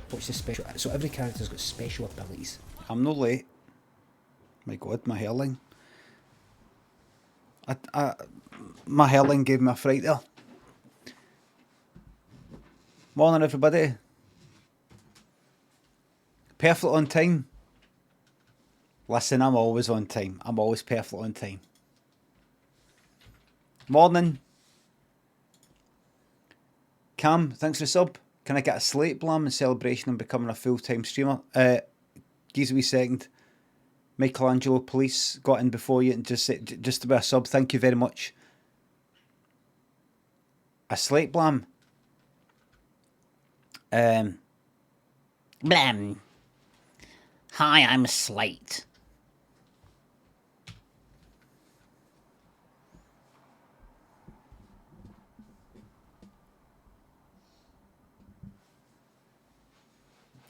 What's the special? So every character's got special abilities. I'm no late. My God, my hairline. My hairline gave me a fright there. Morning, everybody. Perfect on time. Listen, I'm always on time. I'm always perfect on time. Morning. Cam, thanks for the sub. Can I get a slate blam in celebration of becoming a full-time streamer? Give me a second. Michelangelo Police got in before you and just to be a sub. Thank you very much. A slate blam. Blam. Hi, I'm Slate.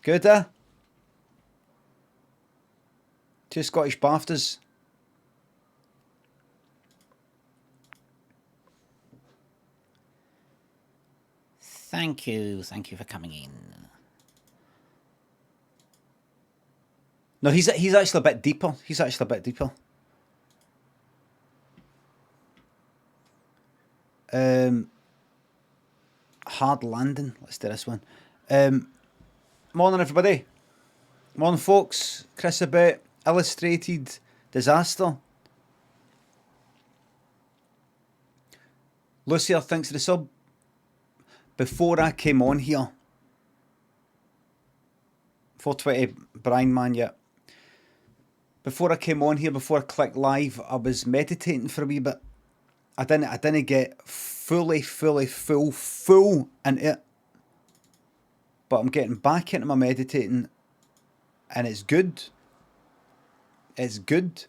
Good, Two Scottish BAFTAs. Thank you for coming in. No, he's actually a bit deeper. Hard landing. Let's do this one. Morning, everybody. Morning, folks. Chris a bit. Illustrated Disaster. Lucia, thanks for the sub. Before I came on here, 420 Brian Man, yeah. Before I came on here, before I clicked live, I was meditating for a wee bit. I didn't get fully into it. But I'm getting back into my meditating, and it's good. It's good.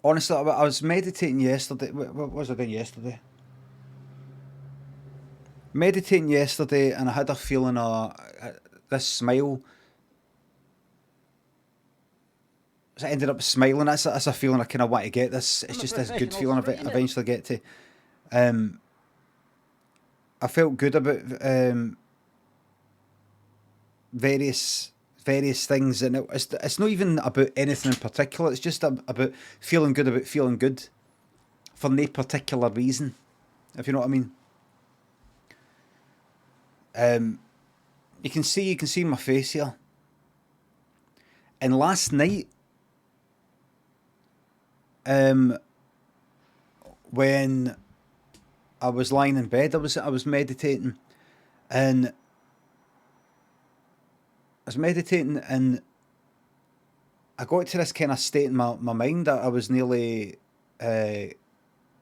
Honestly, I was meditating yesterday. What was I doing yesterday? Meditating yesterday, and I had a feeling of this smile. So I ended up smiling. That's a feeling I kind of want to get. It's just this good feeling I eventually get to. I felt good about various things, and it's not even about anything in particular. It's just about feeling good for no particular reason, if you know what I mean. You can see my face here. And last night, when I was lying in bed, I was meditating, and I got to this kind of state in my mind that I was nearly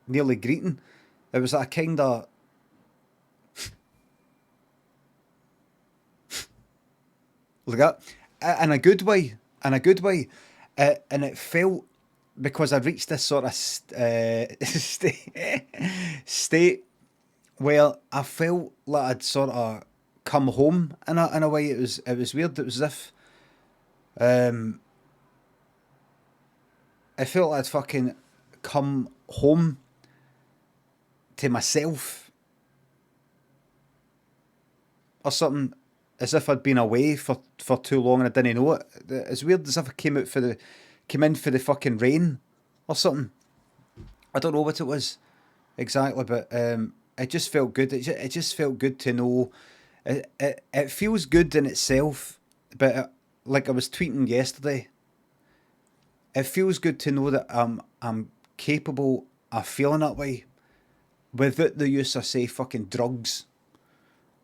greeting. It was a kind of look at in a good way, and it felt, because I'd reached this sort of state where I felt like I'd sort of come home in a way. It was weird. It was as if I felt like I'd fucking come home to myself or something, as if I'd been away for too long and I didn't know it. It's weird, as if I came in for the fucking rain or something. I don't know what it was exactly, but it just felt good. It just felt good to know. It feels good in itself, but like I was tweeting yesterday, it feels good to know that I'm capable of feeling that way without the use of, say, fucking drugs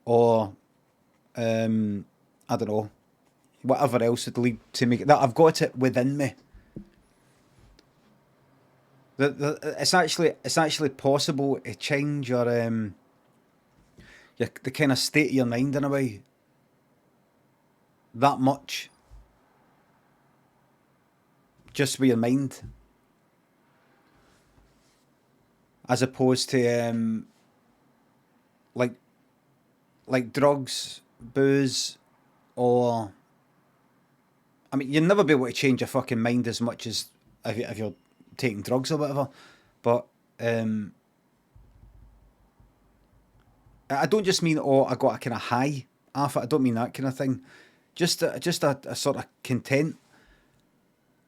or I don't know, whatever else would lead to me. That I've got it within me. It's actually possible to change your the kind of state of your mind in a way that much, just with your mind, as opposed to like drugs, booze, or I mean, you'll never be able to change your fucking mind as much as if you're taking drugs or whatever, but I don't just mean, oh, I got a kind of high off it. I don't mean that kind of thing. Just a sort of content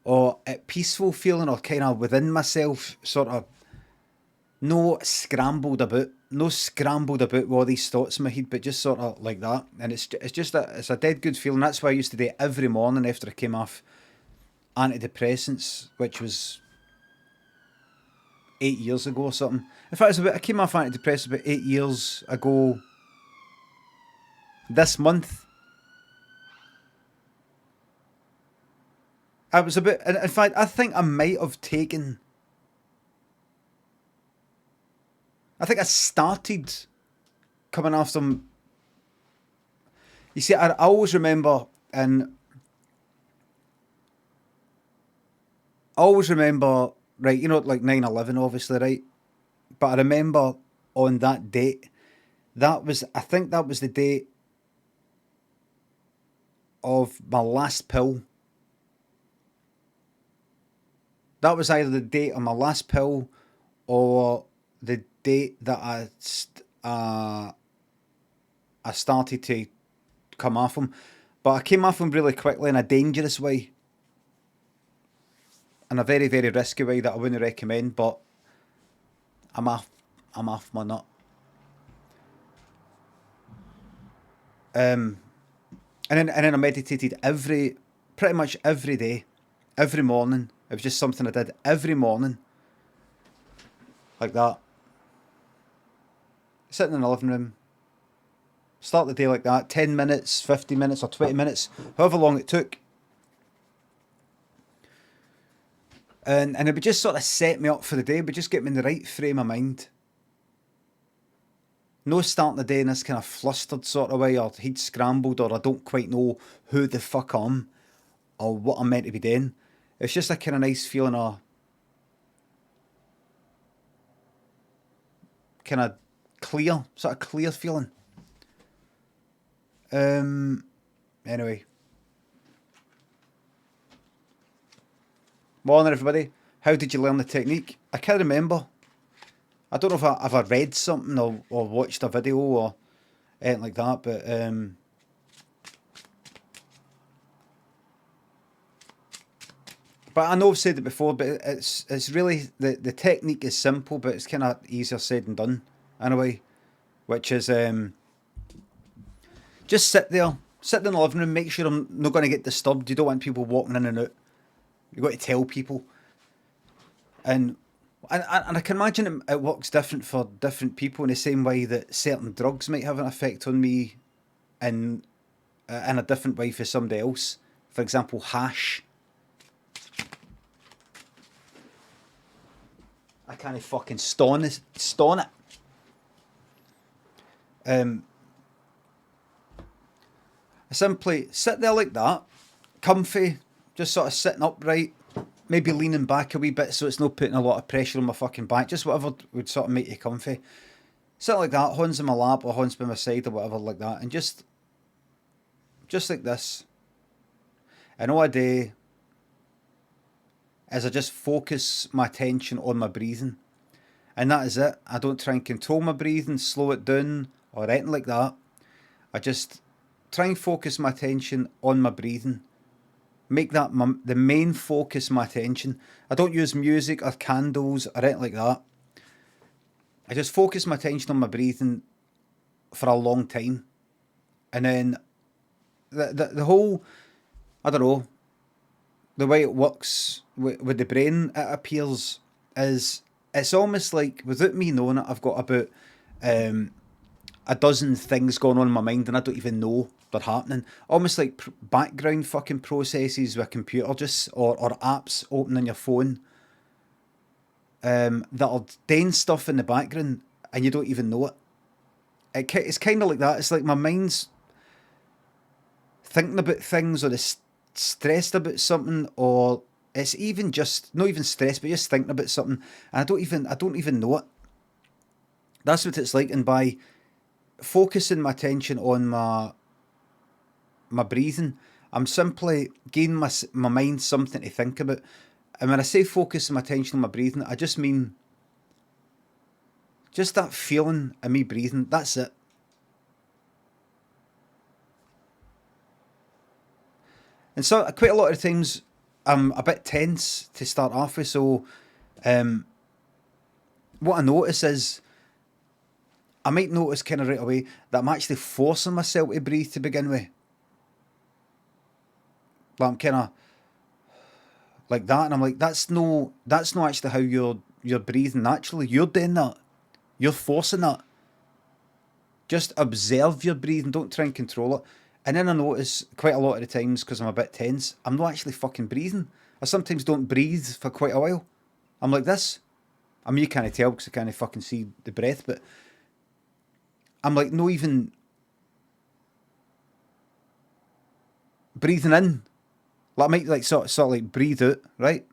or a peaceful feeling, or kind of within myself, sort of no scrambled about with all these thoughts in my head, but just sort of like that. And it's a dead good feeling. That's why I used to do it every morning after I came off antidepressants, which was 8 years ago or something. In fact, I came off antidepressants about 8 years ago this month. I was a bit, in fact, I think I might have taken, I think I started coming off some, you see, I always remember, right, you know, like 9/11, obviously, right? But I remember on that date, I think that was the date of my last pill. That was either the date of my last pill or the date that I started to come off them. But I came off them really quickly in a dangerous way. In a very, very risky way that I wouldn't recommend, but I'm off my nut. And then I meditated pretty much every day, every morning. It was just something I did every morning. Like that. Sitting in the living room. Start the day like that. 10 minutes, 50 minutes or 20 minutes. However long it took. And it would just sort of set me up for the day. It would just get me in the right frame of mind. No starting the day in this kind of flustered sort of way, or head scrambled, or I don't quite know who the fuck I am or what I'm meant to be doing. It's just a kind of nice feeling of kind of clear, sort of clear feeling. Anyway. Morning, everybody. How did you learn the technique? I can't remember. I don't know if I read something or watched a video or anything like that, but I know I've said it before, but it's really, the technique is simple, but it's kind of easier said than done in a way, which is just sit in the living room, make sure I'm not going to get disturbed. You don't want people walking in and out. You've got to tell people. And I can imagine it works different for different people, in the same way that certain drugs might have an effect on me in a different way for somebody else. For example, hash. I can't fucking stone it. I simply sit there like that, comfy, just sort of sitting upright, maybe leaning back a wee bit so it's not putting a lot of pressure on my fucking back, just whatever would sort of make you comfy. Sit like that, hands in my lap or hands by my side or whatever like that, and just like this. And all I do is I just focus my attention on my breathing. And that is it. I don't try and control my breathing, slow it down, or anything like that. I just try and focus my attention on my breathing. Make that the main focus of my attention. I don't use music or candles or anything like that. I just focus my attention on my breathing for a long time. And then the whole, I don't know, the way it works with the brain, it appears, is it's almost like, without me knowing it, I've got about a dozen things going on in my mind and I don't even know they're happening. Almost like background fucking processes with a computer, just or apps open on your phone that are doing stuff in the background and you don't even know it. It's kind of like that. It's like my mind's thinking about things, or it's stressed about something, or it's even just not even stressed, but just thinking about something, and I don't even know it. That's what it's like. And by focusing my attention on my breathing, I'm simply giving my mind something to think about. And when I say focusing my attention on my breathing, I just mean just that feeling of me breathing. That's it. And so quite a lot of times I'm a bit tense to start off with. So what I notice is I might notice kind of right away that I'm actually forcing myself to breathe to begin with. Like I'm kind of like that, and I'm like, that's not actually how you're breathing naturally. You're doing that. You're forcing that. Just observe your breathing. Don't try and control it. And then I notice quite a lot of the times, because I'm a bit tense, I'm not actually fucking breathing. I sometimes don't breathe for quite a while. I'm like this. I mean, you can't tell because I can't fucking see the breath, but I'm like, no even breathing in. Like I might like sort of like breathe out, right?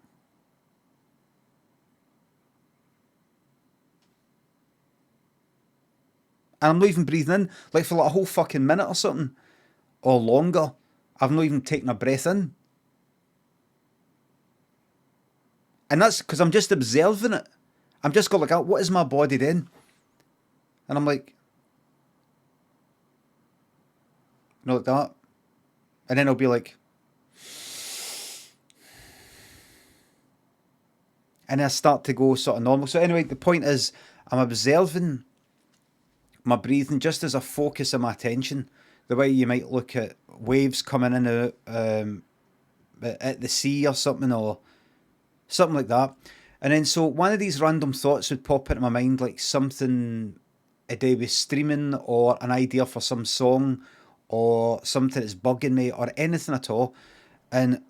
And I'm not even breathing in. Like for like a whole fucking minute or something. Or longer. I've not even taken a breath in. And that's because I'm just observing it. I'm just going like, what is my body doing? And I'm like, you know, like that. And then I'll be like, and I start to go sort of normal. So anyway, the point is, I'm observing my breathing just as a focus of my attention. The way you might look at waves coming in and out at the sea or something like that. And then so one of these random thoughts would pop into my mind, like something a day with streaming, or an idea for some song, or something that's bugging me, or anything at all. And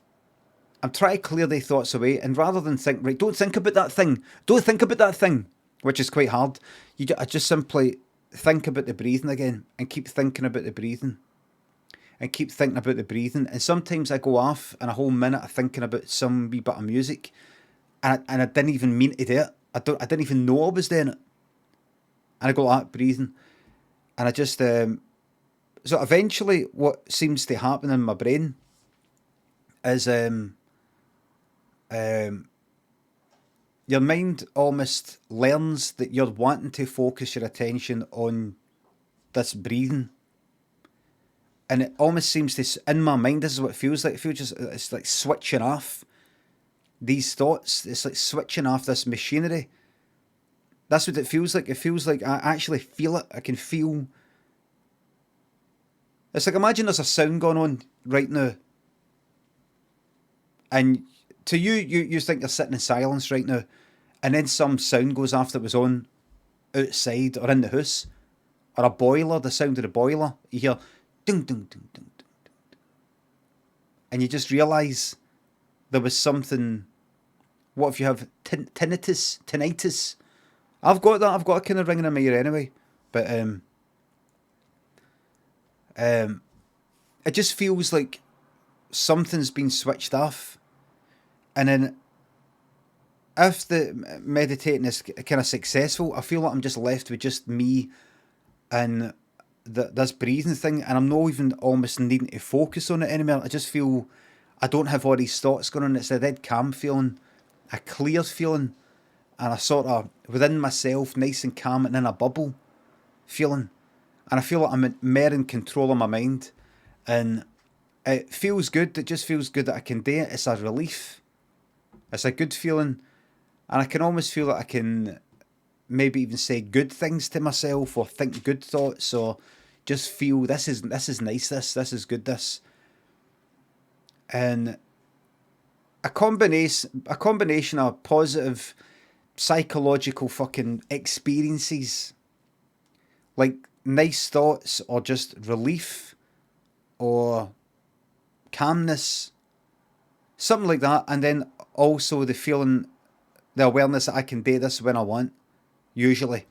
I'm trying to clear the thoughts away, and rather than think, right, don't think about that thing, which is quite hard. I just simply think about the breathing again, and keep thinking about the breathing, and sometimes I go off in a whole minute of thinking about some wee bit of music, and I didn't even mean to do it. I didn't even know I was doing it, and I go like that, breathing, and I just so eventually what seems to happen in my brain is your mind almost learns that you're wanting to focus your attention on this breathing. And it almost seems to, in my mind, this is what it feels like. It feels just, it's like switching off these thoughts. It's like switching off this machinery. That's what it feels like. It feels like I actually feel it. I can feel. It's like, imagine there's a sound going on right now. And to you think you're sitting in silence right now. And then some sound goes off that was on outside or in the house. Or a boiler, the sound of the boiler. You hear ding, ding, ding, ding, ding, ding. And you just realise there was something. What if you have tinnitus? I've got that. I've got a kind of ringing in my ear anyway. But it just feels like something's been switched off. And then if the meditating is kind of successful, I feel like I'm just left with just me and this breathing thing, and I'm not even almost needing to focus on it anymore. I just feel I don't have all these thoughts going on. It's a dead calm feeling, a clear feeling, and a sort of within myself, nice and calm and in a bubble feeling. And I feel like I'm more in control of my mind, and it feels good. It just feels good that I can do it. It's a relief. It's a good feeling, and I can almost feel that I can maybe even say good things to myself, or think good thoughts, or just feel this is nice, this is good, this. And a combination of positive psychological fucking experiences, like nice thoughts, or just relief, or calmness, something like that. And then also the feeling, the awareness that I can do this when I want, usually,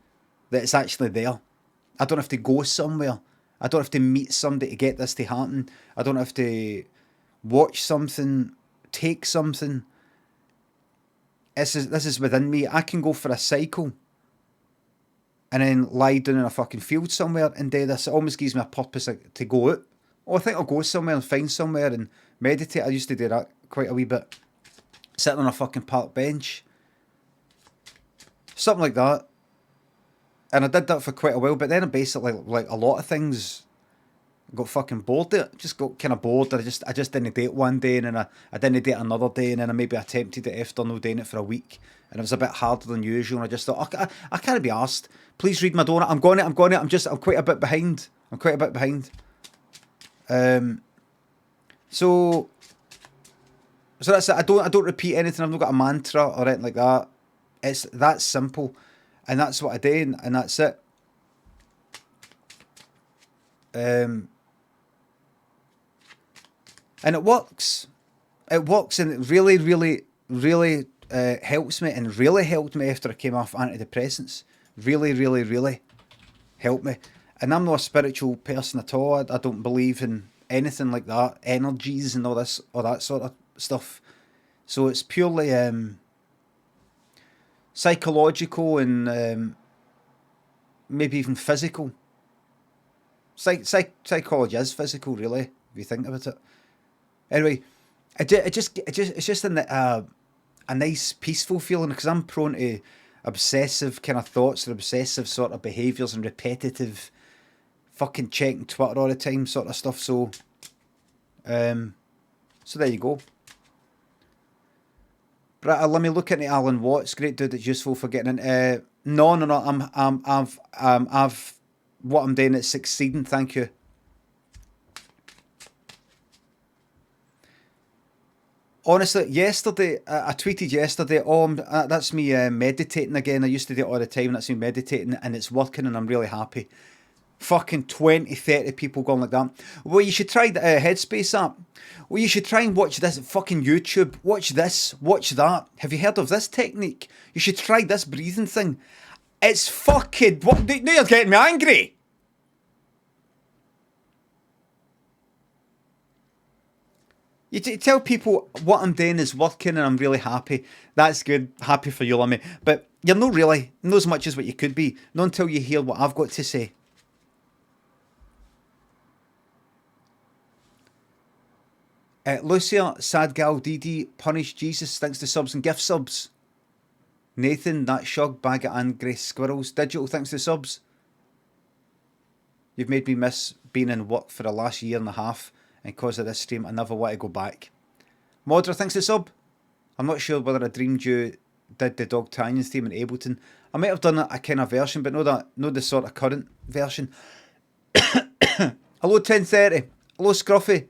that it's actually there. I don't have to go somewhere. I don't have to meet somebody to get this to happen. I don't have to watch something, take something. This is within me. I can go for a cycle and then lie down in a fucking field somewhere and do this. It almost gives me a purpose to go out. Oh, I think I'll go somewhere and find somewhere and meditate. I used to do that quite a wee bit. Sitting on a fucking park bench. Something like that. And I did that for quite a while, but then basically, like a lot of things, got fucking bored of it. Just got kind of bored. I just didn't date one day, and then I didn't date another day, and then I maybe attempted it after no doing it for a week, and it was a bit harder than usual. And I just thought, I can't be arsed. Please read my donut. I'm going it. I'm quite a bit behind. So that's it. I don't repeat anything. I've not got a mantra or anything like that. It's that simple, and that's what I do, and that's it. And it works. It works, and it really, really, really helps me, and really helped me after I came off antidepressants. Really, really, really helped me. And I'm not a spiritual person at all. I don't believe in anything like that, energies and all that sort of stuff. So it's purely psychological and maybe even physical. Psychology is physical, really, if you think about it. Anyway, it's just a nice, peaceful feeling, because I'm prone to obsessive kind of thoughts and obsessive sort of behaviours and repetitive fucking checking Twitter all the time sort of stuff. So there you go. Right, let me look into Alan Watts. Great dude. It's useful for getting in. No. I've what I'm doing is succeeding. Thank you. Honestly, yesterday, I tweeted yesterday, that's me meditating again. I used to do it all the time. That's me meditating, and it's working, and I'm really happy. Fucking 20, 30 people going like that. Well, you should try the Headspace app. Well, you should try and watch this fucking YouTube. Watch this, watch that. Have you heard of this technique? You should try this breathing thing. It's fucking... What? Now you're getting me angry. You tell people what I'm doing is working and I'm really happy. That's good. Happy for you, Limmy. But you're not really, not as much as what you could be. Not until you hear what I've got to say. Lucia, Sad Gal, DD, Punish Jesus, thanks to subs and gift subs. Nathan, That Shug, Bag of Angry Squirrels, Digital, thanks to subs. You've made me miss being in work for the last year and a half. And because of this stream, I never want to go back. Modra, thanks to sub. I'm not sure whether I dreamed you did the Dog Tanyons theme in Ableton. I might have done a kind of version, but not the sort of current version. Hello 1030. Hello Scruffy.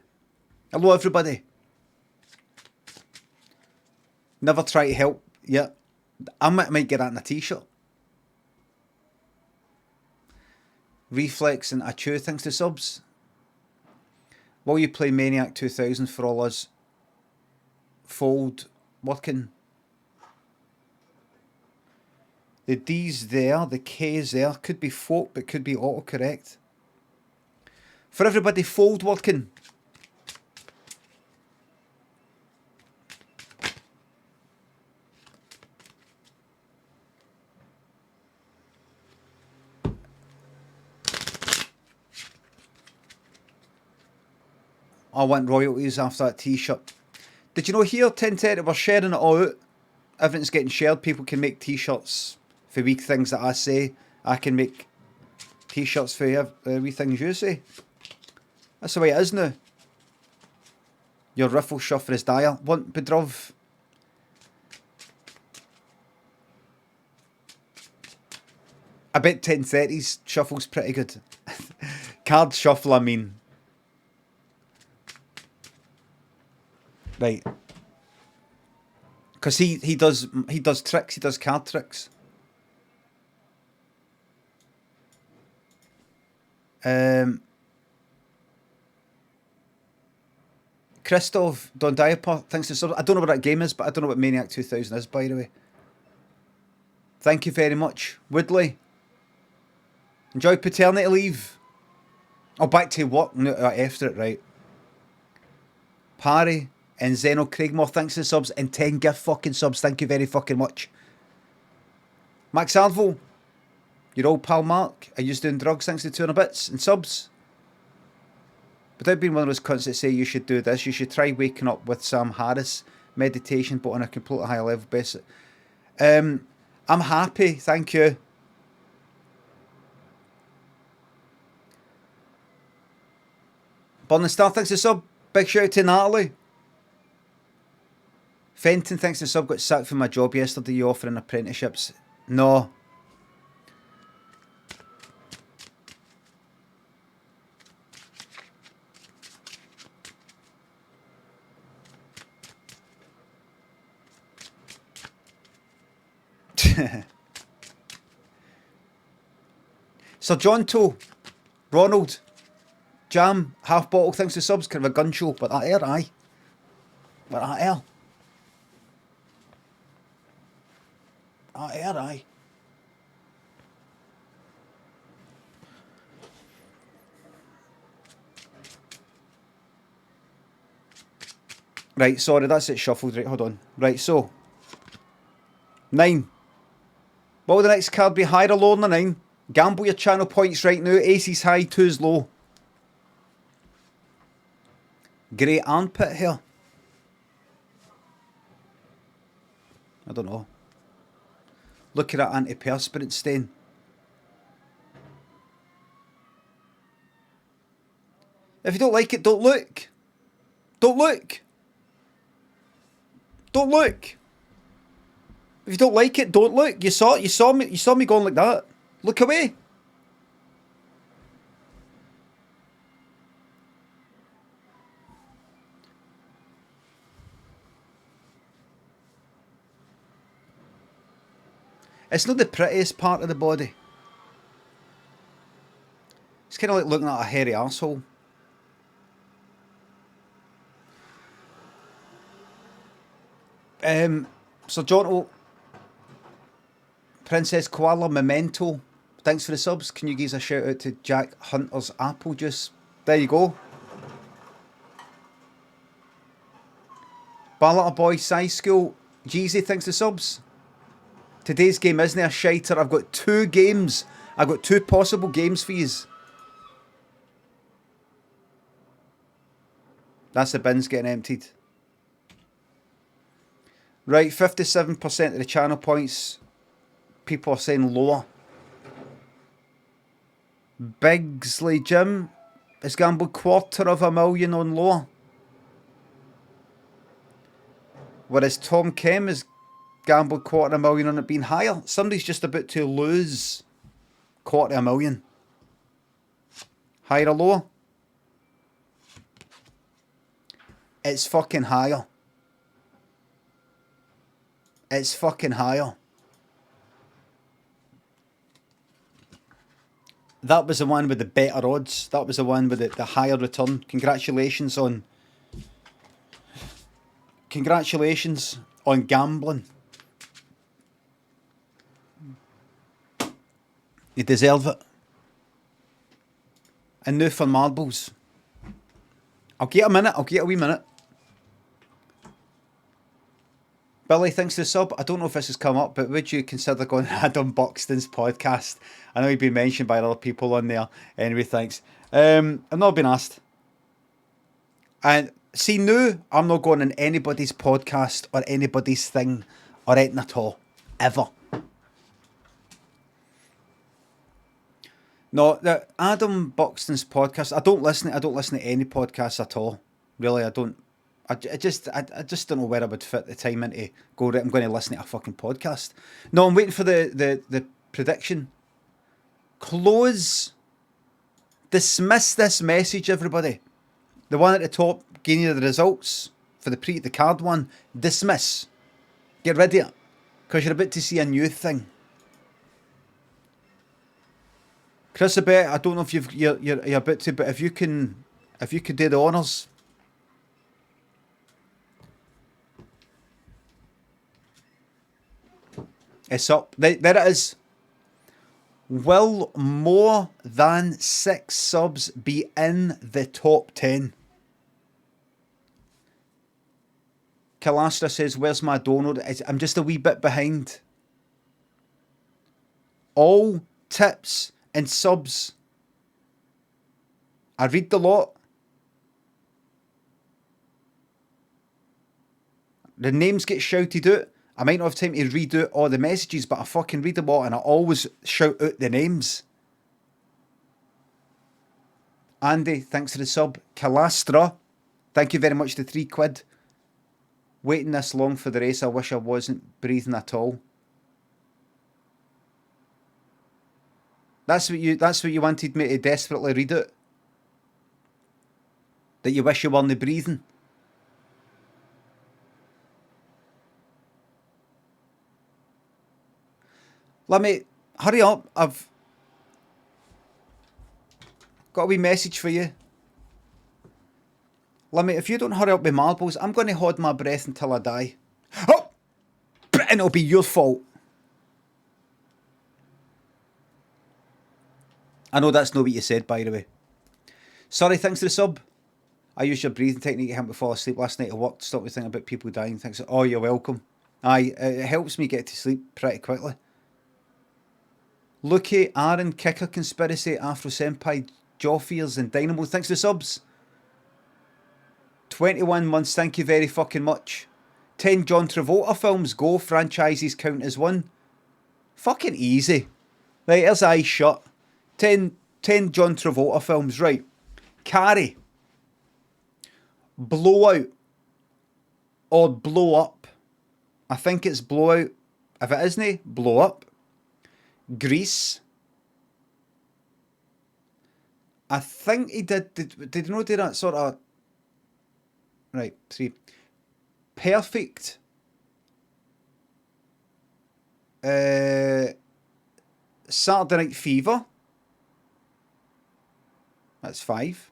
Hello everybody. Never try to help. Yeah. I might get that in a t-shirt. Reflex and Achu, thanks to subs. Will you play Maniac 2000 for all us? Fold working. The D's there, the K's there. Could be folk, but could be autocorrect. For everybody, fold working. I want royalties after that t-shirt. Did you know here, 1010, we're sharing it all out. Everything's getting shared. People can make t-shirts for weak things that I say. I can make t-shirts for wee things you say. That's the way it is now. Your riffle shuffle is dire. Want Bedrov? I bet 1030's shuffle's pretty good. Card shuffle, I mean. Right. Because he does tricks, he does card tricks. Christoph Don Diaper, thanks to sub. I don't know what that game is, but I don't know what Maniac 2000 is, by the way. Thank you very much. Woodley. Enjoy paternity leave. Oh, back to work after it, right. Parry and Zeno Craigmore, thanks to subs, and 10 gift fucking subs, thank you very fucking much. Max Arvo, your old pal Mark, are you doing drugs thanks to 200 bits and subs? Without being one of those cunts that say you should do this, you should try waking up with Sam Harris meditation, but on a completely high level basis. I'm happy, thank you. Burning Star thinks the sub. Big shout out to Natalie. Fenton thinks the sub. Got sacked from my job yesterday. You offering apprenticeships? No. Sir John Toe, Ronald, Jam, Half Bottle thinks the subs kind of a gun show, but that air, aye. But that air. That air, aye. Right, sorry, that's it shuffled. Right, hold on. Right, so 9. What will the next card be? Higher or lower than a 9? Gamble your channel points right now. Aces high, 2's low. Grey armpit hair. I don't know. Look at that antiperspirant stain. If you don't like it, don't look. Don't look. Don't look. If you don't like it, don't look. You saw me going like that. Look away. It's not the prettiest part of the body. It's kind of like looking at a hairy arsehole. Sir Jonto, Princess Koala, Memento, thanks for the subs. Can you give a shout out to Jack Hunter's Apple Juice? There you go. Ballata Boy, Sci School, Jeezy, thanks for the subs. Today's game isn't a shiter. I've got 2 games. I've got 2 possible games for yous. That's the bins getting emptied. Right, 57% of the channel points. People are saying lower. Bigsley Jim has gambled $250,000 on lower. Whereas Tom Kem has gambled $250,000 on it being higher. Somebody's just about to lose $250,000. Higher or lower? It's fucking higher. It's fucking higher. That was the one with the better odds. That was the one with the higher return. Congratulations on gambling. You deserve it. And now for marbles. I'll get a minute. I'll get a wee minute. Billy, thanks for the sub. I don't know if this has come up, but would you consider going Adam Buxton's podcast? I know you've been mentioned by other people on there. Anyway, thanks. I've not been asked. And see, now I'm not going on anybody's podcast or anybody's thing or anything at all. Ever. No, the Adam Buxton's podcast, I don't listen to any podcasts at all. Really, I don't. I just don't know where I would fit the time into go, I'm going to listen to a fucking podcast. No, I'm waiting for the prediction. Close. Dismiss this message, everybody. The one at the top, giving you the results for the card one. Dismiss. Get rid of it. Because you're about to see a new thing. Chris, I don't know if you're about to, but if you could do the honours. It's up. There it is. Will more than 6 subs be in the top 10? Kalastra says, where's my donut? I'm just a wee bit behind. All tips and subs. I read the lot. The names get shouted out. I might not have time to read out all the messages, but I fucking read them all and I always shout out the names. Andy, thanks for the sub. Calastra, thank you very much for £3. Waiting this long for the race, I wish I wasn't breathing at all. That's what you wanted me to desperately read out? That you wish you weren't breathing? Let me hurry up. I've got a wee message for you. Limmy, if you don't hurry up with marbles, I'm going to hold my breath until I die. Oh! And it'll be your fault. I know that's not what you said, by the way. Sorry, thanks for the sub. I used your breathing technique to help me fall asleep last night at work to stop me thinking about people dying. Thanks. Oh, you're welcome. Aye, it helps me get to sleep pretty quickly. Lucky, Aaron, Kicker Conspiracy, Afro Senpai, Joffiers and Dynamo. Thanks for the subs. 21 months, thank you very fucking much. 10 John Travolta films, go. Franchises count as one. Fucking easy. Right, here's eyes shut. 10 John Travolta films, right. Carrie. Blowout. Or Blow Up. I think it's Blowout. If it isn't, Blow Up. Grease. I think he did you know do that sort of... Right, 3. Perfect. Saturday Night Fever. That's 5.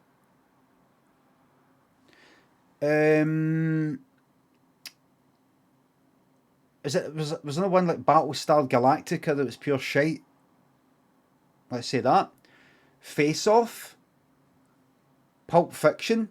Was there one like Battlestar Galactica that was pure shite? Let's say that. Face Off. Pulp Fiction.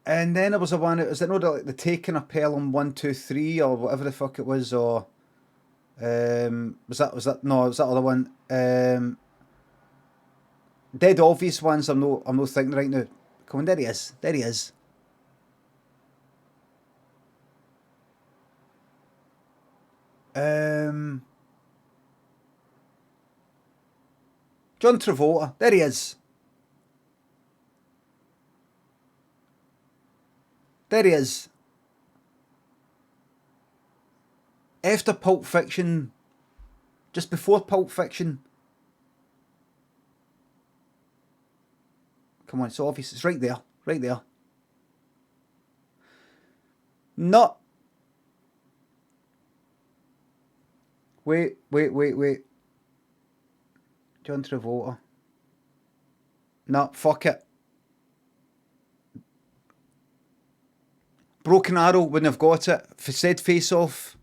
And then there was a one, was it not like the Taking of Pelham 1, 2, 3 or whatever the fuck it was, or was that the other one? Dead obvious ones I'm not thinking right now. Come on, there he is. John Travolta, there he is. There he is. After Pulp Fiction, just before Pulp Fiction. Come on, it's obvious. It's right there. Right there. No. Wait. John Travolta. No, fuck it. Broken Arrow wouldn't have got it. If it said Face Off.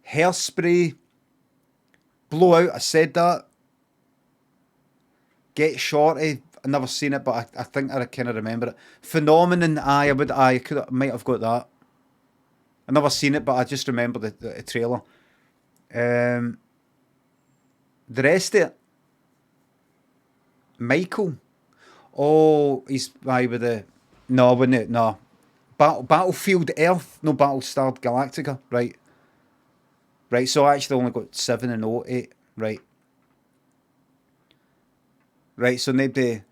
Hairspray. Blowout, I said that. Get Shorty. I've never seen it, but I think I kind of remember it. Phenomenon, I might have got that. I've never seen it, but I just remember the trailer. The rest of it. Michael. Oh, he's with the... No, wouldn't it? No. Battlefield Earth. No, Battlestar Galactica. Right. Right, so I actually only got 7 and 8. Right. Right, so nobody...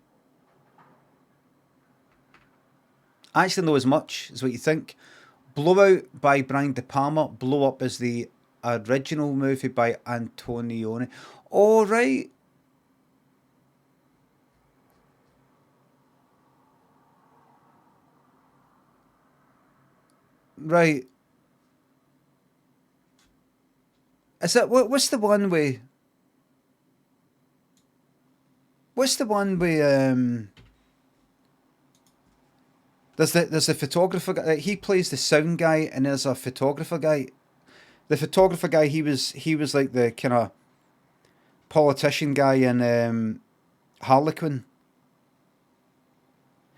I actually know as much as what you think. Blowout by Brian De Palma. Blow Up is the original movie by Antonioni. Oh, right. Right. Is that what's the one with? What's the one with? There's the photographer guy. He plays the sound guy, and there's a photographer guy. The photographer guy, he was like the kind of politician guy in Harlequin.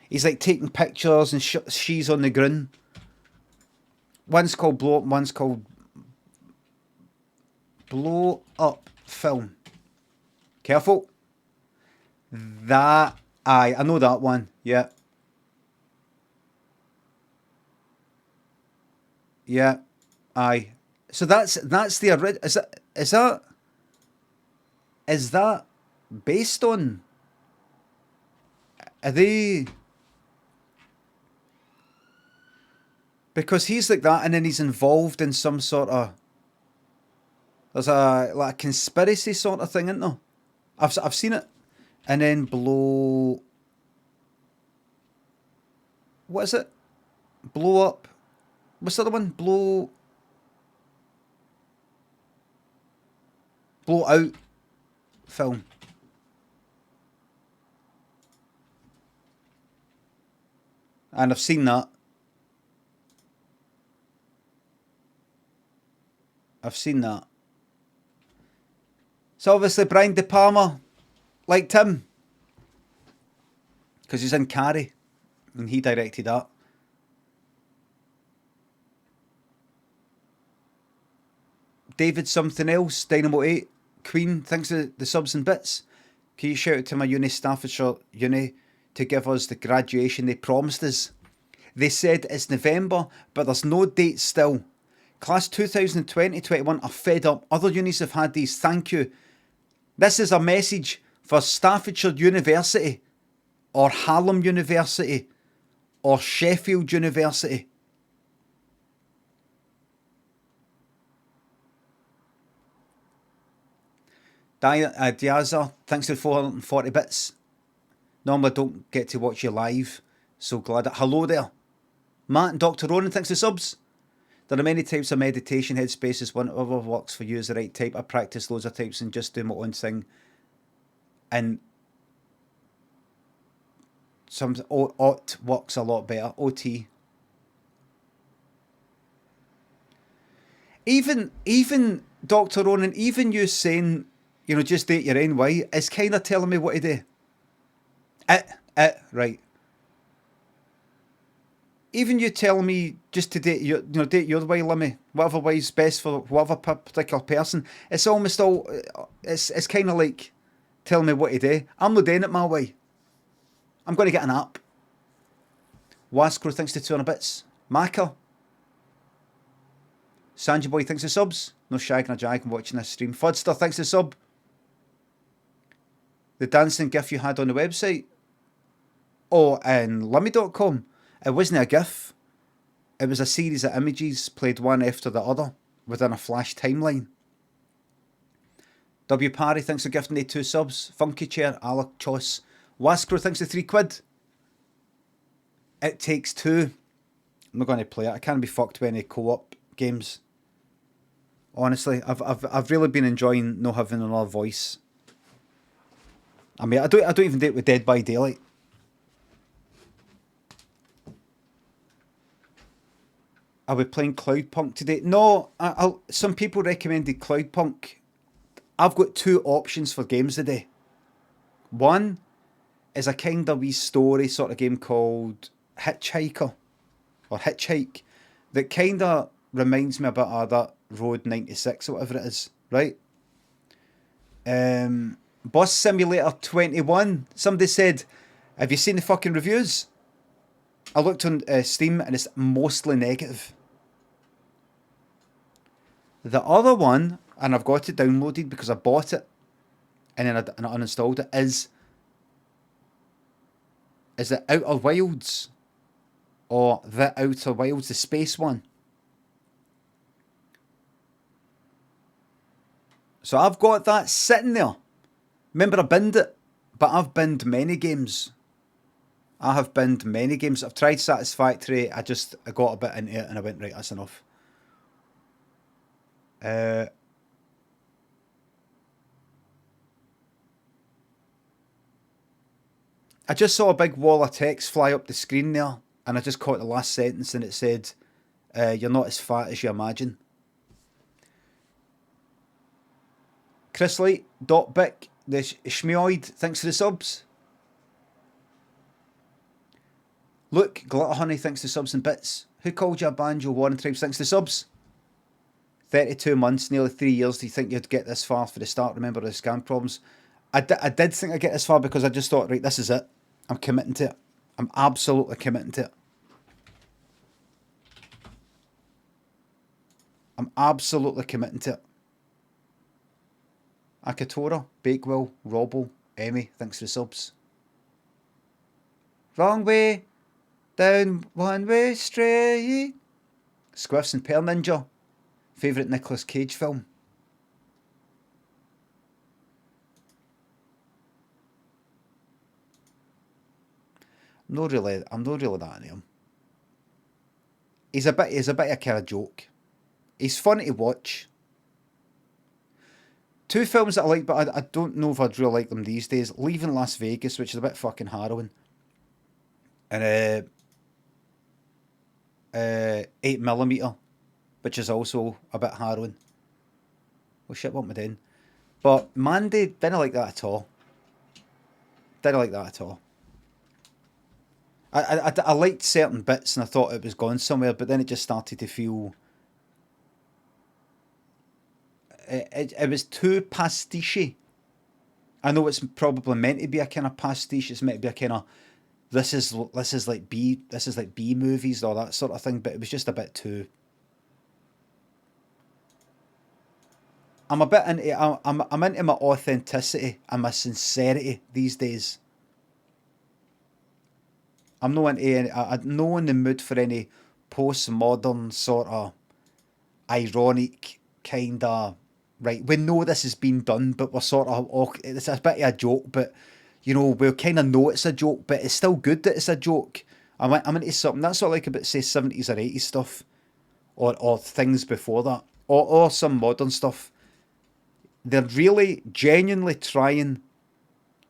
He's like taking pictures, and she's on the ground. One's called Blow Up, one's called Blow Up. film. Careful. That, aye, I know that one. Yeah. Yeah. Aye. So that's the original. Is that based on? Are they? Because he's like that, and then he's involved in some sort of. There's a conspiracy sort of thing, isn't there? I've seen it, and then blow. What is it? Blow up. What's the other one? Blow out film. And I've seen that. So obviously Brian De Palma liked him. Because he's in Carrie. And he directed that. David something else, Dynamo 8, Queen, thanks for the subs and bits. Can you shout out to my uni, Staffordshire Uni, to give us the graduation they promised us? They said it's November, but there's no date still. Class 2020-21 are fed up. Other unis have had these. Thank you. This is a message for Staffordshire University, or Hallam University, or Sheffield University. Diaza, thanks for 440 bits. Normally I don't get to watch you live, so glad that. Hello there. Matt and Dr. Ronan, thanks for subs. There are many types of meditation. Headspace is one. Whatever works for you is the right type. I practice loads of types and just do my own thing. And some OT works a lot better. OT. Even Dr. Ronan, even you saying, you know, just do it your own way, is kind of telling me what to do. Right. Even you telling me just to date your, date your way, Limmy, whatever way's best for whatever particular person, it's almost all, it's kind of like telling me what to do. I'm not doing it my way. I'm going to get an app. Wascrow, thanks to 200 bits. Maka. Sanji Boy, thanks to subs. No shagging or jagging watching this stream. Fudster, thanks to sub. The dancing gif you had on the website. Oh, and Limmy.com. It wasn't a GIF. It was a series of images played one after the other within a flash timeline. W. Parry, thanks for gifting the 2 subs. Funky Chair, Alec Choss. Wascrow, thanks for 3 quid. It Takes Two. I'm not going to play it. I can't be fucked with any co-op games. Honestly, I've really been enjoying not having another voice. I mean, I don't even do it with Dead by Daylight. Are we playing Cloudpunk today? No, some people recommended Cloudpunk. I've got 2 options for games today. One is a kind of wee story sort of game called Hitchhiker, or Hitchhike, that kind of reminds me a bit of that Road 96 or whatever it is, right? Bus Simulator 21. Somebody said, have you seen the fucking reviews? I looked on Steam and it's mostly negative. The other one, and I've got it downloaded because I bought it and then I uninstalled it, is it Outer Wilds, or The Outer Wilds, the space one. So I've got that sitting there. Remember I binned it, but I've binned many games. I've tried Satisfactory. I got a bit into it and I went, right, that's enough. I just saw a big wall of text fly up the screen there, and I just caught the last sentence and it said, you're not as fat as you imagine. Chris Light, Bick, the Schmeoid, thanks for the subs. Look, Glitter Honey, thanks for subs and bits. Who called you a banjo? Warren Tribes, thanks for subs. 32 months, nearly 3 years. Do you think you'd get this far for the start? Remember the scam problems? I did think I'd get this far because I just thought, right, this is it. I'm committing to it. I'm absolutely committing to it. I'm absolutely committing to it. Akatora, Bakewell, Robble, Emmy, thanks for the subs. Wrong way, down one way straight. Squiffs and Pear Ninja. Favourite Nicolas Cage film? I'm not really that into him. He's a bit of a kind of joke. He's fun to watch. Two films that I like, but I don't know if I'd really like them these days. Leaving Las Vegas, which is a bit fucking harrowing. And 8mm, which is also a bit harrowing. Well, shit, what am I doing? But Mandy, didn't like that at all. Didn't like that at all. I liked certain bits and I thought it was going somewhere, but then it just started to feel... It was too pastiche. I know it's probably meant to be a kind of pastiche. It's meant to be a kind of this is like B movies or that sort of thing. But it was just a bit too. I'm a bit into I'm into my authenticity and my sincerity these days. I'm not in the mood for any postmodern sort of ironic kind of, right, we know this has been done, but we're sort of, it's a bit of a joke, but, you know, we kind of know it's a joke, but it's still good that it's a joke. I'm into something, that's what I like about, say, 70s or 80s stuff, or things before that, or some modern stuff. They're really, genuinely trying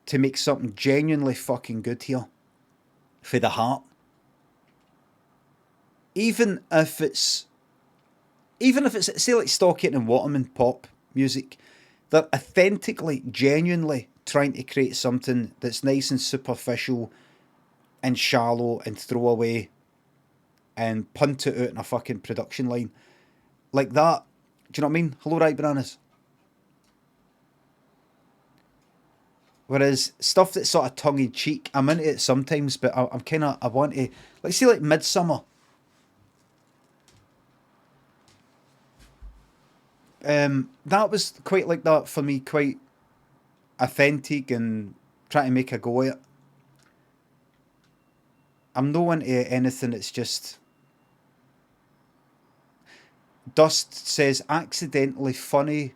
to make something genuinely fucking good here, for the heart. Even if it's, say, like Stockton and Waterman pop music, they're authentically, genuinely trying to create something that's nice and superficial and shallow and throwaway and punt it out in a fucking production line. Like that. Do you know what I mean? Hello, Right Bananas. Whereas stuff that's sort of tongue-in-cheek, I'm into it sometimes, but I want to... Like, see, like Midsummer. That was quite like that for me, quite authentic and trying to make a go at it. I'm no into anything that's just... Dust says, accidentally funny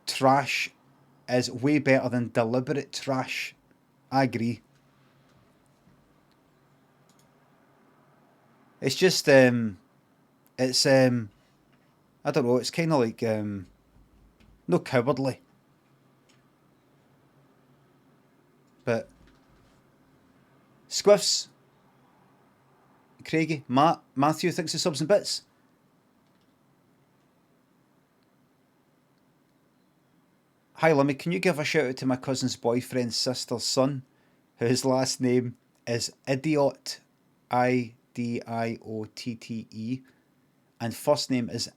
trash is way better than deliberate trash. I agree. It's just, I don't know, it's kind of like, no cowardly. But, Squiffs, Craigie, Matthew thinks of subs and bits. Hi Limmy, can you give a shout out to my cousin's boyfriend's sister's son, whose last name is Idiot, Idiotte, and first name is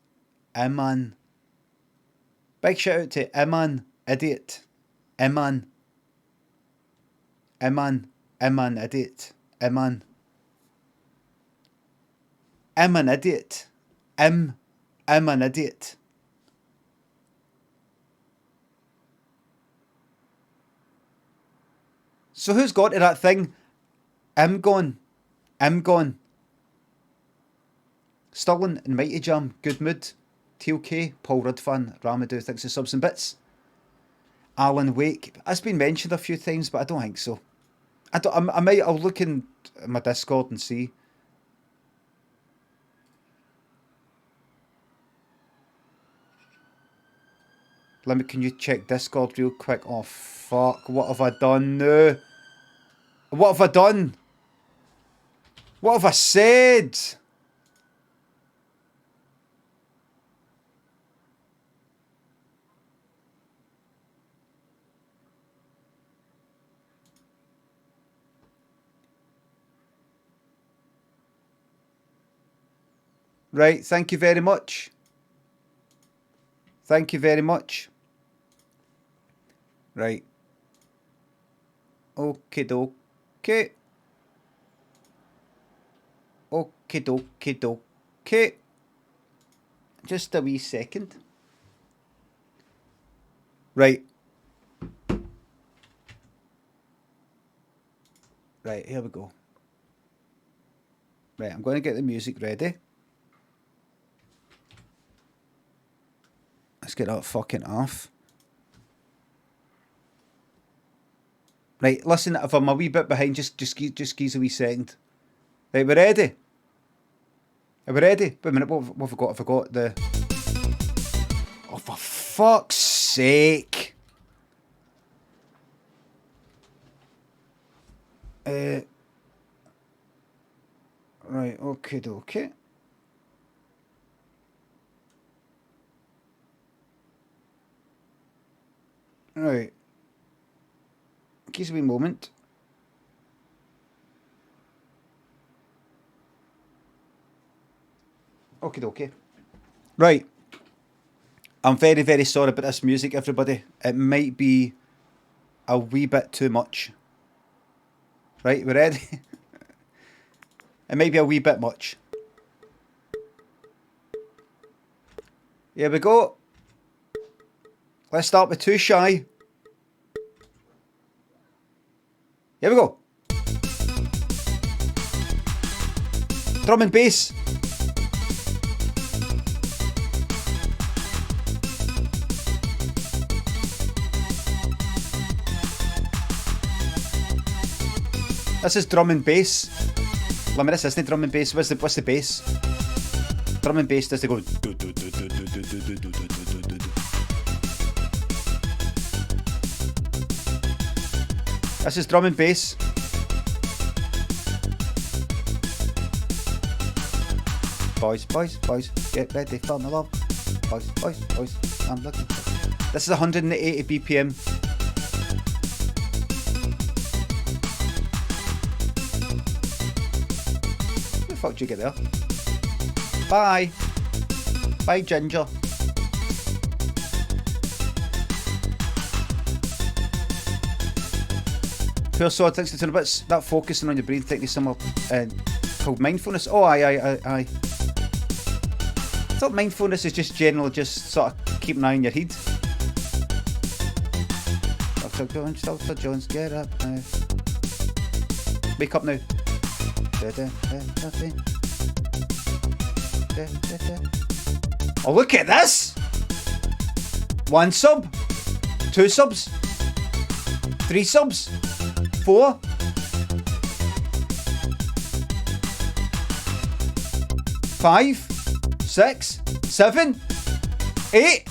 Iman. Big shout out to Iman, Idiot, Iman, Idiot, Iman, an idiot, I'm an idiot. So who's got to that thing? I'm gone. Sterling and Mighty Jam, good mood. TLK, Paul Rudd fan, Ramadou thinks of subs and bits. Alan Wake, that's been mentioned a few times, but I don't think so. I'll look in my Discord and see. Can you check Discord real quick? Oh fuck, what have I done now? What have I done? What have I said? Right, thank you very much. Thank you very much. Right. Okie dokie. Okie dokie dokie. Just a wee second. Right. Right, here we go. Right, I'm going to get the music ready. Let's get that fucking off. Right, listen, if I'm a wee bit behind, just squeeze a wee second. Right, we're ready. Are we ready? Wait a minute, what have I got? I forgot the... Oh, for fuck's sake. Right, okay, dokie. Right. Give us a wee moment. Okie dokie. Right. I'm very, very sorry about this music, everybody. It might be a wee bit too much. Right, we're ready? It might be a wee bit much. Here we go. Let's start with Too Shy. Here we go. Drum and bass. This is drum and bass. Limmy, this isn't drum and bass. What's the bass? Drum and bass does they go. This is drum and bass. Boys, boys, boys, get ready for my love. Boys, boys, boys, I'm looking for... This is 180 BPM. Where the fuck did you get there? Bye. Bye, Ginger. Poor sod, thanks to 200 bits. That focusing on your breathing technique somewhere called mindfulness. Oh, aye. I thought mindfulness is just generally just sort of keep an eye on your head. Dr. Jones, get up now. Wake up now. Oh, look at this! 1 sub, 2 subs, 3 subs, 4, 5, 6, 7, 8.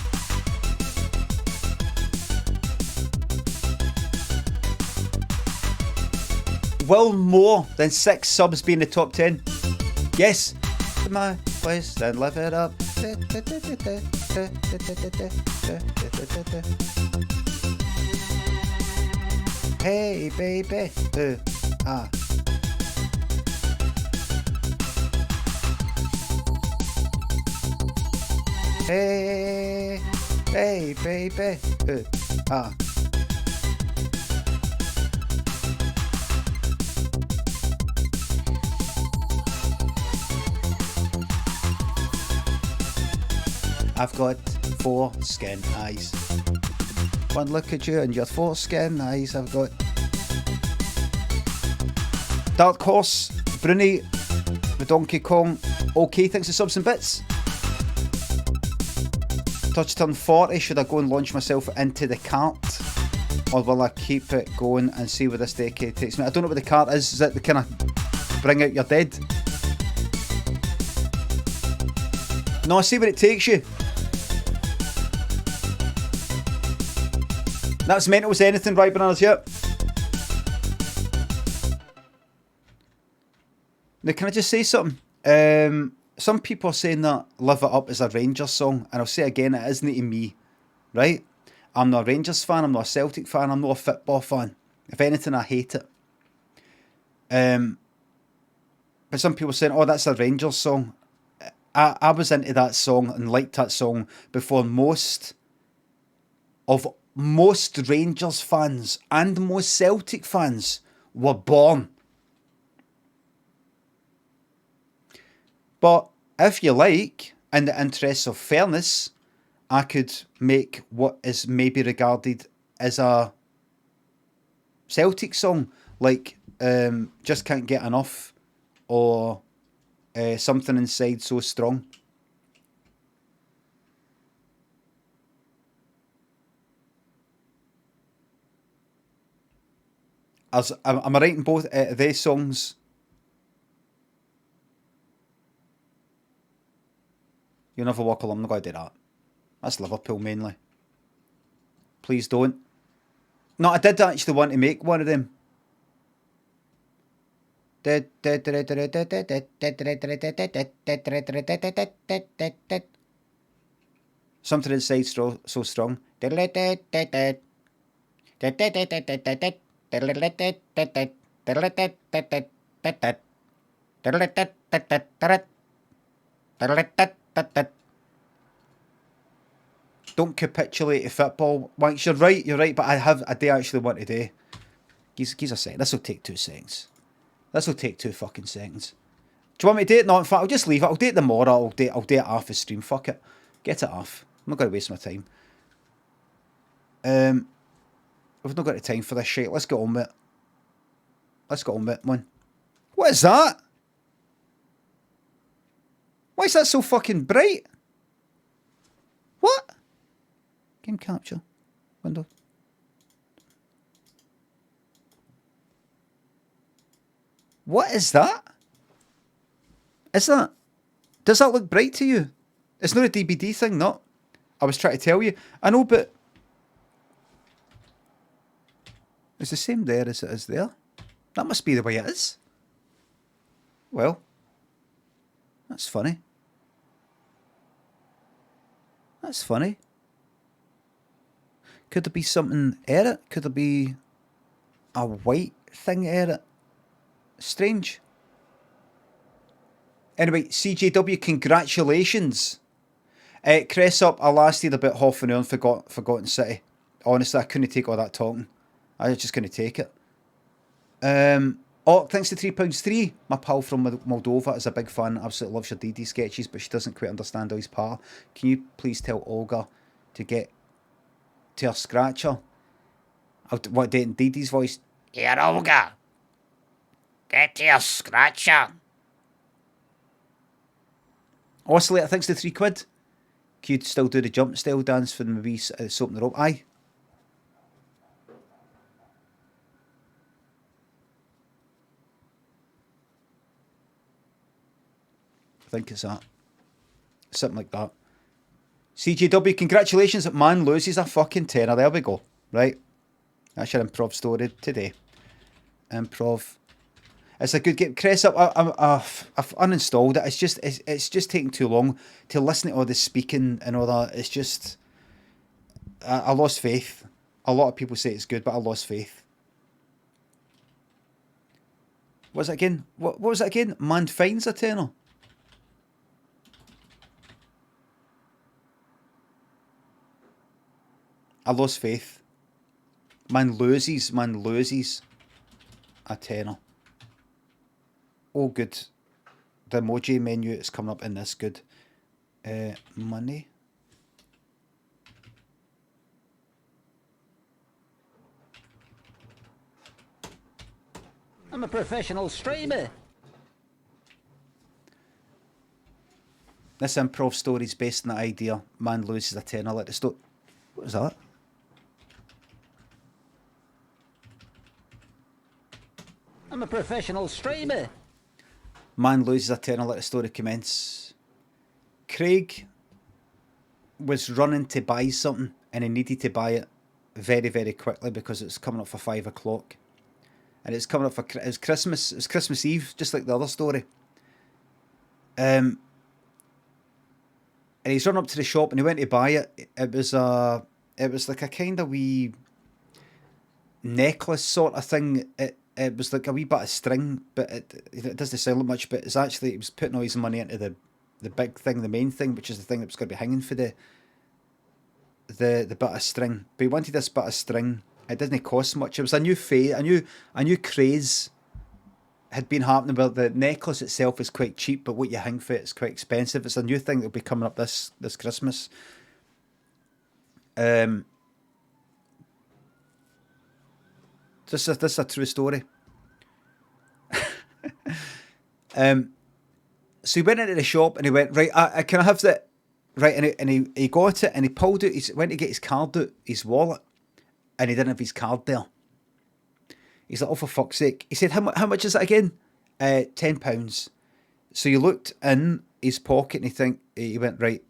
Will more than 6 subs be in the top 10? Yes. My place and live it up. Hey baby. Hey, hey baby. I've got 4 skin eyes. One look at you and your 4 skin eyes. I've got Dark Horse, Bruni, the Donkey Kong. Okay, thanks for subs and bits. Touchdown 40. Should I go and launch myself into the cart, or will I keep it going and see where this decade takes me? I don't know what the cart is. Is it the kind of bring out your dead? No, see where it takes you. That's mental as anything, right, bananas? Yep. Now, can I just say something? Some people are saying that Live It Up is a Rangers song, and I'll say again, it isn't to me, right? I'm not a Rangers fan, I'm not a Celtic fan, I'm not a football fan. If anything, I hate it. But some people are saying, oh, that's a Rangers song. I was into that song and liked that song before most Rangers fans and most Celtic fans were born. But if you like, in the interests of fairness, I could make what is maybe regarded as a Celtic song, like Just Can't Get Enough, or Something Inside So Strong. Am I writing both they songs? You'll never walk alone. I'm not going to do that. That's Liverpool mainly. Please don't. No, I did actually want to make one of them. Something Inside So Strong. Don't capitulate to football. Wanks, you're right, but I do actually want to do. Give a second. This will take 2 seconds. This will take 2 fucking seconds. Do you want me to do it? No, in fact, I'll just leave it. I'll do it tomorrow. I'll do it off the stream. Fuck it. Get it off. I'm not going to waste my time. We've not got the time for this shit. Let's get on with it. Let's get on with it, man. What is that? Why is that so fucking bright? What? Game capture. Window. What is that? Does that look bright to you? It's not a DBD thing, no. I was trying to tell you. I know, but it's the same there as it is there. That must be the way it is. Well, that's funny. That's funny. Could there be something in it? Could there be a white thing in it? Strange. Anyway, CJW, congratulations. Cress up, I lasted about half an hour and Forgotten City. Honestly, I couldn't take all that talking. I was just couldn't take it. Thanks to £3.3. My pal from Moldova is a big fan. Absolutely loves your DD sketches, but she doesn't quite understand how he's part. Can you please tell Olga to get to her scratcher? What, do it in DD's voice? Here, Olga. Get to your scratcher. Oscillator, thanks to £3. Can you still do the jump style dance for the wee soap in the rope? Aye. I think it's that. Something like that. CJW, congratulations. Man loses a fucking tenner. There we go. Right. That's your improv story today. Improv. It's a good game. Cress up. I've uninstalled it. It's just taking too long to listen to all the speaking and all that. It's just I lost faith. A lot of people say it's good, but I lost faith. What was it again? What was it again? Man finds a tenner. I lost faith. Man loses a tenner. Oh, good. The emoji menu is coming up in this. Good. Money. I'm a professional streamer. This improv story is based on the idea man loses a tenner like the store. What was that? I'm a professional streamer. Man loses a tenner, let the story commence. Craig was running to buy something and he needed to buy it very, very quickly because it's coming up for 5 o'clock. And it's coming up for it's Christmas. It's Christmas Eve, just like the other story. And he's run up to the shop and he went to buy it. It was like a kind of wee necklace sort of thing. It was like a wee bit of string, but it doesn't sound like much. But it's actually, it was putting all his money into the big thing, the main thing, which is the thing that was going to be hanging for the bit of string. But he wanted this bit of string. It didn't cost much. It was a new a new craze had been happening where the necklace itself is quite cheap, but what you hang for it is quite expensive. It's a new thing that'll be coming up this Christmas. This is a true story. So he went into the shop and he went, right, can I have that? Right, and he got it and he pulled out, he went to get his card out, his wallet, and he didn't have his card there. He's like, oh, for fuck's sake. He said, how much is it again? £10. So he looked in his pocket and he went, right,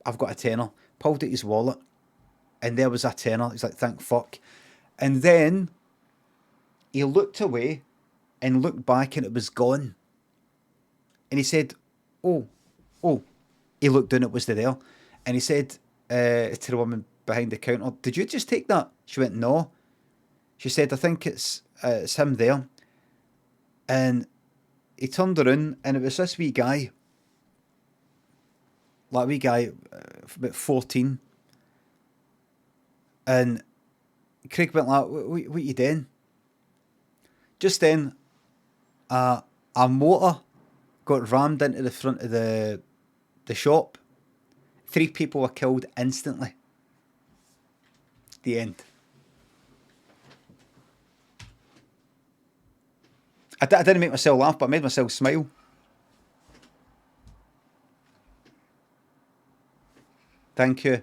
I've got a tenner. Pulled out his wallet and there was a tenner. He's like, thank fuck. And then he looked away and looked back and it was gone. And he said, oh. He looked down, it was there. And he said to the woman behind the counter, did you just take that? She went, no. She said, I think it's him there. And he turned around and it was this wee guy. Like a wee guy, about 14. And Craig went like, what you doing? Just then, a motor got rammed into the front of the shop. 3 people were killed instantly. The end. I didn't make myself laugh, but I made myself smile. Thank you.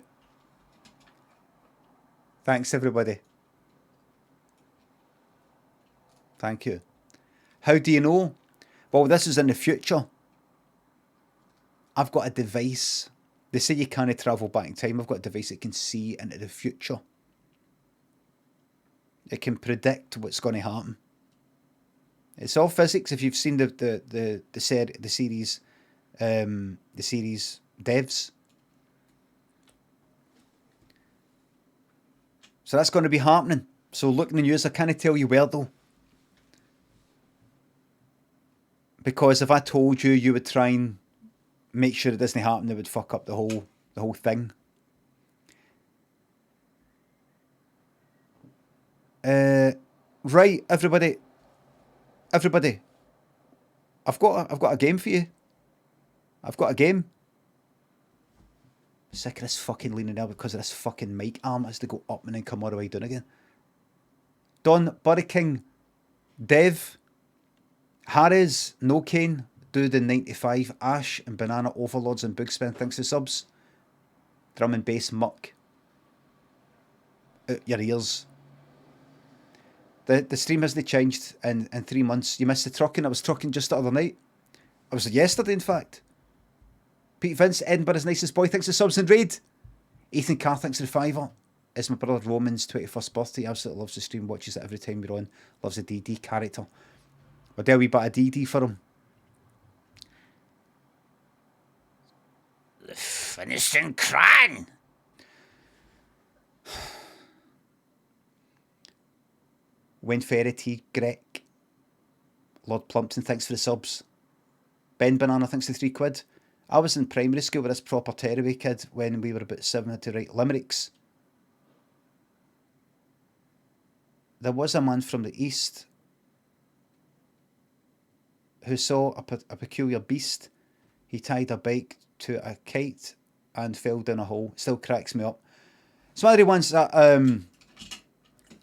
Thanks, everybody. Thank you. How do you know? Well, this is in the future. I've got a device. They say you can't travel back in time. I've got a device that can see into the future. It can predict what's going to happen. It's all physics. If you've seen the series Devs. So that's going to be happening. So look in the news. I can't tell you where though. Because if I told you, you would try and make sure it doesn't happen. It would fuck up the whole thing. Right, everybody. I've got a game for you. I've got a game. Sick of this fucking leaning out because of this fucking mic arm has to go up and then come all the way down again. Don, Buddy King, Dev, Harry's, No Kane, Dude in 95, Ash and Banana Overlords and Boogspin, thanks for subs. Drum and Bass Muck. Out your ears. The stream hasn't changed in 3 months. You missed the trucking. I was trucking just the other night. I was yesterday, in fact. Pete Vince, Edinburgh's nicest boy, thanks for subs and raid. Ethan Carr, thanks for the $5. It's my brother Roman's 21st birthday. He absolutely loves the stream, watches it every time we're on. Loves the DD character. We'll do a wee bit of DD for him. The finishing crown. Wayne Ferry T. Greg. Lord Plumpton, thanks for the subs. Ben Banana, thanks for £3. I was in primary school with this proper tearaway kid when we were about 7, had to write limericks. There was a man from the east who saw a peculiar beast. He tied a bike to a kite and fell down a hole. Still cracks me up. It's one of the ones that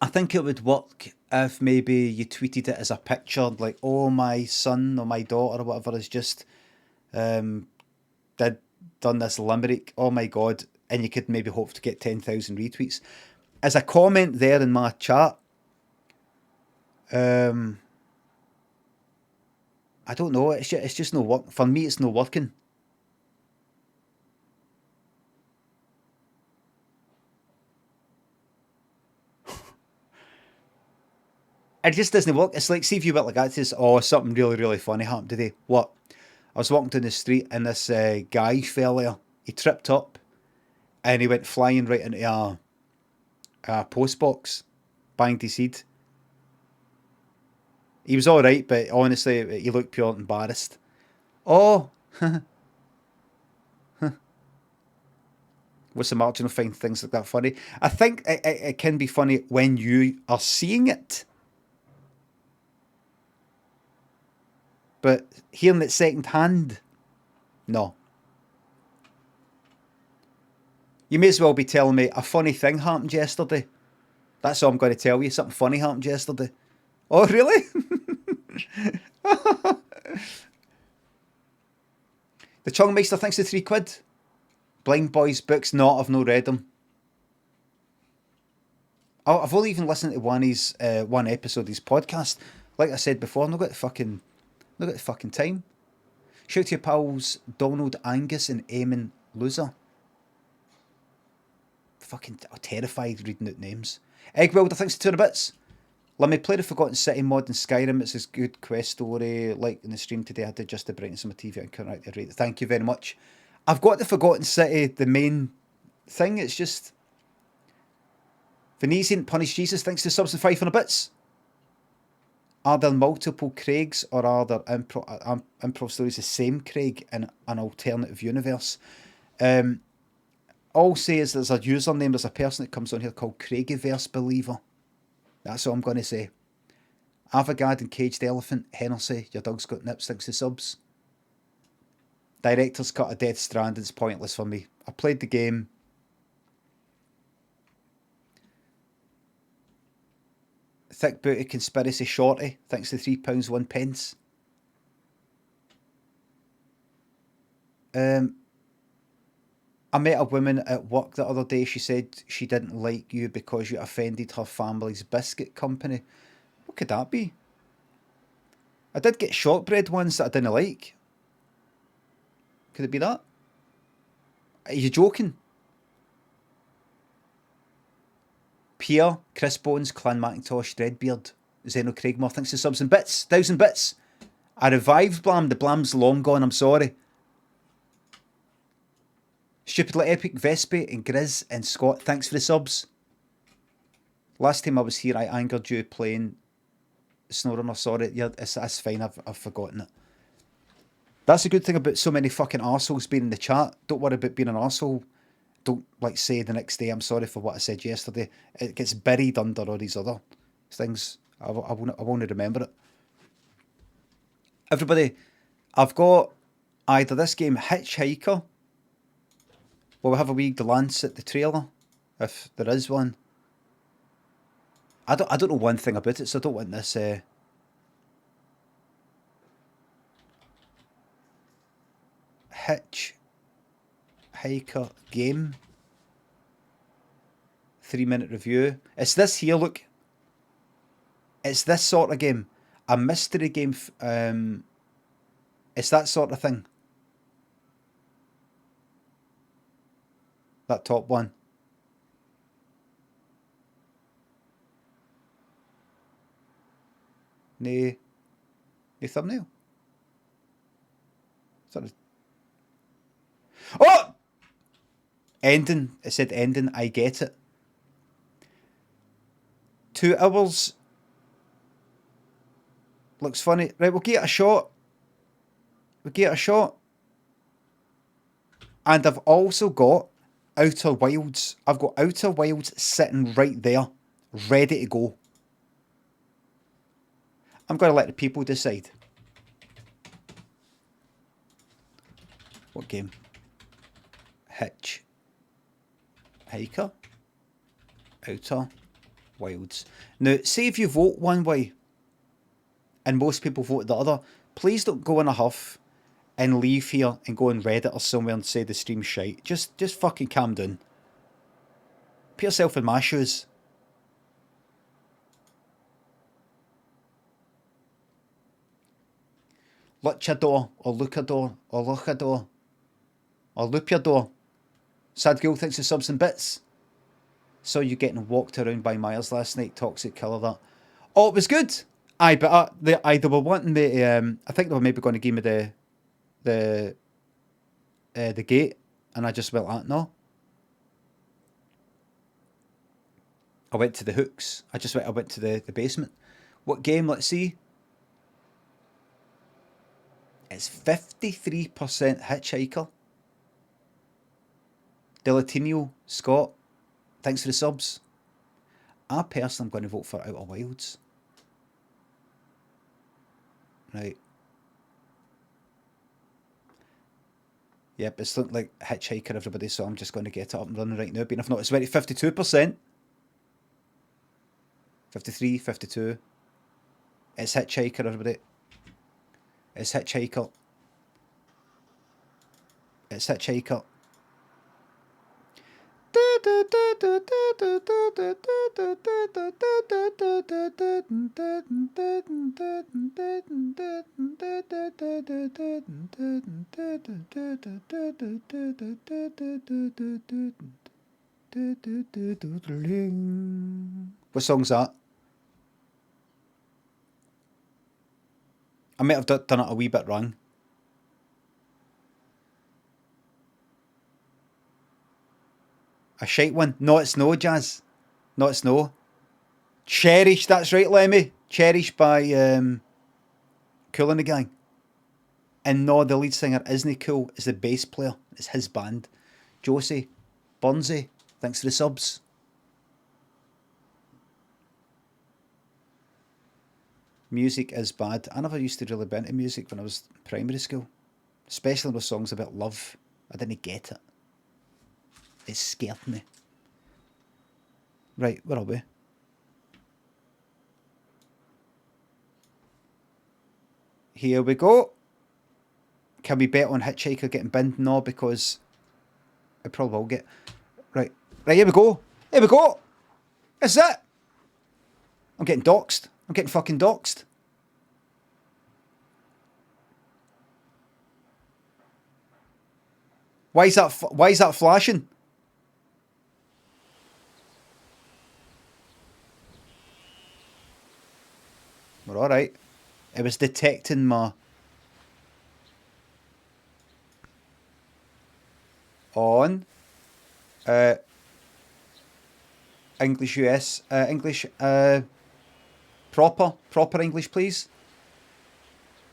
I think it would work if maybe you tweeted it as a picture, like, oh, my son or my daughter or whatever has just done this limerick. Oh my God. And you could maybe hope to get 10,000 retweets. As a comment there in my chat, I don't know. It's just no work. For me, it's no working. It just doesn't work. It's like, see if you went like that, says, oh, something really, really funny happened today. What? I was walking down the street and this guy fell there. He tripped up and he went flying right into a post box, banged his head. He was alright, but honestly, he looked pure embarrassed. Oh, What's the margin of finding things like that funny? I think it can be funny when you are seeing it. But hearing it second hand, no. You may as well be telling me a funny thing happened yesterday. That's all I'm going to tell you. Something funny happened yesterday. Oh, really? The Chongmeister thinks the £3. Blind Boys books. No, I've not read them. I've only even listened to one episode of his podcast. Like I said before, I've not got the fucking time. Shout to your pals Donald Angus and Eamon Loser. Fucking terrified reading out names. Egg Wilder thinks the 2 bits. Let me play the Forgotten City mod in Skyrim. It's a good quest story. Like in the stream today, I had to adjust the brightness of my TV and couldn't rate it. Thank you very much. I've got the Forgotten City, the main thing. It's just Venetian Punish Jesus thinks the subs and 500 bits. Are there multiple Craigs or are there improv stories the same Craig in an alternative universe? All say is there's a username, there's a person that comes on here called Craigiverse Believer. That's all I'm going to say. Avogad and Caged Elephant, Hennessy, your dog's got nips, thanks to subs. Director's Cut of Death Stranded is pointless for me. I played the game. Thick Booty Conspiracy Shorty, thanks to £3 1 pence. I met a woman at work the other day. She said she didn't like you because you offended her family's biscuit company. What could that be? I did get shortbread ones that I didn't like. Could it be that? Are you joking? Pierre, Chris Bones, Clan Macintosh, Dreadbeard, Zeno Craigmore, thanks to subs and bits. 1,000 bits. I revived Blam. The Blam's long gone, I'm sorry. Stupidly Epic, Vespe and Grizz and Scott, thanks for the subs. Last time I was here, I angered you playing Snoring or Sorry. Yeah, that's fine, I've forgotten it. That's a good thing about so many fucking arseholes being in the chat. Don't worry about being an arsehole. Don't say the next day, I'm sorry for what I said yesterday. It gets buried under all these other things. I won't remember it. Everybody, I've got either this game Hitchhiker. We'll have a wee glance at the trailer, if there is one. I don't know one thing about it, so I don't want this. Hitchhiker game. 3-minute review. It's this here, look. It's this sort of game. A mystery game. It's that sort of thing. That top one. No thumbnail. Oh! Ending. It said ending. I get it. 2 hours. Looks funny. Right, we'll get a shot. And I've also got Outer Wilds. I've got Outer Wilds sitting right there, ready to go. I'm going to let the people decide. What game? Hitchhiker. Outer Wilds. Now, say if you vote one way and most people vote the other, please don't go in a huff and leave here and go on Reddit or somewhere and say the stream's shite. Just fucking calm down. Put yourself in my shoes. Luchador or Lucador or Luchador or Lupiador. Sad Girl thinks the subs and bits. Saw you getting walked around by Myers last night. Toxic killer that. Oh, it was good. Aye, but they were wanting the. I think they were maybe going to give me the gate, and I just went no. I went to the hooks. I went to the basement. What game? Let's see. It's 53% Hitchhiker. Delatino, Scott, thanks for the subs. I personally am going to vote for Outer Wilds. Right. Yep, it's looking like Hitchhiker, everybody, so I'm just going to get it up and running right now. But if not, it's already 52%. 53, 52. It's Hitchhiker, everybody. It's Hitchhiker. It's Hitchhiker. What song's that? I might have done it a wee bit wrong. A shite one? No, it's no, Jazz. No, it's no. Cherish, that's right, Lemmy. Cherish by Kool and the Gang. And no, the lead singer isn't cool. It's the bass player. It's his band. Josie, Bonzi, thanks for the subs. Music is bad. I never used to really be into music when I was in primary school. Especially with songs about love. I didn't get it. It scared me. Right, where are we? Here we go. Can we bet on Hitchhiker getting binned? No, because it probably will get. Right, here we go. Here we go. That's it. I'm getting doxed. I'm getting fucking doxed. Why is that flashing? We're all right. It was detecting my on English US English proper English, please.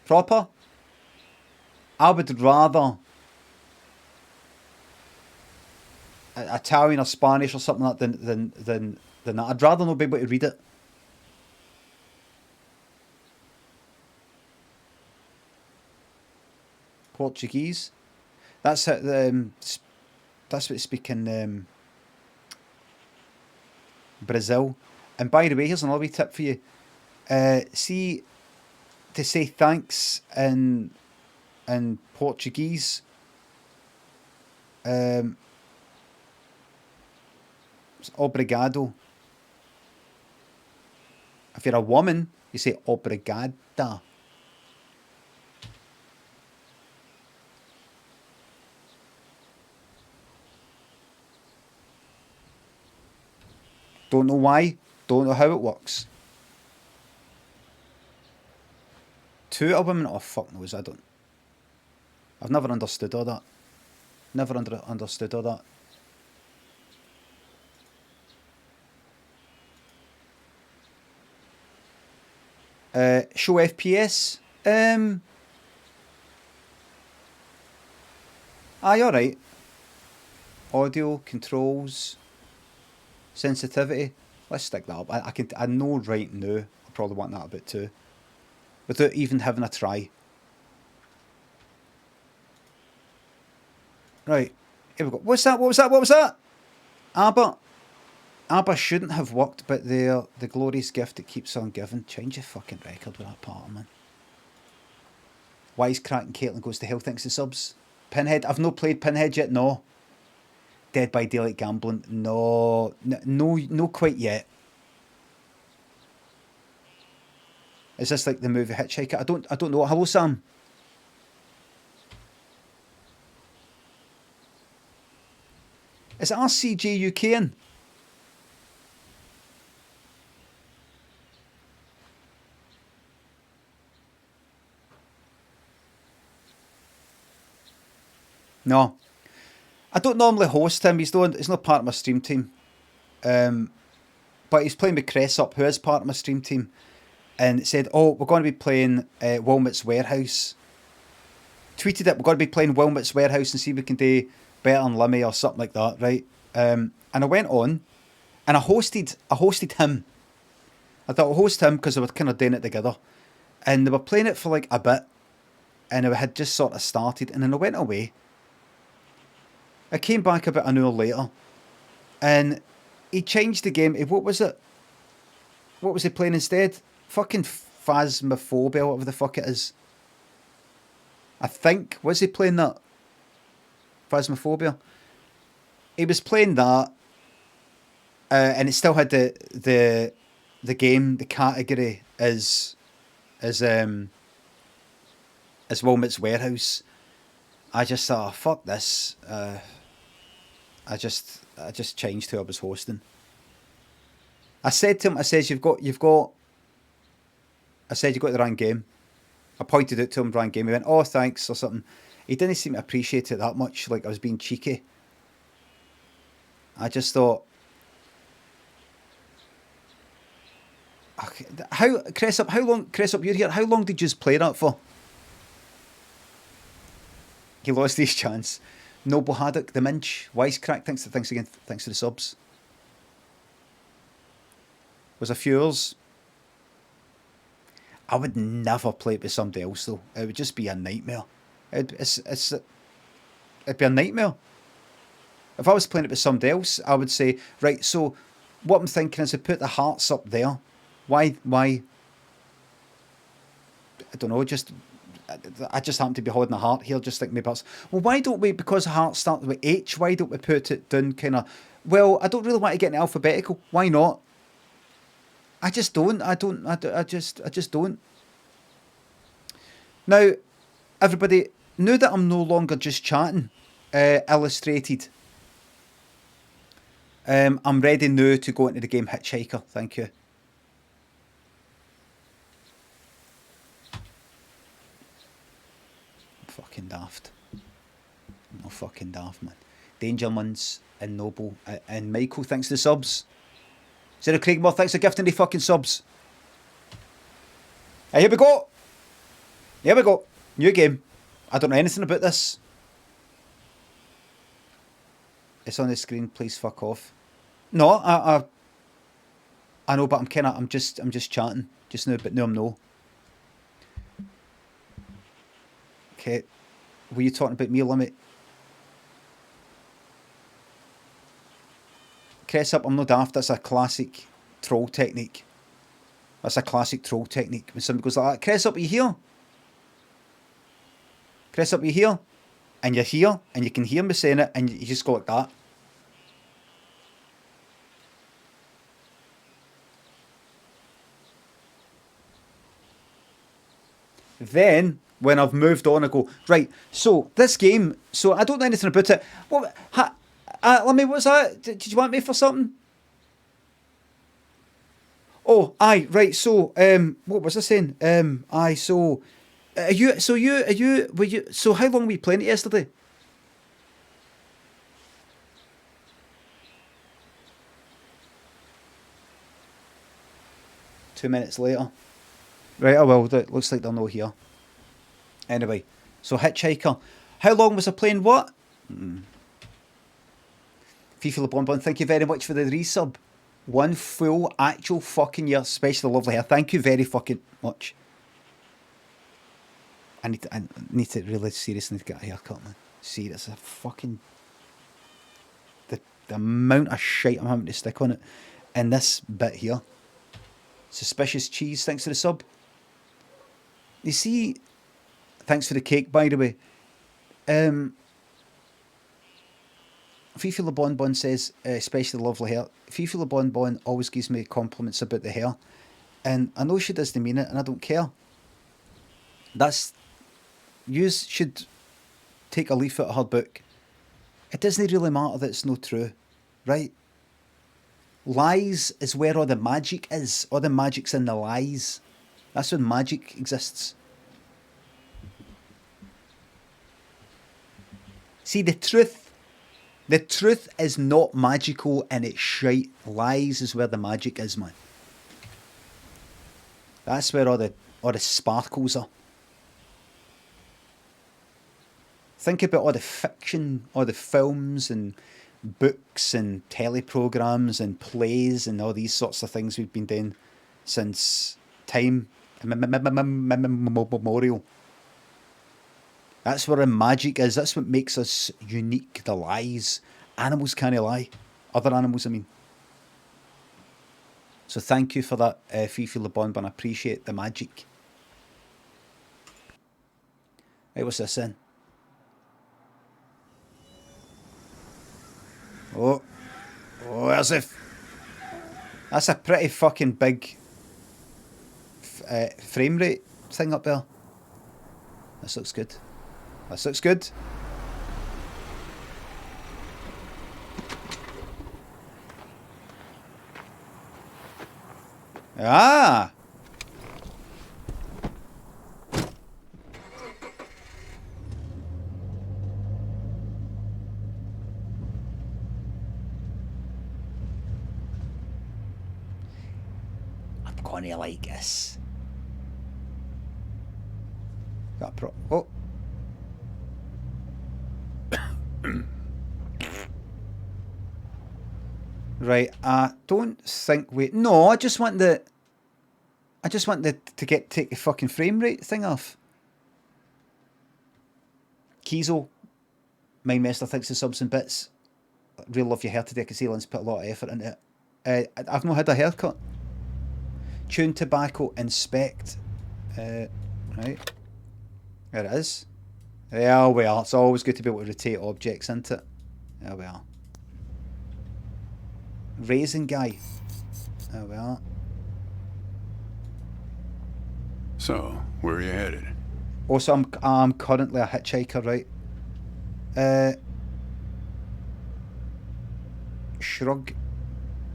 Proper. I would rather Italian or Spanish or something like that than that. I'd rather not be able to read it. Portuguese. That's it. That's what it's speaking. Brazil. And by the way, here's another wee tip for you. See, to say thanks in Portuguese. It's obrigado. If you're a woman, you say obrigada. Don't know why, don't know how it works. To a woman? Oh, fuck knows, I don't. I've never understood all that. Never understood all that. Show FPS. Aye, alright. Audio, controls, sensitivity. Let's stick that up. I know right now I probably want that a bit too. Without even having a try. Right, here we go. What's that? What was that? ABBA shouldn't have worked, but they're the glorious gift that keeps on giving. Change your fucking record with that part, man. Wisecracking Caitlin goes to hell, thanks to subs. Pinhead, I've not played Pinhead yet, no. Dead by Daylight Gambling, no quite yet. Is this like the movie Hitchhiker? I don't know. Hello, Sam. Is it RCG UK in? No. I don't normally host him. He's not part of my stream team. But he's playing with Cressup, who is part of my stream team. And said, oh, we're going to be playing Wilmot's Warehouse. Tweeted it, we're going to be playing Wilmot's Warehouse and see if we can do better than Limmy or something like that, right? And I went on, and I hosted him. I thought I'll host him because they were kind of doing it together, and they were playing it for like a bit, and it had just sort of started, and then I went away. I came back about an hour later, and he changed the game. What was it? What was he playing instead? Fucking Phasmophobia, whatever the fuck it is. I think. Was he playing that? Phasmophobia? He was playing that, and it still had the game, the category as Wilmot's Warehouse. I just thought, oh, fuck this. I just changed who I was hosting. I said to him, I said, you've got the wrong game. I pointed out to him, wrong game. He went, oh, thanks, or something. He didn't seem to appreciate it that much, like I was being cheeky. I just thought, okay, Cressup, you're here. How long did you just play that for? He lost his chance. Noble Haddock, the Minch, Wisecrack, thanks again, thanks for the subs. Was a few hours. I would never play it with somebody else though. It would just be a nightmare. It'd be a nightmare. If I was playing it with somebody else, I would say, right, so what I'm thinking is to put the hearts up there. Why? I don't know, I just happen to be holding a heart here, just think maybe that's, well, why don't we, because hearts start with H, why don't we put it down kind of, well, I don't really want to get in alphabetical, why not? I just don't. I just don't. Now, everybody, now that I'm no longer just chatting, illustrated, I'm ready now to go into the game Hitchhiker. Thank you. I'm fucking daft. I'm not fucking daft, man. Dangermans and Noble and Michael, thanks for the subs. Sarah Craigmore, thanks for gifting the fucking subs. Hey, here we go. Here we go. New game. I don't know anything about this. It's on the screen. Please fuck off. No, I know, but I'm just chatting just now. But no, I'm no. Okay, were you talking about me, Limit? Cressup, I'm no daft. That's a classic troll technique. That's a classic troll technique. When somebody goes like that, Cressup, are you here? Cressup, are you here? And you're here, and you can hear me saying it, and you just go like that. Then, when I've moved on, I go, right, so this game, so I don't know anything about it. What? Let me, what's that? Did you want me for something? Oh, aye, right, so, what was I saying? Aye, so, were you, so how long were you playing it yesterday? Two minutes later. Right, oh well, it looks like they're not here. Anyway, so Hitchhiker. How long was I playing what? FIFA LeBonbon, thank you very much for the resub. 1 full actual fucking year, especially lovely hair. Thank you very fucking much. I need to really seriously get a haircut, man. See, that's a fucking the amount of shite I'm having to stick on it. And this bit here. Suspicious Cheese, thanks for the sub. You see, thanks for the cake, by the way. Fifi LeBonbon says, especially lovely hair. Fifi LeBonbon always gives me compliments about the hair. And I know she doesn't mean it, and I don't care. You should take a leaf out of her book. It doesn't really matter that it's not true, right? Lies is where all the magic is. All the magic's in the lies. That's when magic exists. See, the truth is not magical and it's shite. Lies is where the magic is, man. That's where all the sparkles are. Think about all the fiction, all the films and books and teleprograms and plays and all these sorts of things we've been doing since time immemorial. That's where the magic is. That's what makes us unique. The lies. Animals can't lie. Other animals, I mean. So thank you for that, Fifi Le Bon, but I appreciate the magic. Hey, what's this then? Oh, there's that's a pretty fucking big frame rate thing up there. This looks good. This looks good. Ah! I'm gonna like this. Got a pro. Oh. Right, I don't think we. No, I just want to take the fucking frame rate thing off. Kiesel, my master thinks the subs and bits. Really love your hair today. I can see Lynn's put a lot of effort into it. I've not had a haircut. Tune tobacco inspect. Right, there it is. There we are. It's always good to be able to rotate objects into it. There we are. Raisin guy. There we are. So, where are you headed? Also, I'm currently a hitchhiker, right? Shrug.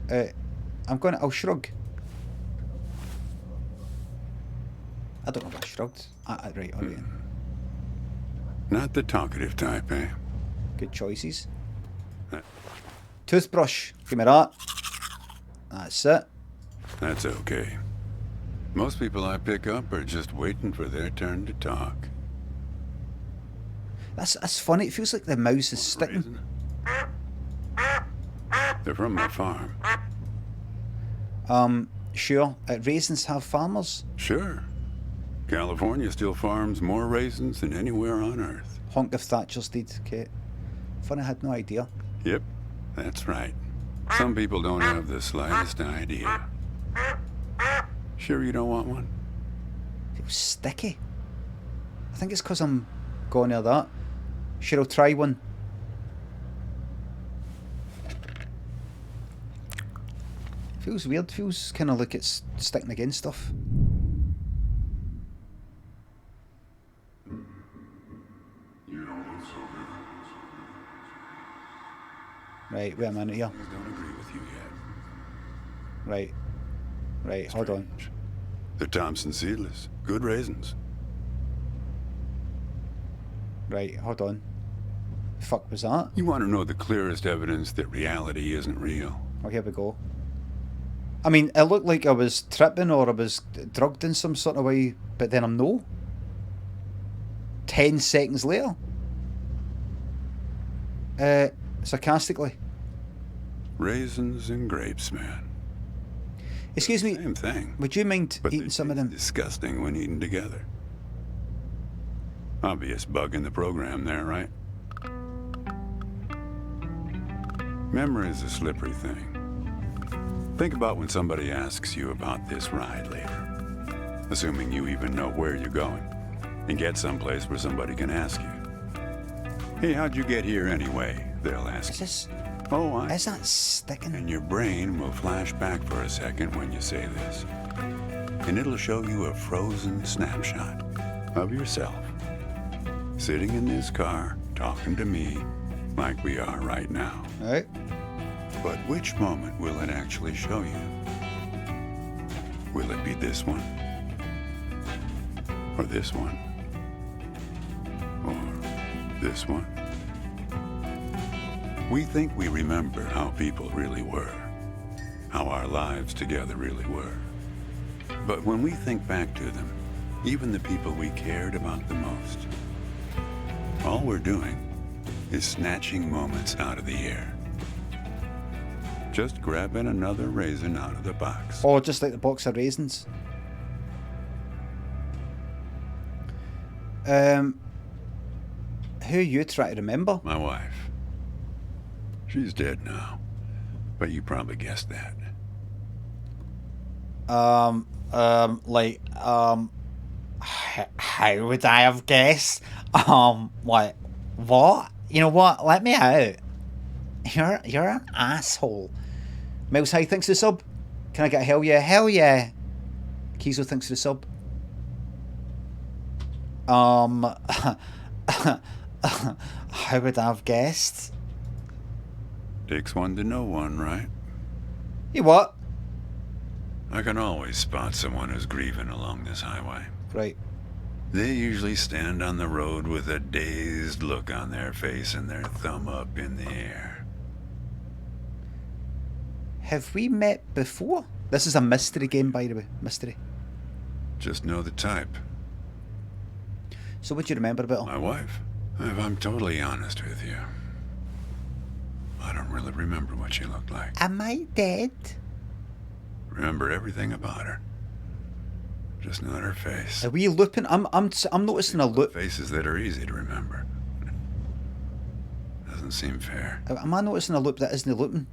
I'll shrug. I don't know if I shrugged. Right, okay. Not the talkative type, eh? Good choices. Toothbrush. Give me that. That's it. That's okay. Most people I pick up are just waiting for their turn to talk. That's funny. It feels like the mouse is sticking. They're from my farm. Sure. Raisins have farmers. Sure. California still farms more raisins than anywhere on Earth. Honk if Thatcher's deed. Okay. Funny, I had no idea. Yep, that's right. Some people don't have the slightest idea. Sure you don't want one? It was sticky. I think it's because I'm going near that. Sure, I'll try one. Feels weird. Feels kind of like it's sticking against stuff. Right, wait a minute here. I don't agree with you yet. Right, hold on. They're Thompson seedless. Good raisins. Right, hold on. The fuck was that? You want to know the clearest evidence that reality isn't real? Oh, here we go. I mean, it looked like I was tripping or I was drugged in some sort of way, but then I'm no. 10 seconds later. Sarcastically. Raisins and grapes, man. Excuse me, Same thing. would you mind But eating they some of taste them? disgusting when eaten together. Obvious bug in the program there, right? Memory is a slippery thing. Think about when somebody asks you about this ride later, assuming you even know where you're going, and get someplace where somebody can ask you. Hey, how'd you get here anyway? They'll ask. Is this... Oh, Is that sticking? And your brain will flash back for a second when you say this. And it'll show you a frozen snapshot of yourself, sitting in this car, talking to me like we are right now. Right. But which moment will it actually show you? Will it be this one? Or this one? Or this one? We think we remember how people really were, how our lives together really were. But when we think back to them, even the people we cared about the most, All we're doing is snatching moments out of the air. Just grabbing another raisin out of the box. Oh, just like the box of raisins. Who you try to remember? My wife. She's dead now, but you probably guessed that. How would I have guessed? What? You know what? Let me out. You're an asshole. Miles High thinks the sub. Can I get a hell yeah? Hell yeah. Kiesel thinks the sub. How would I have guessed? Takes one to know one, right? You what? I can always spot someone who's grieving along this highway. Right. They usually stand on the road with a dazed look on their face and their thumb up in the air. Have we met before? This is a mystery game, by the way. Mystery. Just know the type. So what do you remember about her? My wife. If I'm totally honest with you, I don't really remember what she looked like. Am I dead? Remember everything about her. Just not her face. Are we looping? I'm noticing a loop. Faces that are easy to remember. Doesn't seem fair. Am I noticing a loop that isn't looping?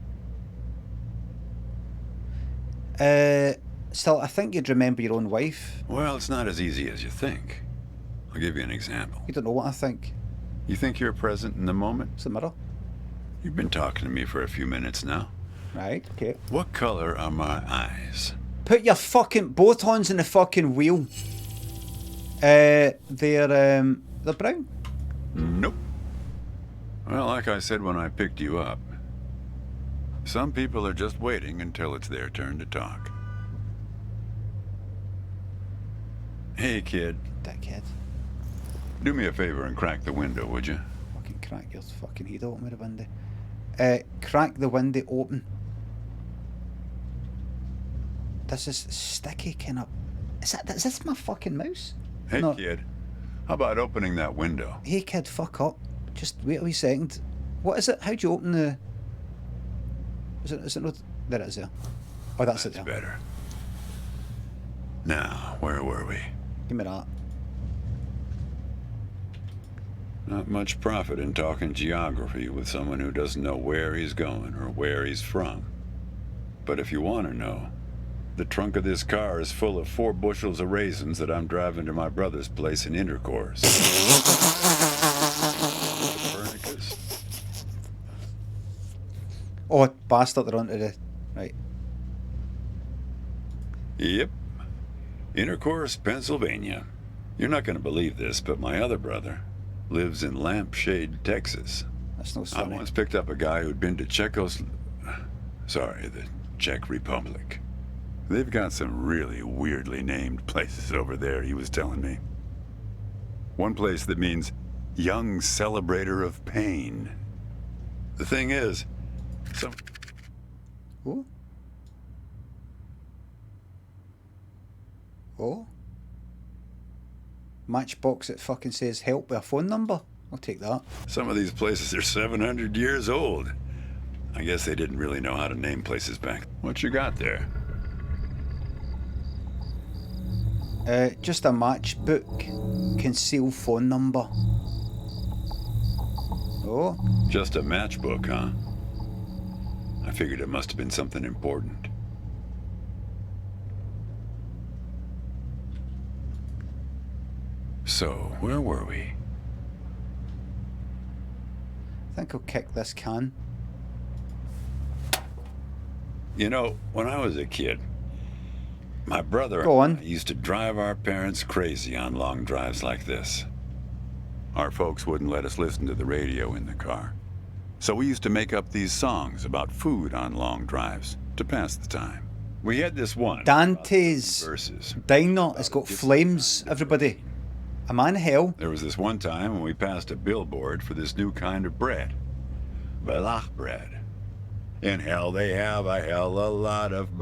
Still, I think you'd remember your own wife. Well, it's not as easy as you think. I'll give you an example. You don't know what I think. You think you're present in the moment? What's the matter? You've been talking to me for a few minutes now. Right, okay. What color are my eyes? Put your fucking both hands in the fucking wheel. They're brown. Nope. Well, like I said when I picked you up, some people are just waiting until it's their turn to talk. Hey, kid. Dickhead. Do me a favor and crack the window, would you? Fucking crack your fucking head open with the window. Crack the window open. This is sticky, kind of. Is this my fucking mouse? Hey, No. kid. How about opening that window? Hey kid, fuck up. Just wait a wee second. What is it? How do you open the... Is it not... There it is there. Oh, that's it That's there. better. Now, where were we? Give me that. Not much profit in talking geography with someone who doesn't know where he's going or where he's from. But if you want to know, the trunk of this car is full of 4 bushels of raisins that I'm driving to my brother's place in Intercourse. Copernicus. Oh, bastard, they're onto the... Right. Yep. Intercourse, Pennsylvania. You're not going to believe this, but my other brother lives in Lampshade, Texas. That's no I funny. once picked up a guy who'd been to the Czech Republic. They've got some really weirdly named places over there, he was telling me. One place that means young celebrator of pain. The thing is, Oh? Oh? Matchbox that fucking says help with a phone number? I'll take that. some of these places are 700 years old. I guess they didn't really know how to name places back. What you got there? Just a matchbook. Conceal phone number. Oh? Just a matchbook, huh? I figured it must have been something important. So, where were we? I think I'll kick this can. You know, when I was a kid, my brother Go on. and I used to drive our parents crazy on long drives like this. Our folks wouldn't let us listen to the radio in the car. So we used to make up these songs about food on long drives to pass the time. We had this one. Dante's Verses. diner has got flames, everybody. A man hell. There was this one time when we passed a billboard for this new kind of bread. Belach bread. In hell they have a hell a lot of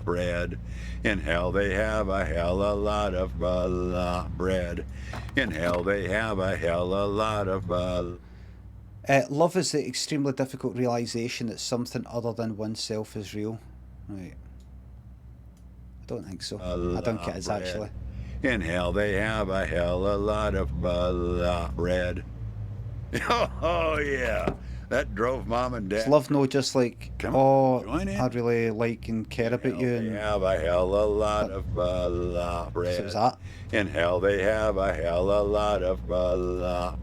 bread. In hell they have a hell a lot of bread. In hell they have a hell a lot of Love is the extremely difficult realization that something other than oneself is real. Right. I don't think so. I think it is bread. actually. In hell they have a hell a lot of bread. Oh yeah, that drove mom and Is dad. love no just like, Come oh, on, join in. I really like and care about you, They and have a hell a lot of so bread. it was that. In hell they have a hell a lot of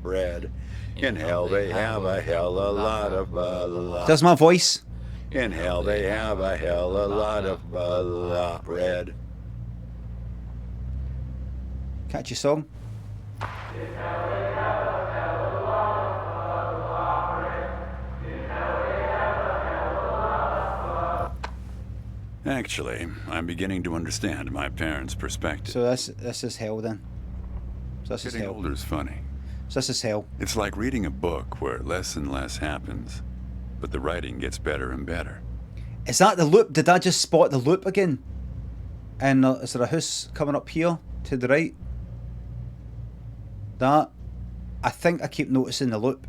bread. In hell they have a hell a lot of There's my voice. In hell they have a hell a lot of bread. Catchy song. Actually, I'm beginning to understand my parents' perspective. So this is hell then. So this is Getting hell. older is funny. So this is hell. It's like reading a book where less and less happens, but the writing gets better and better. Is that the loop? Did I just spot the loop again? And is there a house coming up here to the right? That. I think I keep noticing the loop.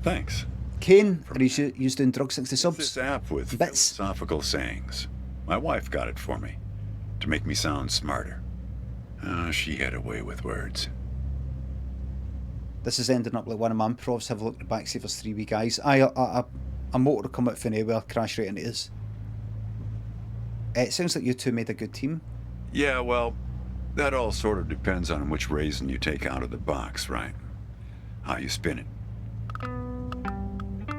Thanks. Kane, are you doing drugs 60 It's subs? this app with Bits. philosophical sayings. My wife got it for me to make me sound smarter. She had a way with words. This is ending up like one of my improvs. Have a look at the back, see if there's 3 wee guys. A motor to come out from anywhere, crash right into us. It sounds like you two made a good team. Yeah, well, that all sort of depends on which raisin you take out of the box, right? How you spin it.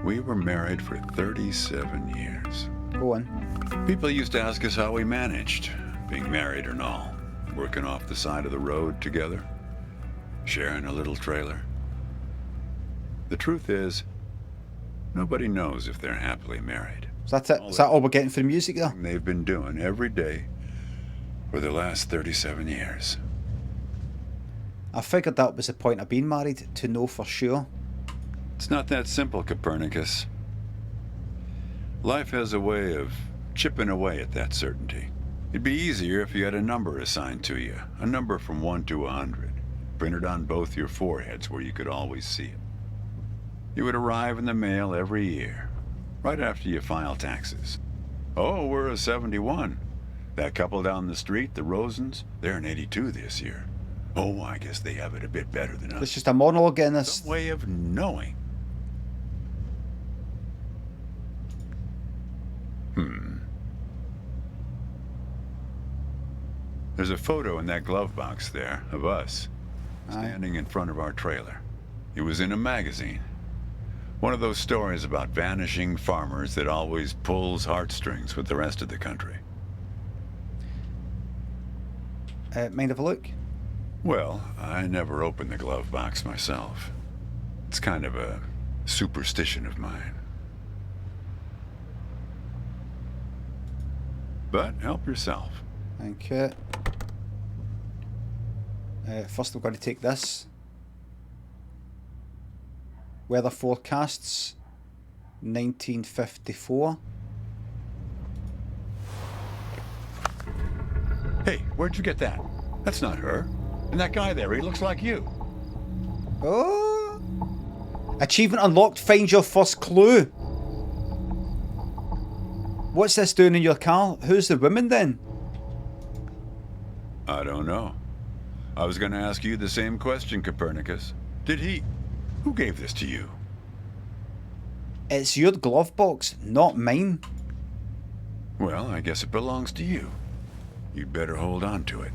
We were married for 37 years. Go on. People used to ask us how we managed, being married and all, working off the side of the road together, sharing a little trailer. The truth is, nobody knows if they're happily married. Is that it? Is that all we're getting for the music there? They've been doing every day for the last 37 years. I figured that was the point of being married, to know for sure. It's not that simple, Copernicus. Life has a way of chipping away at that certainty. It'd be easier if you had a number assigned to you, a number from 1 to 100, printed on both your foreheads where you could always see it. It would arrive in the mail every year, right after you file taxes. Oh, we're a 71. That couple down the street, the Rosens, they're an 82 this year. Oh, I guess they have it a bit better than us. It's just a monologue in this. Some way of knowing. There's a photo in that glove box there of us, standing in front of our trailer. It was in a magazine. One of those stories about vanishing farmers that always pulls heartstrings with the rest of the country. Mind have a look? Well, I never opened the glove box myself. It's kind of a superstition of mine. But help yourself. Thank you. First we're going to take this. Weather forecasts, 1954. Hey, where'd you get that? That's not her. And that guy there, he looks like you. Oh! Achievement unlocked, find your first clue. What's this doing in your car? Who's the woman then? I don't know. I was going to ask you the same question, Copernicus. Did he... Who gave this to you? It's your glove box, not mine. Well, I guess it belongs to you. You'd better hold on to it.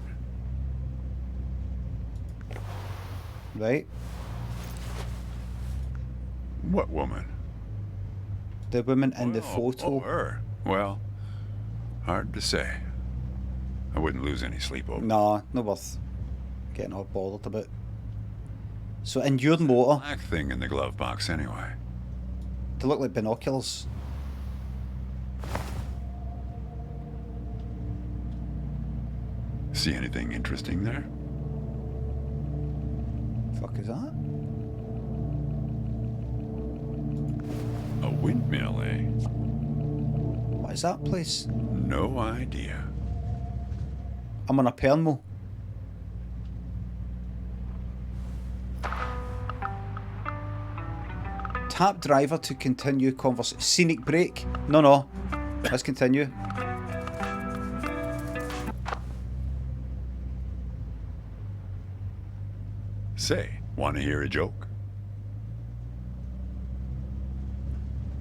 Right? What woman? The woman in the Oh, photo. her. Well, hard to say. I wouldn't lose any sleep over it. Nah, no worth getting all bothered about. So in your motor, Black thing in the glove box anyway. they look like binoculars. See anything interesting there? Fuck is that? A Windmill, eh? What is that place? No idea. I'm on a Pernmo. Tap driver to continue conversation. Scenic break? No. Let's continue. Say, want to hear a joke?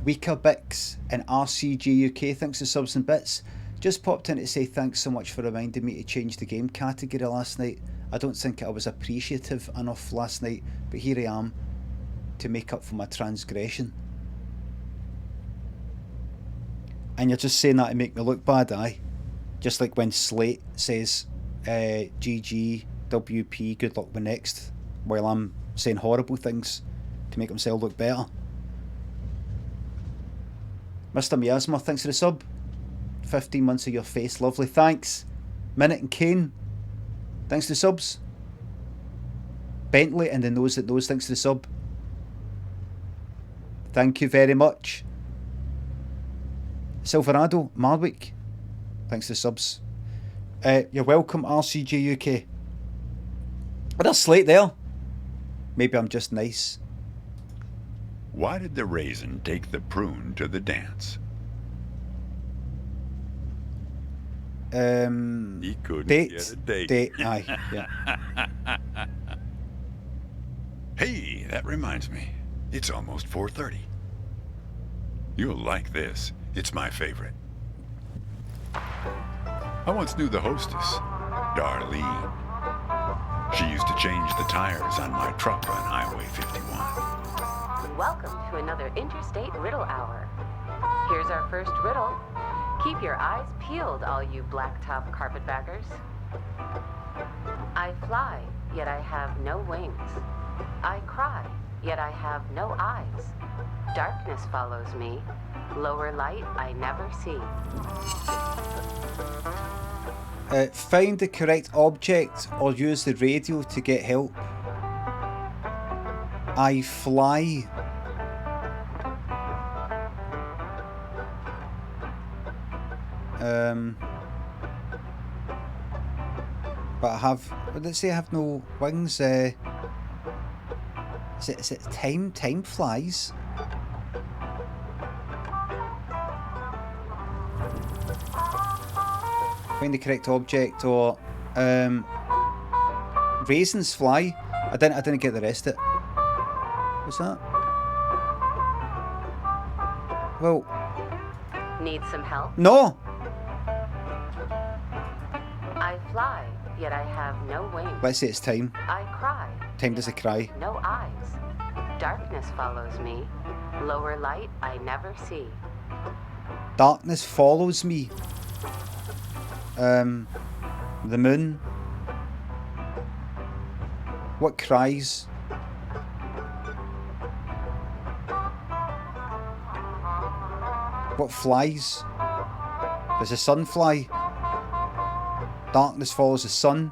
Weaker Bix and RCG UK thanks to subs and bits. Just popped in to say thanks so much for reminding me to change the game category last night. I don't think I was appreciative enough last night, but here I am to make up for my transgression. And you're just saying that to make me look bad, aye? Just like when Slate says GG, WP, good luck with next, while I'm saying horrible things to make himself look better. Mr. Miasma, thanks for the sub. 15 months of your face, lovely, thanks. Minute and Kane, thanks for the subs. Bentley and the Nose That Knows, thanks for the sub. Thank you very much. Silverado, Marwick, thanks for the subs. You're welcome, RCG UK. Oh, there's Slate there. Maybe I'm just nice. Why did the raisin take the prune to the dance? He couldn't get a date. Aye, yeah. Hey, that reminds me. It's almost 4:30. You'll like this. It's my favorite. I once knew the hostess, Darlene. She used to change the tires on my truck on Highway 51. Welcome to another Interstate Riddle Hour. Here's our first riddle. Keep your eyes peeled, all you blacktop carpetbaggers. I fly, yet I have no wings. I cry, yet I have no eyes. Darkness follows me. Lower light I never see. Find the correct object or use the radio to get help. I fly. But I have. What did it say? I have no wings. Is it time? Time flies. Find the correct object or raisins fly. I didn't get the rest of it. What's that? Well. Need some help? No. I fly, yet I have no wings. Let's say it's time. I cry. Time does it cry? No eyes. Darkness follows me. Lower light I never see. Darkness follows me. The moon. What cries? What flies? Does the sun fly? Darkness follows the sun.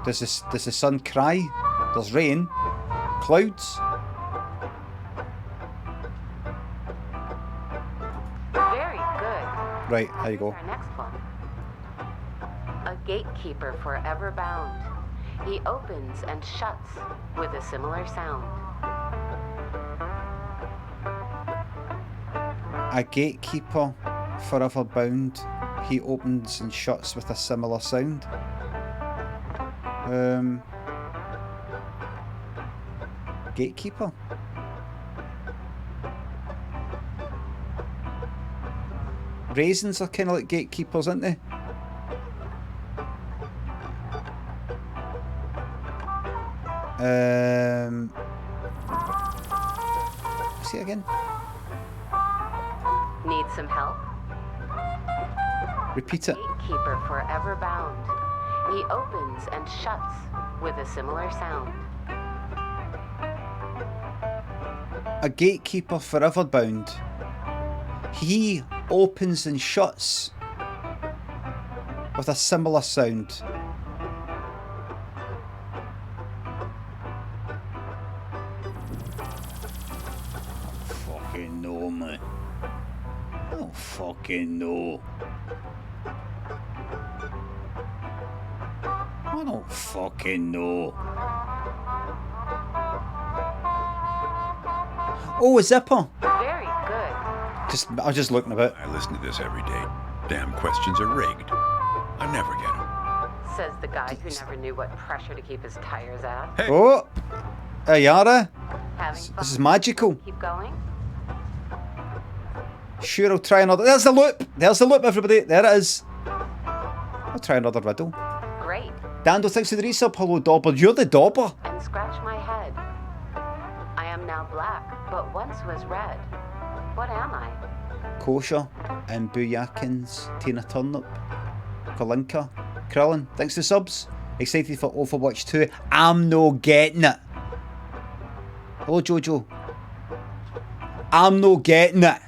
Does the sun cry? There's rain. Clouds. Very good. Right, there you go. Our next one. A gatekeeper forever bound. He opens and shuts with a similar sound. A gatekeeper forever bound. He opens and shuts with a similar sound. Gatekeeper. Raisins are kind of like gatekeepers, aren't they? See it again. Need some help? Repeat it. Gatekeeper forever bound. He opens and shuts with a similar sound. A gatekeeper forever bound. He opens and shuts with a similar sound. Fuck. know, man. I don't fucking know. I don't fucking know. Oh, a zipper. Very good. I was just looking about. I listen to this every day. Damn questions are rigged. I never get them. Says the guy who never knew what pressure to keep his tires at. Hey. Oh, hey Yara. Having fun? This is magical. Keep going. Sure, I'll try another. There's the loop. There's the loop, everybody. There it is. I'll try another riddle. Great. Dando, thanks for the resub. Hello, Dobber. You're the Dobber. And scratch my head. I am now black, but once was red. What am I? Kosher and Booyakins, Tina Turnip, Kalinka, Krillin, thanks for the subs. Excited for Overwatch 2. I'm no getting it. Hello, Jojo. I'm no getting it.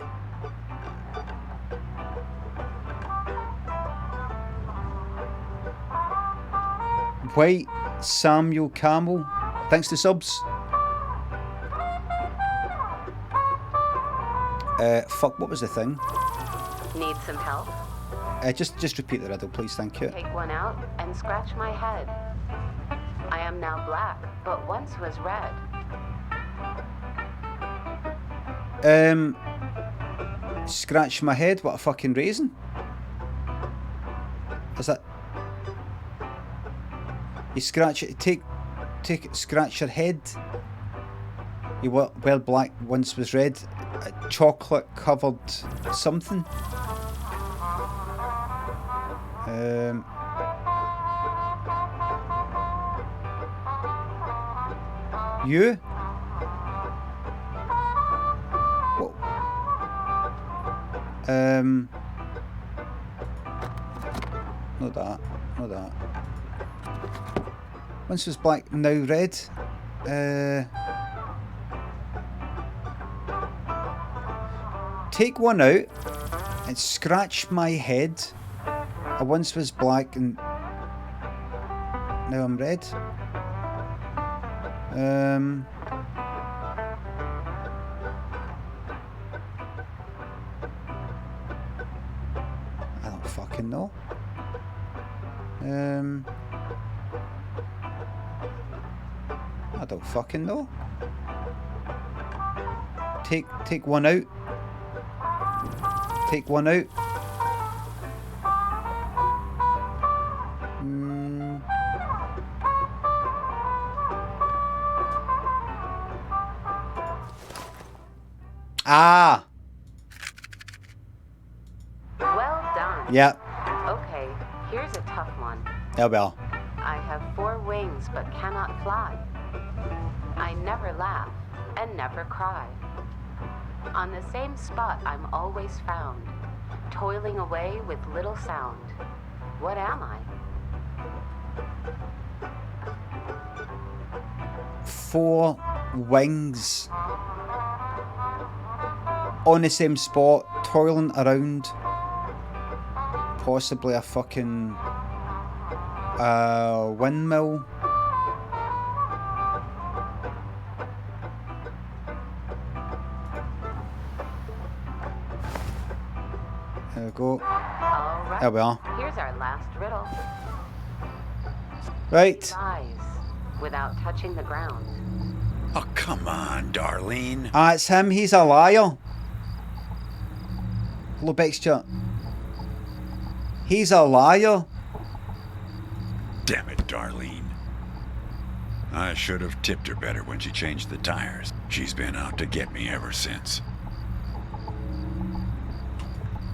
White Samuel Camel, thanks to subs. Fuck, what was the thing? Need some help? Just repeat the riddle, please, thank you. Take one out and scratch my head. I am now black, but once was red. Scratch my head, what a fucking raisin. Is that... You scratch it, take it, scratch your head. You were well black, once was red. A chocolate covered something. You? What? Not that. Not that. Once was black, now red. Take one out and scratch my head. I once was black and now I'm red. I don't fucking know. I don't fucking know. Take one out. Take one out. Ah. Well done. Yeah. Okay, here's a tough one. Oh well. I have 4 wings but cannot fly. I never laugh and never cry. On the same spot I'm always found, toiling away with little sound. What am I? 4 wings. On the same spot, toiling around. Possibly a fucking windmill. There we go. All right. There we are. Here's our last riddle. Right. Lies without touching the ground. Oh, come on, Darlene. Ah, it's him. He's a liar. Hello, Bexture. He's a liar. Damn it, Darlene. I should have tipped her better when she changed the tires. She's been out to get me ever since.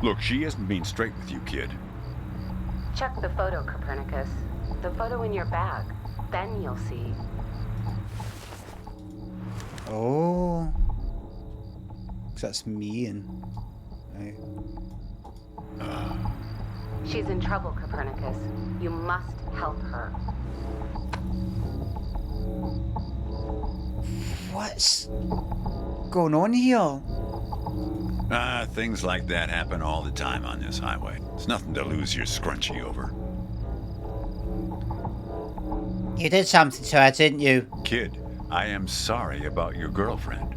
Look, she isn't being straight with you, kid. Check the photo, Copernicus. The photo in your bag. Then you'll see. Oh. 'Cause that's me and... Right. She's in trouble, Copernicus. You must help her. What's going on here? Things like that happen all the time on this highway. It's nothing to lose your scrunchie over. You did something to her, didn't you? Kid, I am sorry about your girlfriend,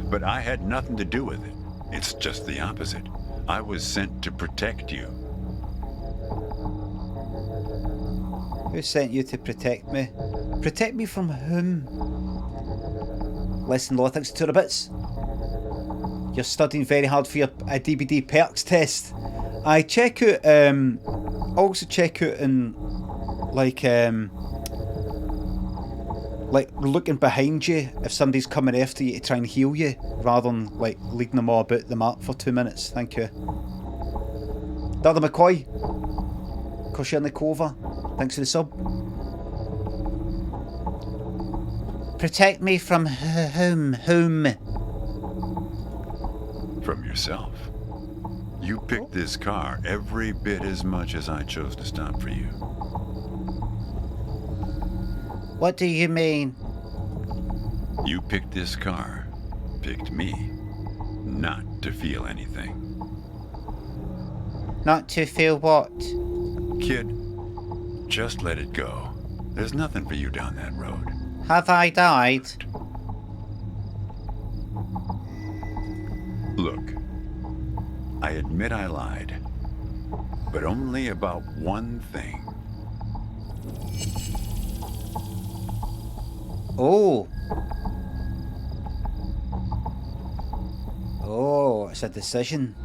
but I had nothing to do with it. It's just the opposite. I was sent to protect you. Who sent you to protect me? Protect me from whom? Less than low, thanks to 2 bits. You're studying very hard for your DBD perks test. I check out, also check out and like looking behind you if somebody's coming after you to try and heal you, rather than like leading them all about the map for 2 minutes. Thank you. Dada McCoy, Koshernikova, thanks for the sub. Protect me from whom? From yourself. You picked this car every bit as much as I chose to stop for you. What do you mean? You picked this car, picked me, not to feel anything. Not to feel what? Kid, just let it go. There's nothing for you down that road. Have I died? Look, I admit I lied, but only about one thing. Oh. Oh, it's a decision.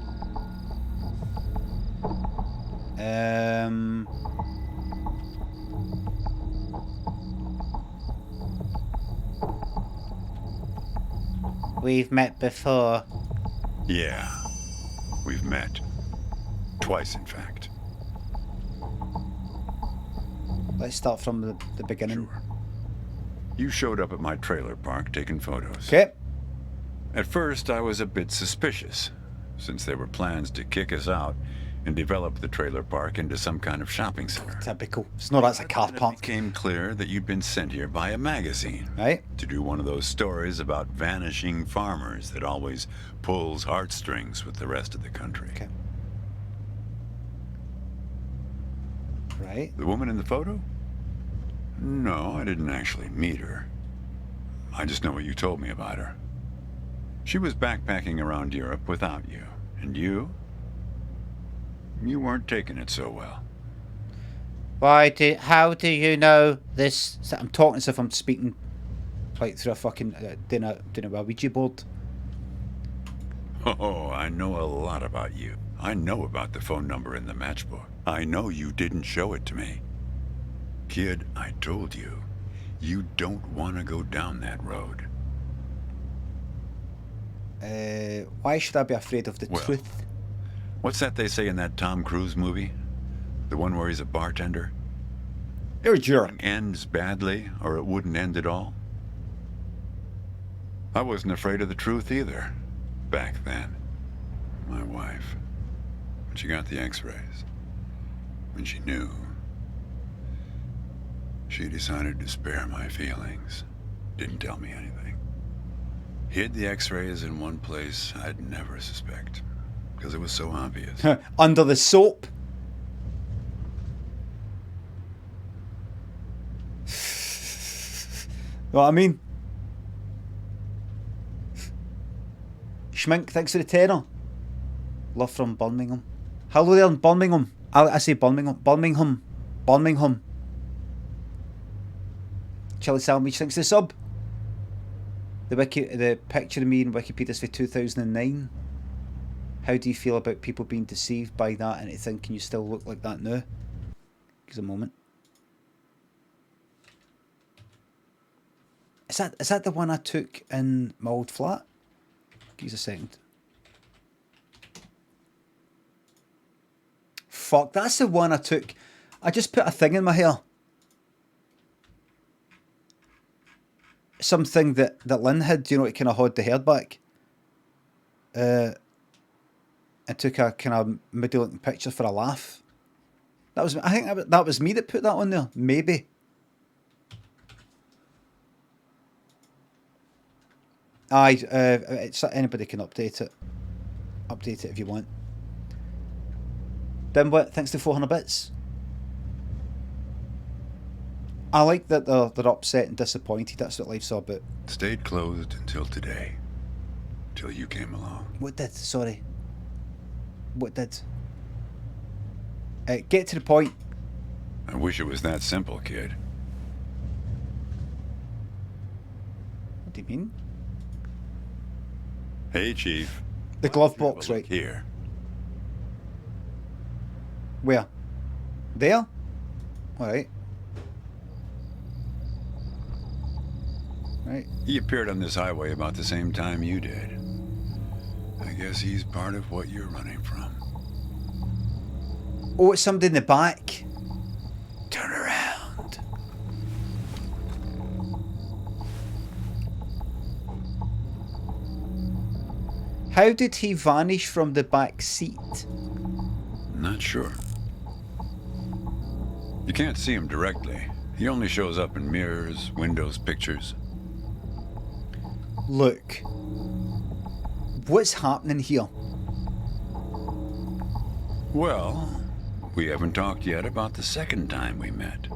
We've met before. Yeah, we've met. Twice, in fact. Let's start from the beginning. Sure. You showed up at my trailer park taking photos. Okay. At first, I was a bit suspicious, since there were plans to kick us out and develop the trailer park into some kind of shopping center. Typical. It's not as a car It park. became clear that you'd been sent here by a magazine. Right? To do one of those stories about vanishing farmers that always pulls heartstrings with the rest of the country. Okay. Right. The woman in the photo? No, I didn't actually meet her. I just know what you told me about her. She was backpacking around Europe without you. And you? You weren't taking it so well. How do you know this? I'm talking as if I'm speaking like through a fucking doing a Ouija board. Oh, I know a lot about you. I know about the phone number in the matchbook. I know you didn't show it to me. Kid, I told you, you don't want to go down that road. Why should I be afraid of the Well, truth? What's that they say in that Tom Cruise movie? The one where he's a bartender? You're a jerk. It ends badly, or it wouldn't end at all. I wasn't afraid of the truth either, back then. My wife, when she got the x-rays, when she knew, she decided to spare my feelings. Didn't tell me anything. Hid the x-rays in one place I'd never suspect, because it was so obvious. Under the soap. Know what I mean? Schmink, thanks for the tenner. Love from Birmingham. Hello there in Birmingham. I say Birmingham. Birmingham. Chili Sandwich, thanks for the sub. The picture of me in Wikipedia's for 2009. How do you feel about people being deceived by that and thinking you still look like that now? Give us a moment. Is that the one I took in my old flat? Give us a second. Fuck, that's the one I took. I just put a thing in my hair. Something that Lynn had, you know, to kind of hold the hair back. I took a kind of moody looking picture for a laugh. I think that was me that put that on there. Maybe. Aye, anybody can update it. Update it if you want. Dimwit, thanks to 400 bits. I like that they're upset and disappointed. That's what life's all about. Stayed closed until today. till you came along. What did? Sorry. What did? Get to the point. I wish it was that simple, kid. What do you mean? Hey, Chief. The glove Have a box, look right? here. Where? There? Alright. Right. He appeared on this highway about the same time you did. I guess he's part of what you're running from. Oh, it's somebody in the back. Turn around. How did he vanish from the back seat? Not sure. You can't see him directly. He only shows up in mirrors, windows, pictures. Look. What's happening here? Well, we haven't talked yet about the second time we met.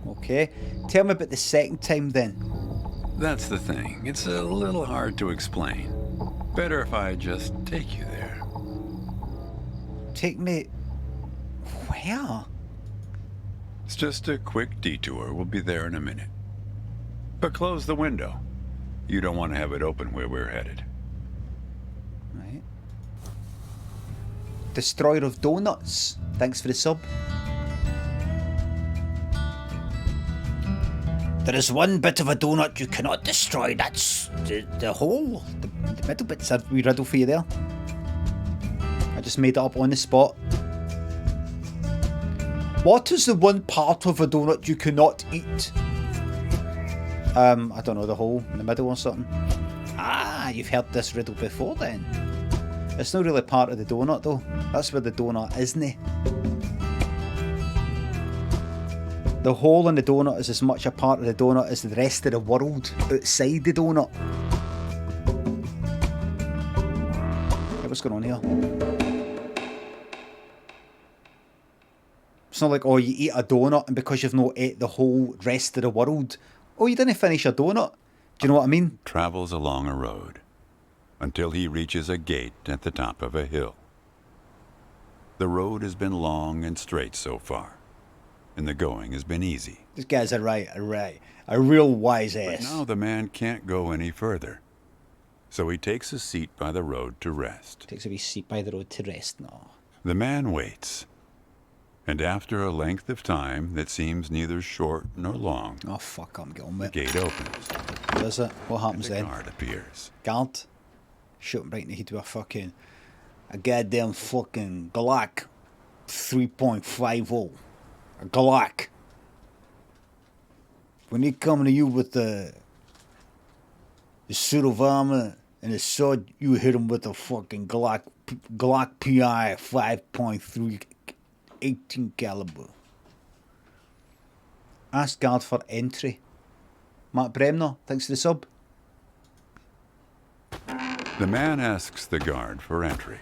Okay. Tell me about the second time then. That's the thing. It's a little hard to explain. Better if I just take you there. Take me... Where? It's just a quick detour. We'll be there in a minute. But close the window. You don't want to have it open where we're headed. Right. Destroyer of Donuts. Thanks for the sub. There is one bit of a donut you cannot destroy. That's the hole. The middle bit's a wee riddle for you there. I just made it up on the spot. What is the one part of a donut you cannot eat? I don't know, the hole in the middle or something. Ah, you've heard this riddle before then. It's not really part of the donut though. That's where the donut isn't it? The hole in the donut is as much a part of the donut as the rest of the world outside the donut. Hey, what's going on here? It's not like, oh, you eat a donut and because you've not ate the whole rest of the world, oh, you didn't finish a donut. Do you know what I mean? Travels along a road until he reaches a gate at the top of a hill. The road has been long and straight so far, and the going has been easy. This guy's a real wise But ass. now the man can't go any further, so he takes a seat by the road to rest. Takes a wee seat by the road to rest now. The man waits, and after a length of time that seems neither short nor long, Oh fuck, I'm getting the it. gate opens, What is it? What and happens the then? guard appears. Guard? Shoot him right in the head with a goddamn fucking Glock 3.50. A Glock. When he coming to you with the suit of armor and a sword, you hit him with a fucking Glock PI 5.3 18 caliber. Ask guard for entry. Matt Bremner, thanks for the sub. The man asks the guard for entry,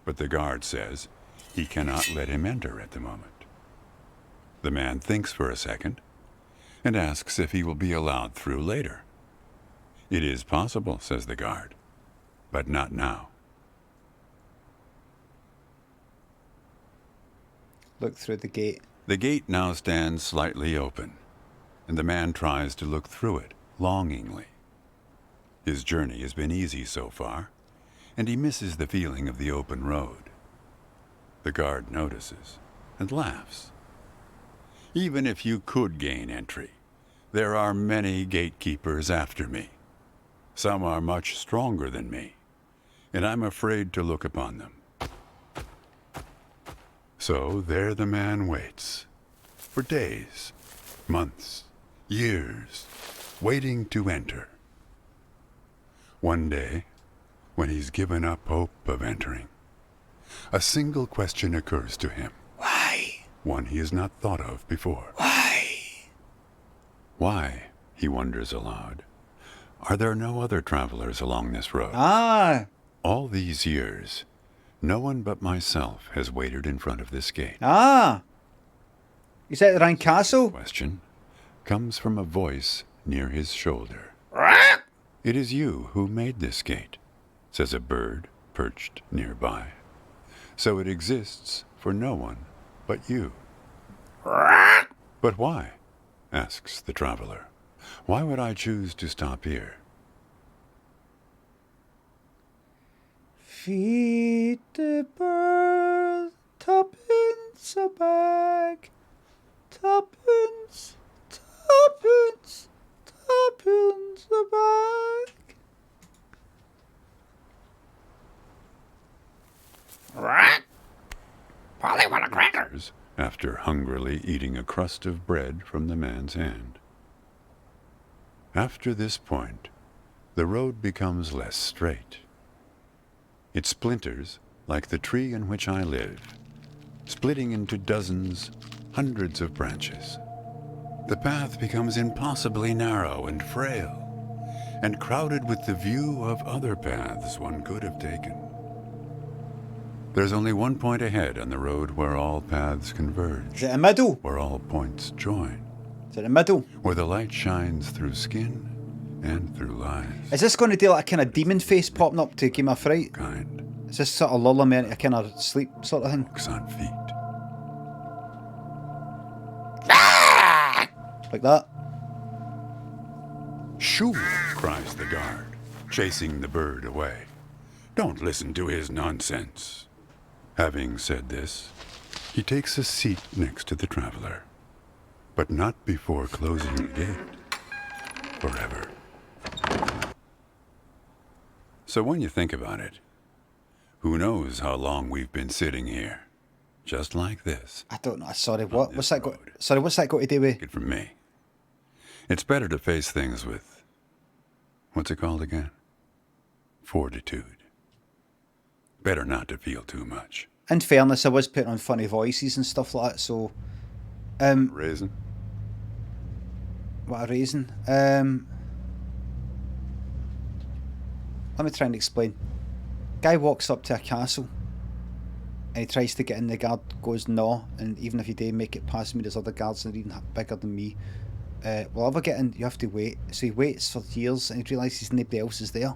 but the guard says he cannot let him enter at the moment. The man thinks for a second and asks if he will be allowed through later. It is possible, says the guard, but not now. Look through the gate. The gate now stands slightly open, and the man tries to look through it longingly. His journey has been easy so far, and he misses the feeling of the open road. The guard notices and laughs. Even if you could gain entry, there are many gatekeepers after me. Some are much stronger than me, and I'm afraid to look upon them. So there the man waits, for days, months, years, waiting to enter. One day, when he's given up hope of entering, a single question occurs to him. Why? One he has not thought of before. Why? Why, he wonders aloud, are there no other travelers along this road? Ah, All these years, no one but myself has waited in front of this gate. ah. Is that the Castle? Question comes from a voice near his shoulder. It is you who made this gate, says a bird perched nearby. So it exists for no one but you. But why? Asks the traveler. Why would I choose to stop here? Feed the bird, tuppence a bag, tuppence, tuppence, tuppence a bag. Polly want a cracker. After hungrily eating a crust of bread from the man's hand. After this point, the road becomes less straight. It splinters like the tree in which I live, splitting into dozens, hundreds of branches. The path becomes impossibly narrow and frail, and crowded with the view of other paths one could have taken. There's only one point ahead on the road where all paths converge. Is it a middle? Where all points join. Is it a middle? Where the light shines through skin and through lies. Is this going to do like a kind of demon face popping up to give me a fright? Kind Is this sort of lulling me into a kind of sleep sort of thing? walks on feet. Like that? Shoo! Cries the guard, chasing the bird away. Don't listen to his nonsense. Having said this, he takes a seat next to the traveler, but not before closing the gate forever. So when you think about it, who knows how long we've been sitting here, just like this. I don't know. Sorry, what? What's this that got? road. Sorry, what's that got to do with? Take it from me. It's better to face things with, what's it called again? Fortitude. Better not to feel too much. In fairness, I was putting on funny voices and stuff like that, so Raisin? what a reason. Let me try and explain. Guy walks up to a castle and he tries to get in. The guard goes no, and even if you do make it past me, there's other guards that are even bigger than me. Well, if I get in, you have to wait. So he waits for years and he realises nobody else is there.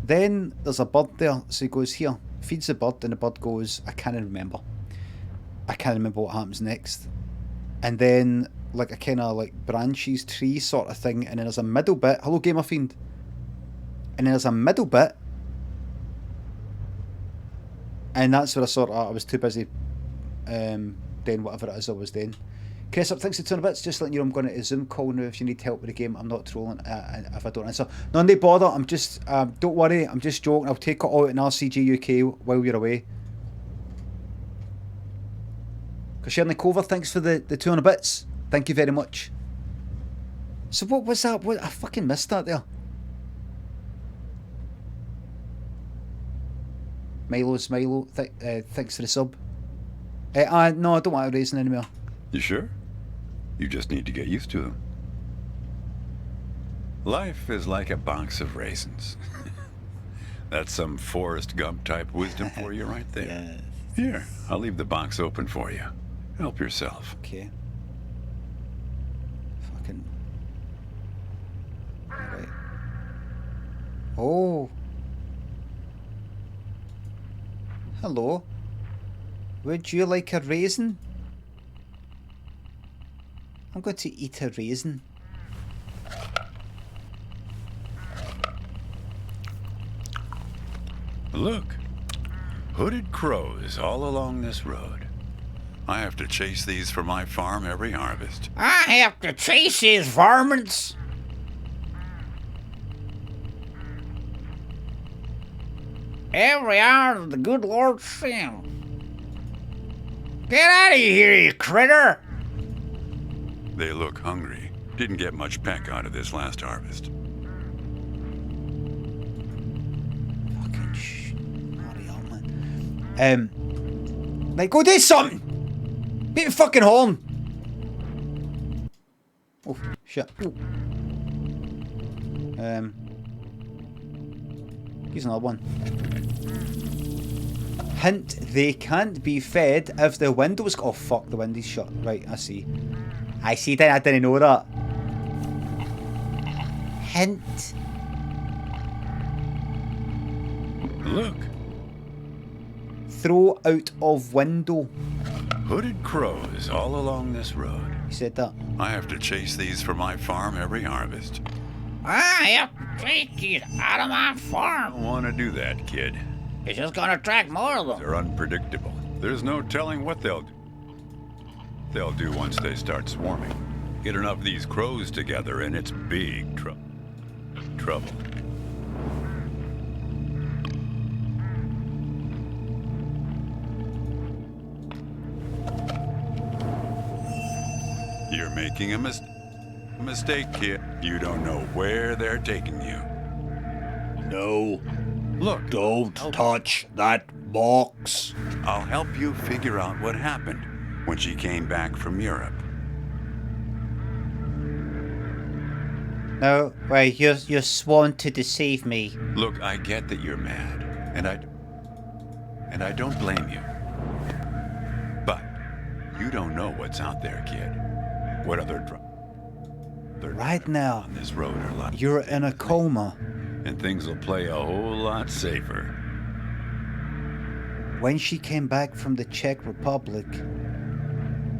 Then there's a bird there, so he goes here, feeds the bird, and the bird goes, I can't remember. I can't remember what happens next. And then like a kind of like branches, tree sort of thing, and then there's a middle bit. Hello, Gamer Fiend. And then there's a middle bit, and that's where I was too busy doing whatever it is I was doing. Chris up, thanks for 200 bits. Just letting you know I'm going to a Zoom call now if you need help with the game. I'm not trolling if I don't answer. No, no bother. I'm just, don't worry, I'm just joking. I'll take it all out in RCG UK while you're away. Sharing the cover, thanks for the 200 bits. Thank you very much. So what was that? What, I fucking missed that there. Milo, thanks for the sub. No, I don't want a raisin anymore. You sure? You just need to get used to them. Life is like a box of raisins. That's some Forrest Gump type wisdom for you right there. Yeah. Here, I'll leave the box open for you. Help yourself. Okay. Fucking. Alright. Oh. Hello. Would you like a raisin? I'm going to eat a raisin. Look, hooded crows all along this road. I have to chase these for my farm every harvest. I have to chase his varmints. Every hour of the good Lord's sin. Get out of here, you critter! They look hungry. Didn't get much peck out of this last harvest. Fucking hurry up, man. Like, go do something! Beat the fucking horn! Oh, shit. Ooh. Here's another one. Hint, they can't be fed if the window's... Oh, fuck, the window's shut. Right, I see. I didn't know that. Hint. Look, Throw out of window. hooded crows all along this road. He said that. I have to chase these for my farm every harvest. I take these out of my I farm. don't want to do that, kid. It's just gonna attract more of them. They're unpredictable. There's no telling what they'll do once they start swarming. Get enough of these crows together and it's big trouble. You're making a mistake, kid. You don't know where they're taking you. No, Look, don't touch that box. I'll help you figure out what happened when she came back from Europe. No, right, you're sworn to deceive me. Look, I get that you're mad, and I don't blame you. But you don't know what's out there, kid. What other Right now, on this road are like, you're in a coma. and things will play a whole lot safer. When she came back from the Czech Republic,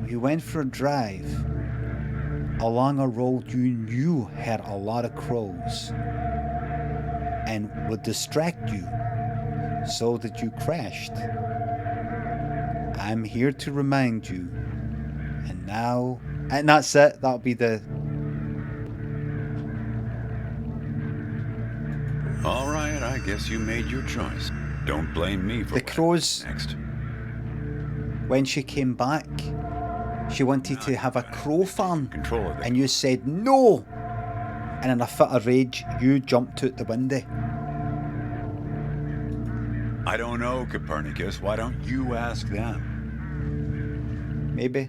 you went for a drive along a road you knew had a lot of crows and would distract you so that you crashed. I'm here to remind you. And that's it. That'll be the... All right, I guess you made your choice. Don't blame me for The what crows, next. when she came back, she wanted to have a crow farm. Control of it. And you said no. And in a fit of rage, you jumped out the window. I don't know, Copernicus. Why don't you ask them? Maybe.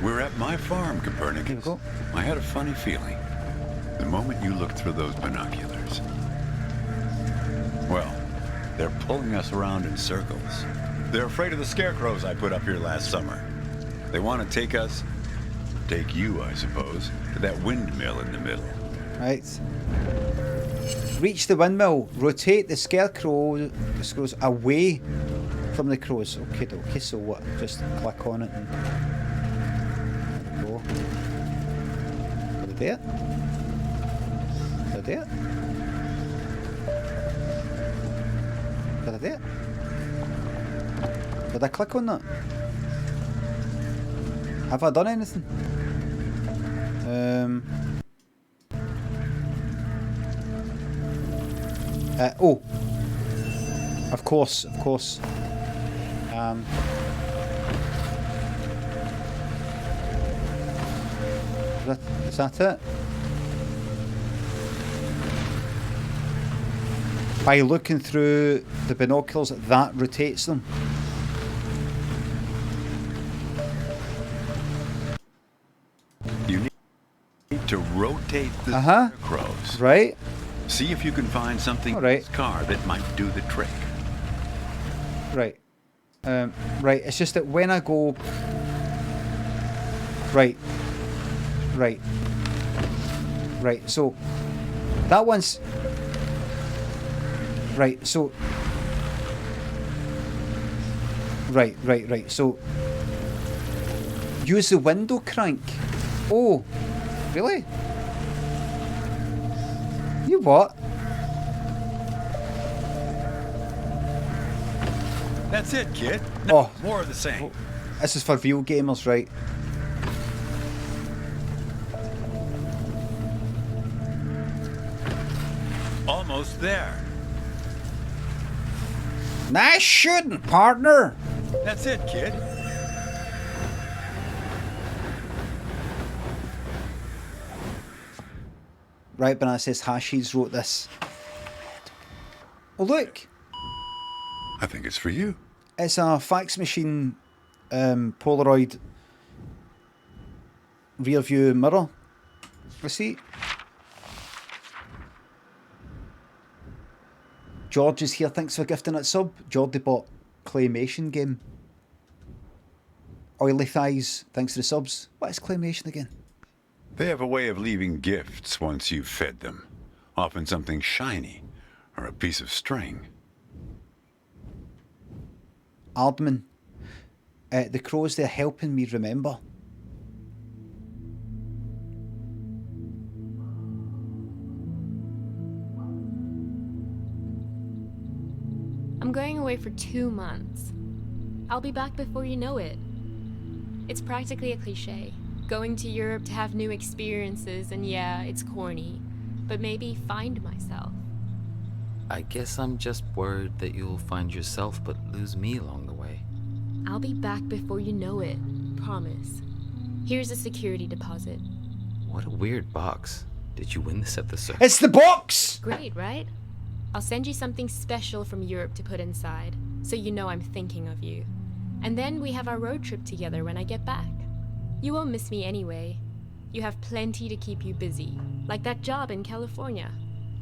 We're at my farm, Copernicus. Here we go. I had a funny feeling the moment you looked through those binoculars. Well, they're pulling us around in circles. They're afraid of the scarecrows I put up here last summer. They want to take you, I suppose, to that windmill in the middle. Right. Reach the windmill. Rotate the scarecrows away from the crows. Okay, so what? Just click on it and go. Did I do it? Did I do it? Did I do it? Did I click on that? Have I done anything? Oh, of course. Is that it? By looking through the binoculars, that rotates them. You need to rotate the crows. Right? See if you can find something All right. in this car that might do the trick. Right. Right, it's just that when I go... Right, so... That one's... Right, so... Right, so... Use the window crank. Oh, really? You what? That's it, kid. Oh. More of the same. This is for real gamers, right? Almost there. Nice shooting, partner. That's it, kid. Right, but it says Hashi's wrote this. Oh, look. I think it's for you. It's a fax machine Polaroid rear view mirror. Receipt. George is here. Thanks for gifting it sub. Geordie bought Claymation game. Oily Thighs. Thanks for the subs. What is Claymation again? They have a way of leaving gifts once you've fed them. Often something shiny or a piece of string. Aardman. The crows, they're helping me remember. I'm going away for 2 months. I'll be back before you know it. It's practically a cliche. Going to Europe to have new experiences, and yeah, it's corny. But maybe find myself. I guess I'm just worried that you'll find yourself but lose me along the way. I'll be back before you know it. Promise. Here's a security deposit. What a weird box. Did you win this at the circus? It's the box! Great, right? I'll send you something special from Europe to put inside, so you know I'm thinking of you. And then we have our road trip together when I get back. You won't miss me anyway. You have plenty to keep you busy, like that job in California.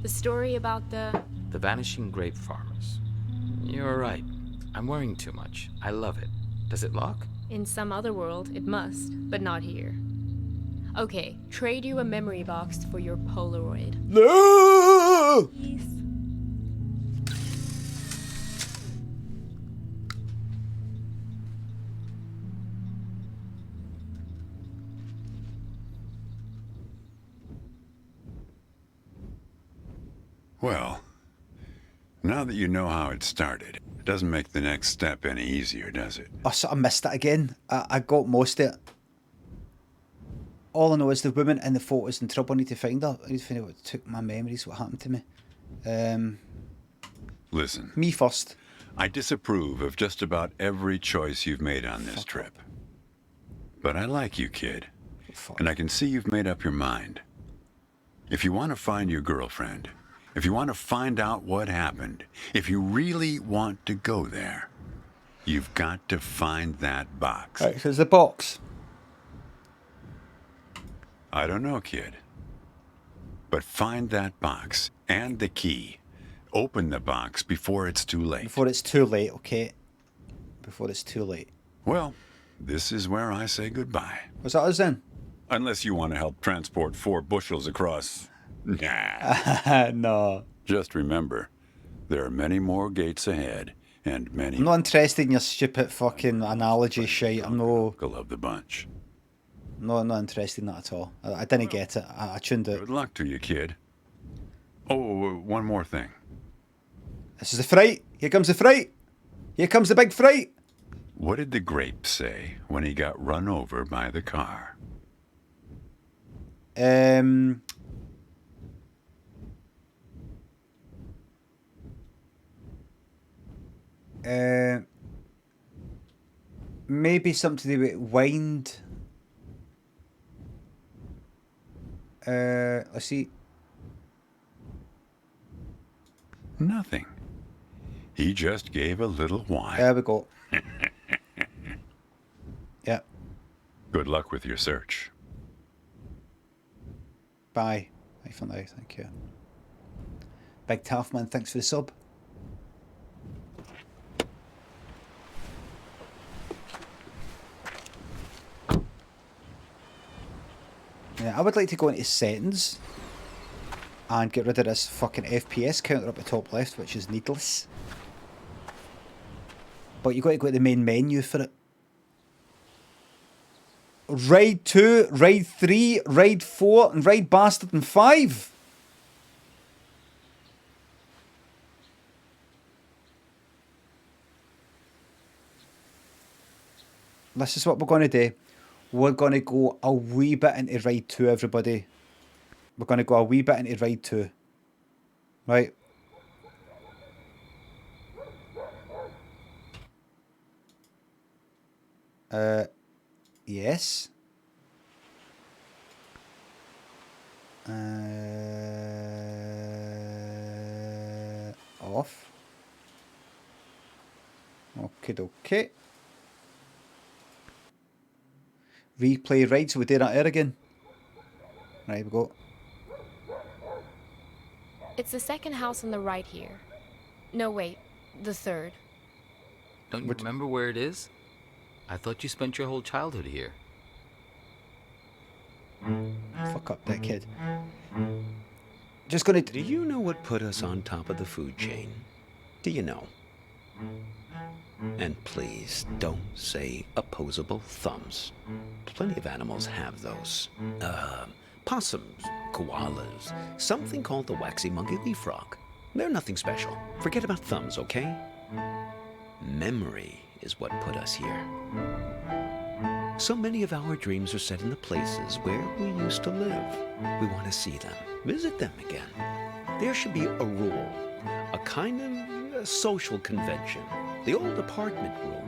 The story about the vanishing grape farmers. You're right. I'm worrying too much. I love it. Does it lock? In some other world, it must, but not here. Okay, trade you a memory box for your Polaroid. No! Please. Well, now that you know how it started, it doesn't make the next step any easier, does it? I sort of missed it again. I got most of it. All I know is the woman in the photo's in trouble. I need to find her. I need to find out what took my memories, what happened to me. Listen, Me first. I disapprove of just about every choice you've made on this trip. But I like you, kid. Fuck. And I can see you've made up your mind. If you want to find your girlfriend, if you want to find out what happened, if you really want to go there, you've got to find that box. Right, here's the box. I don't know, kid. But find that box and the key. Open the box before it's too late. Before it's too late, okay? Before it's too late. Well, this is where I say goodbye. Was that us then? Unless you want to help transport 4 bushels across. Nah. No. Just remember, there are many more gates ahead, and many I'm not interested in your stupid fucking analogy shite. I'm local of the bunch. not interested in that at all. I didn't get it. I tuned out. Good luck to you, kid. Oh, one more thing. This is the fright. Here comes the fright. Here comes the big fright. What did the grape say when he got run over by the car? Maybe something to do with wind. Let's see. Nothing. He just gave a little whine. There we go. Yeah. Good luck with your search. Bye. Bye for now. Thank you. Big Taffman, thanks for the sub. Yeah, I would like to go into settings and get rid of this fucking FPS counter up the top left, which is needless. But you got to go to the main menu for it. Ride 2, Ride 3, Ride 4, and Ride Bastard and 5. This is what we're going to do. We're going to go a wee bit into Ride 2, everybody. We're going to go a wee bit into Ride 2. Right. Yes. Off. Okay. Replay ride, so we do that here again. Right, we go. It's the second house on the right here. No, wait, the third. Don't you remember where it is? I thought you spent your whole childhood here. Fuck up, dickhead. Just gonna... Do you know what put us on top of the food chain? Do you know? And please don't say opposable thumbs. Plenty of animals have those. Possums, koalas, something called the waxy monkey leaf frog. They're nothing special. Forget about thumbs, okay? Memory is what put us here. So many of our dreams are set in the places where we used to live. We want to see them, visit them again. There should be a rule, a kind of a social convention. The old apartment rule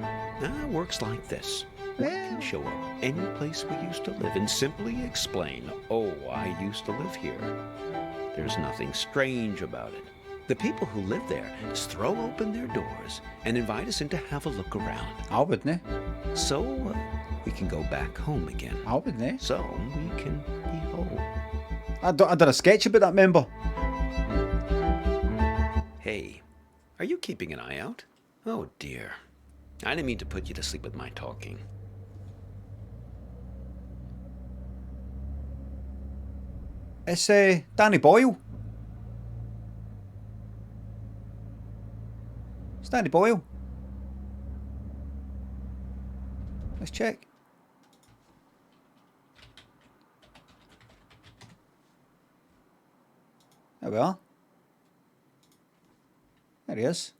works like this. We can show up any place we used to live and simply explain, oh, I used to live here. There's nothing strange about it. The people who live there just throw open their doors and invite us in to have a look around. I wouldn't. So we can go back home again. I wouldn't. So we can be home. I did a sketch about that, remember? Hey, are you keeping an eye out? Oh dear. I didn't mean to put you to sleep with my talking. It's Danny Boyle. It's Danny Boyle. Let's check. There we are. There he is.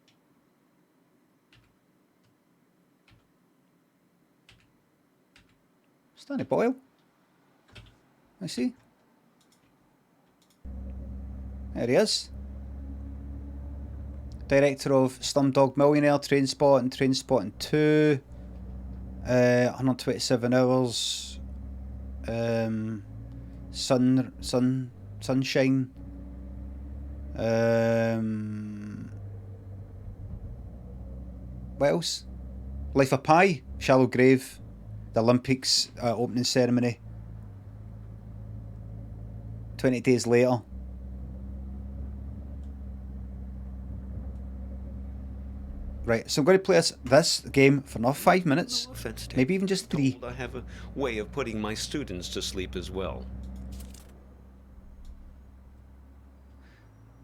It's Danny Boyle. I see. There he is. Director of Slumdog Millionaire, Trainspotting, Trainspotting 2, 127 Hours, Sunshine, what else? Life of Pi, Shallow Grave, the Olympics opening ceremony, 20 Days Later. Right, so I'm going to play this game for another 5 minutes, No offense, Ted. maybe even just 3. I have a way of putting my students to sleep as well.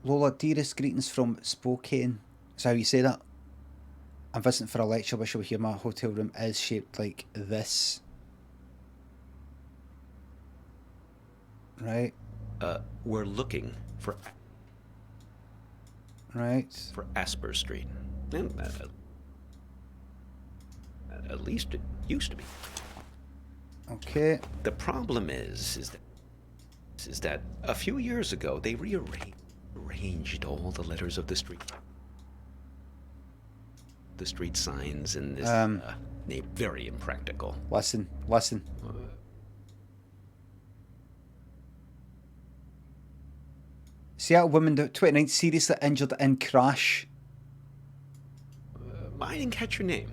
Lola, dearest greetings from Spokane. Is that how you say that? I'm visiting for a lecture. Wish you were here. My hotel room is shaped like this. Right. We're looking for Asper Street. And, at least it used to be. Okay. The problem is that a few years ago they rearranged all the letters of the street signs in this name. Very impractical. Listen. Seattle woman 29 seriously injured in crash. I didn't catch your name.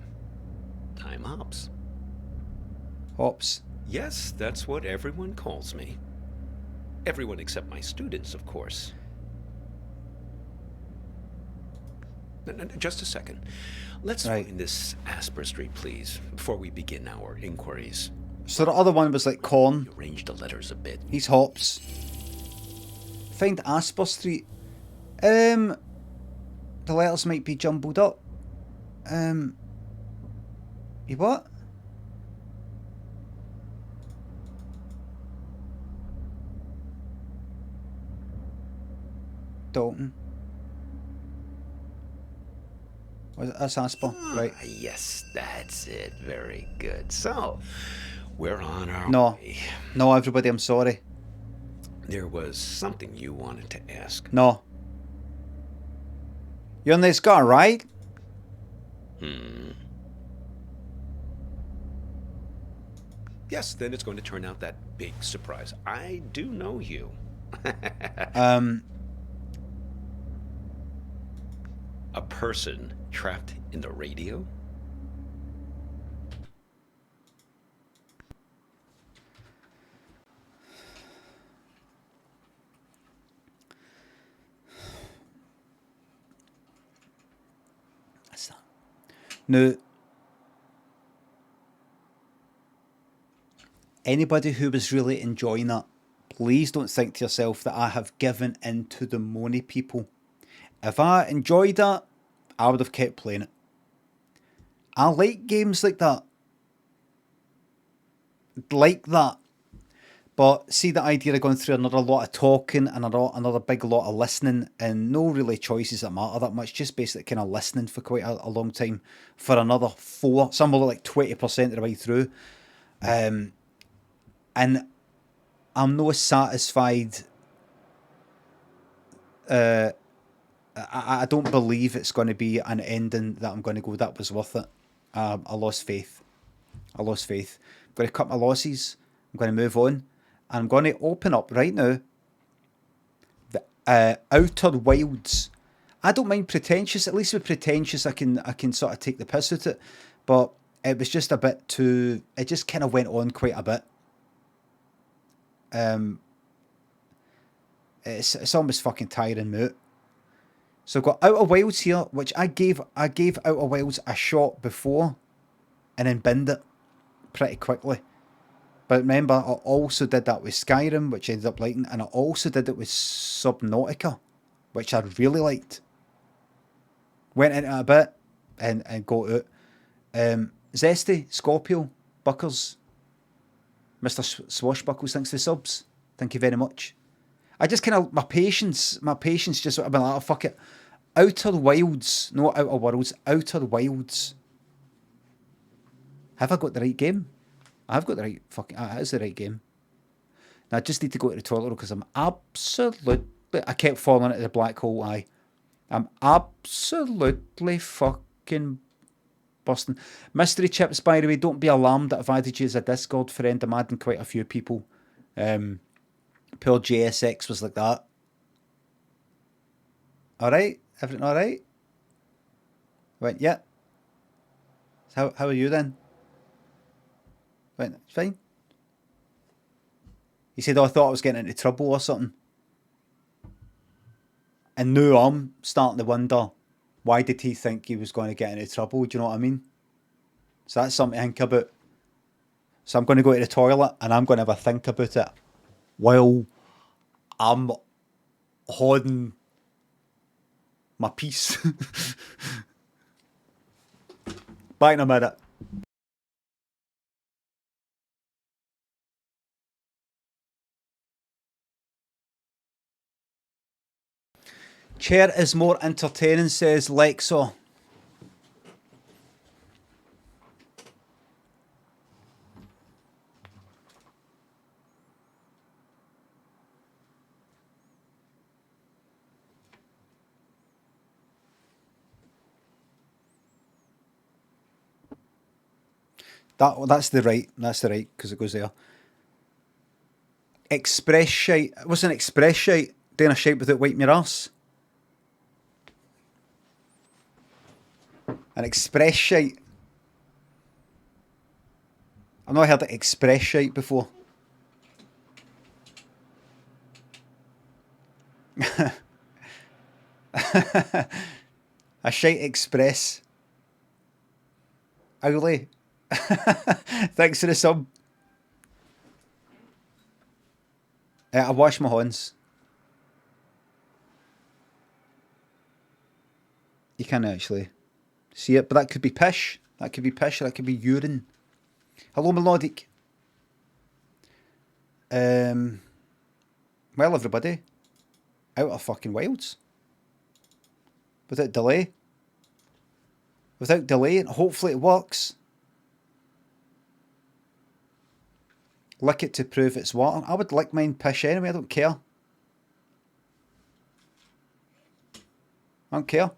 Time Hops. Hops. Yes, that's what everyone calls me. Everyone except my students, of course. No, just a second. Let's find this Asper Street, please, before we begin our inquiries. So the other one was like corn. Arrange the letters a bit. He's Hops. Find Asper Street. The letters might be jumbled up. You what? Dalton. That's Asper, right? Yes, that's it. Very good. So, we're on our way. No, everybody, I'm sorry. There was something you wanted to ask. No. You're in this car, right? Yes, then it's going to turn out that big surprise. I do know you. A person trapped in the radio? That's that. Now, anybody who was really enjoying that please don't think to yourself that I have given in to the money people. If I enjoyed that, I would have kept playing it. I like games like that. Like that. But see the idea of going through another lot of talking and another big lot of listening and no really choices that matter that much, just basically kind of listening for quite a long time for another 4, somewhere like 20% of the way through. And I'm not satisfied. I don't believe it's going to be an ending that I'm going to go, that was worth it. I lost faith. I'm going to cut my losses. I'm going to move on. And I'm going to open up right now the Outer Wilds. I don't mind pretentious. At least with pretentious, I can sort of take the piss out of it. But it was just a bit too... It just kind of went on quite a bit. It's almost fucking tiring me out. So I've got Outer Wilds here, which I gave Outer Wilds a shot before and then binned it pretty quickly. But remember, I also did that with Skyrim, which I ended up liking, and I also did it with Subnautica, which I really liked. Went into it a bit and got out. Zesty, Scorpio, Buckers, Mr. Swashbuckles, thanks for the subs. Thank you very much. I just kind of, my patience just, I've been like, oh, fuck it. Outer Wilds, not Outer Worlds, Outer Wilds. Have I got the right game? I've got the right fucking... That is the right game. Now, I just need to go to the toilet because I'm absolutely... I kept falling into the black hole eye. I'm absolutely fucking busting. Mystery Chips, by the way, don't be alarmed that I've added you as a Discord friend. I'm adding quite a few people. Poor JSX was like that. Alright? Everything alright? Went, yeah. How are you then? Went, it's fine. He said, oh, I thought I was getting into trouble or something. And now I'm starting to wonder, why did he think he was going to get into trouble? Do you know what I mean? So that's something to think about. So I'm going to go to the toilet and I'm going to have a think about it while I'm holding my peace. Back in a minute. Chair is more entertaining, says Lexo. That's the right, because it goes there. Express shite. What's an express shite? Doing a shite without wiping your arse? An express shite. I've not heard of express shite before. A shite express. Owly. Thanks for the sub. I wash my hands. You can't actually see it, but that could be pish. That could be pish, or that could be urine. Hello, Melodic. Well, everybody. Out of fucking wilds. Without delay. Without delay, and hopefully it works. Lick it to prove it's water. I would lick mine pish anyway, I don't care. I don't care.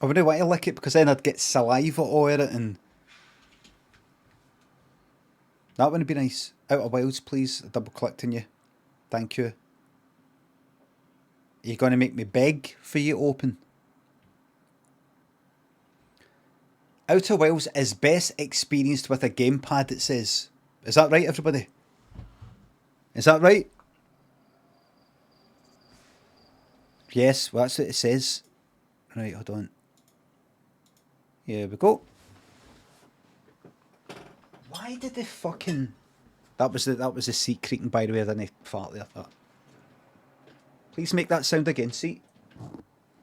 I wouldn't want to lick it because then I'd get saliva all over it and... That wouldn't be nice. Out of wilds, please. I double clicked on you. Thank you. Are you going to make me beg for you to open? Outer Wilds is best experienced with a gamepad, it says. Is that right, everybody? Is that right? Yes, well, that's what it says. Right, hold on. Here we go. Why did they fucking... That was the seat creaking, by the way. I didn't fart there. But... Please make that sound again, seat.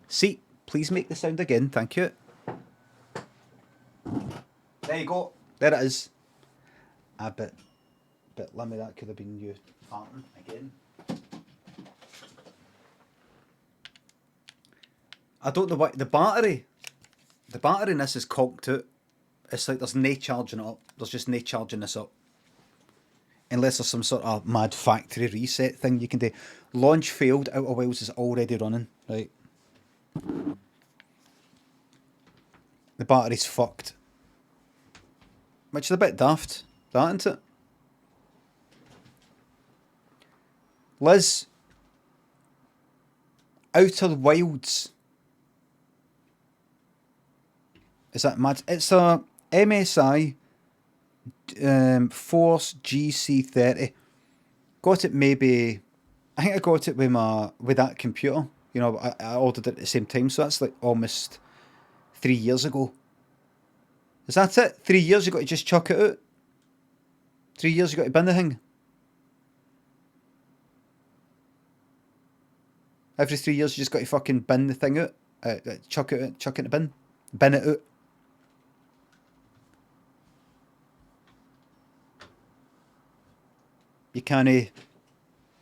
Seat, please make the sound again. Thank you. There you go. There it is. A bit Limmy, that could have been you farting again. I don't know why the battery in this is cocked out. It's like there's no charging it up. There's just no charging this up. Unless there's some sort of mad factory reset thing you can do. Launch failed, Outer Wilds is already running. Right. The battery's fucked. Which is a bit daft, that, isn't it? Liz. Outer Wilds. Is that mad? It's a MSI Force GC30. Got it maybe... I think I got it with that computer. You know, I ordered it at the same time, so that's like almost 3 years ago. Is that it? 3 years you got to just chuck it out? 3 years you got to bin the thing? Every 3 years you just got to fucking bin the thing out? Chuck it out, chuck it in the bin. Bin it out. You can't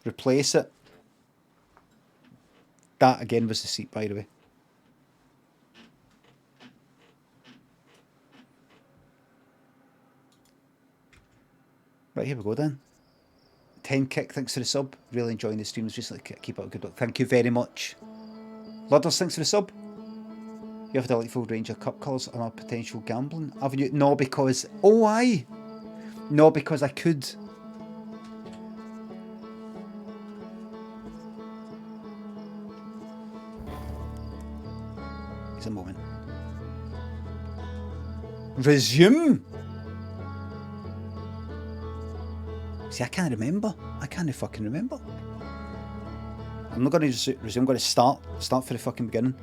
replace it. That again was the seat, by the way. Right, here we go then. 10 Kick, thanks for the sub. Really enjoying the streams recently. Keep up a good work. Thank you very much. Ludders, thanks for the sub. You have a delightful range of cup colours on a potential gambling avenue. No, because... Oh, aye. No, because I could. Just a moment. Resume. See, I can't remember. I can't fucking remember. I'm not going to resume. I'm going to start for the fucking beginning.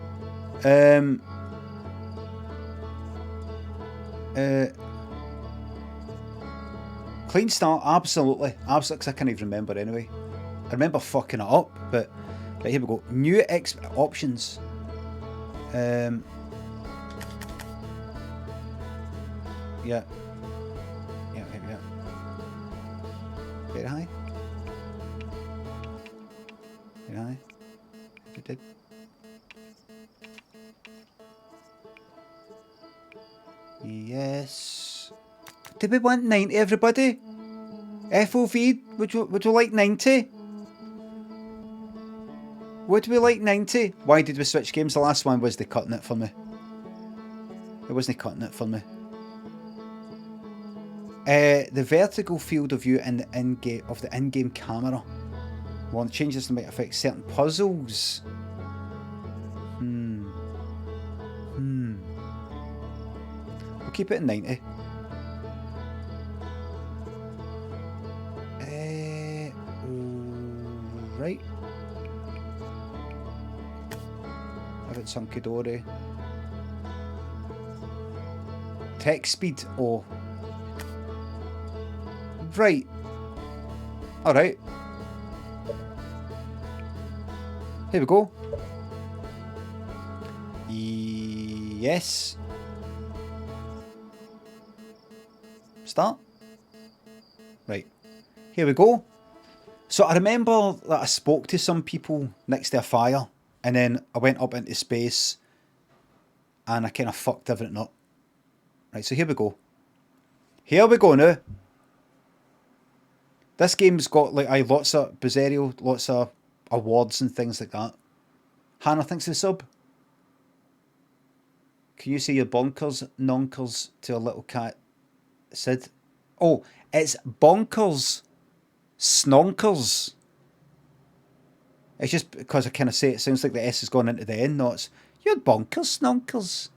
Clean start, absolutely. Absolutely, because I can't even remember anyway. I remember fucking it up, but... Right, here we go. New options. Yeah. Yeah. Very high. Very high. Good, did. Yes. Do we want 90, everybody? FOV, would you like 90? Would we like 90? Why did we switch games? The last one was they cutting it for me. It wasn't cutting it for me. The vertical field of view in the in-game camera. Well, changes that might affect certain puzzles. We'll keep it at 90. Right. If it's Hunkidori. Text speed. Oh. Right. Alright. Here we go. Yes. Start. Right. Here we go. So I remember that I spoke to some people next to a fire, and then I went up into space and I kind of fucked everything up. Right, so here we go. Here we go now. This game's got like lots of Bizarro, lots of awards and things like that. Hannah, thanks for the sub. Can you say your bonkers nonkers to a little cat? Sid. Oh, it's bonkers snonkers. It's just because I kind of say it sounds like the S has gone into the N. No, it's you're bonkers snonkers.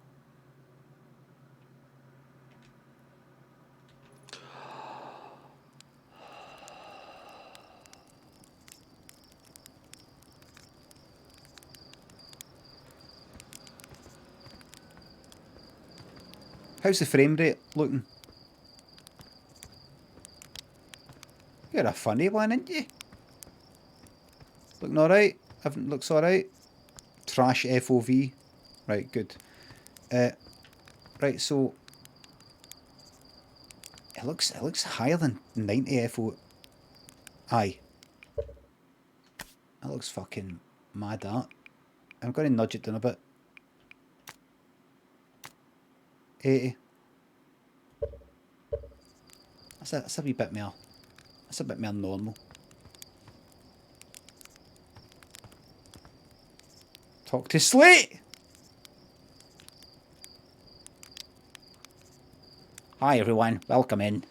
How's the frame rate looking? You're a funny one, ain't you? Looking alright? Everything looks alright? Trash FOV. Right, good. Right, so it looks higher than 90 FO. Aye. That looks fucking mad, that. I'm going to nudge it down a bit. 80. That's a wee bit more. That's a bit more normal. Talk to Slate! Hi everyone, welcome in.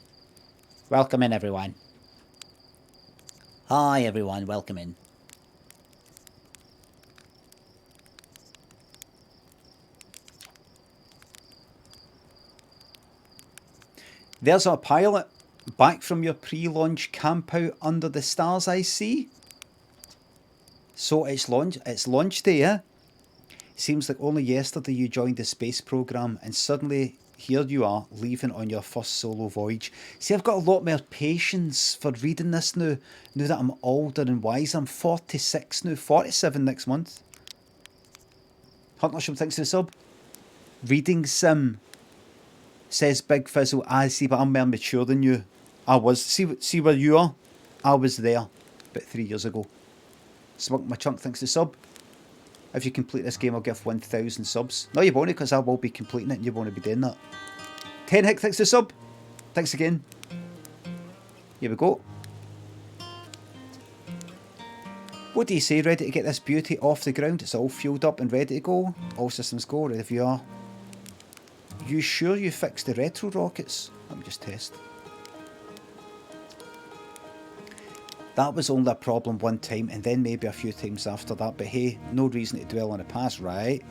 Welcome in everyone. Hi everyone, welcome in. There's our pilot. Back from your pre-launch camp out under the stars, I see. So it's launch day, eh? Seems like only yesterday you joined the space program and suddenly here you are leaving on your first solo voyage. See, I've got a lot more patience for reading this now that I'm older and wiser. I'm 46 now, 47 next month. Huntersham thinks to the sub. Reading sim, says Big Fizzle. I see, but I'm more mature than you. I was. See where you are? I was there about 3 years ago. Smunk my chunk thinks to sub. If you complete this game, I'll give 1,000 subs. No, you won't, because I will be completing it and you won't be doing that. 10 Hick thanks to sub. Thanks again. Here we go. What do you say? Ready to get this beauty off the ground? It's all fueled up and ready to go. All systems go. Ready if you are. You sure you fixed the retro rockets? Let me just test. That was only a problem one time and then maybe a few times after that, but hey, no reason to dwell on the past, right?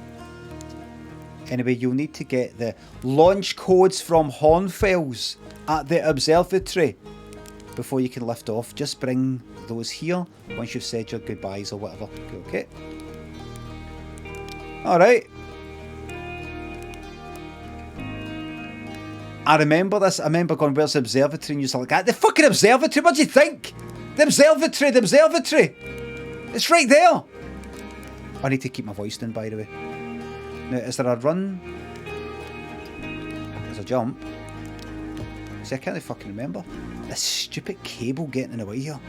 Anyway, you'll need to get the launch codes from Hornfels at the observatory before you can lift off. Just bring those here once you've said your goodbyes or whatever. Okay. Alright. I remember this. I remember going, where's the observatory? And you're like, at the fucking observatory? What do you think? The observatory, the observatory. It's right there. I need to keep my voice down, by the way. Now, is there a run? There's a jump. See, I can't fucking remember. This stupid cable getting in the way here.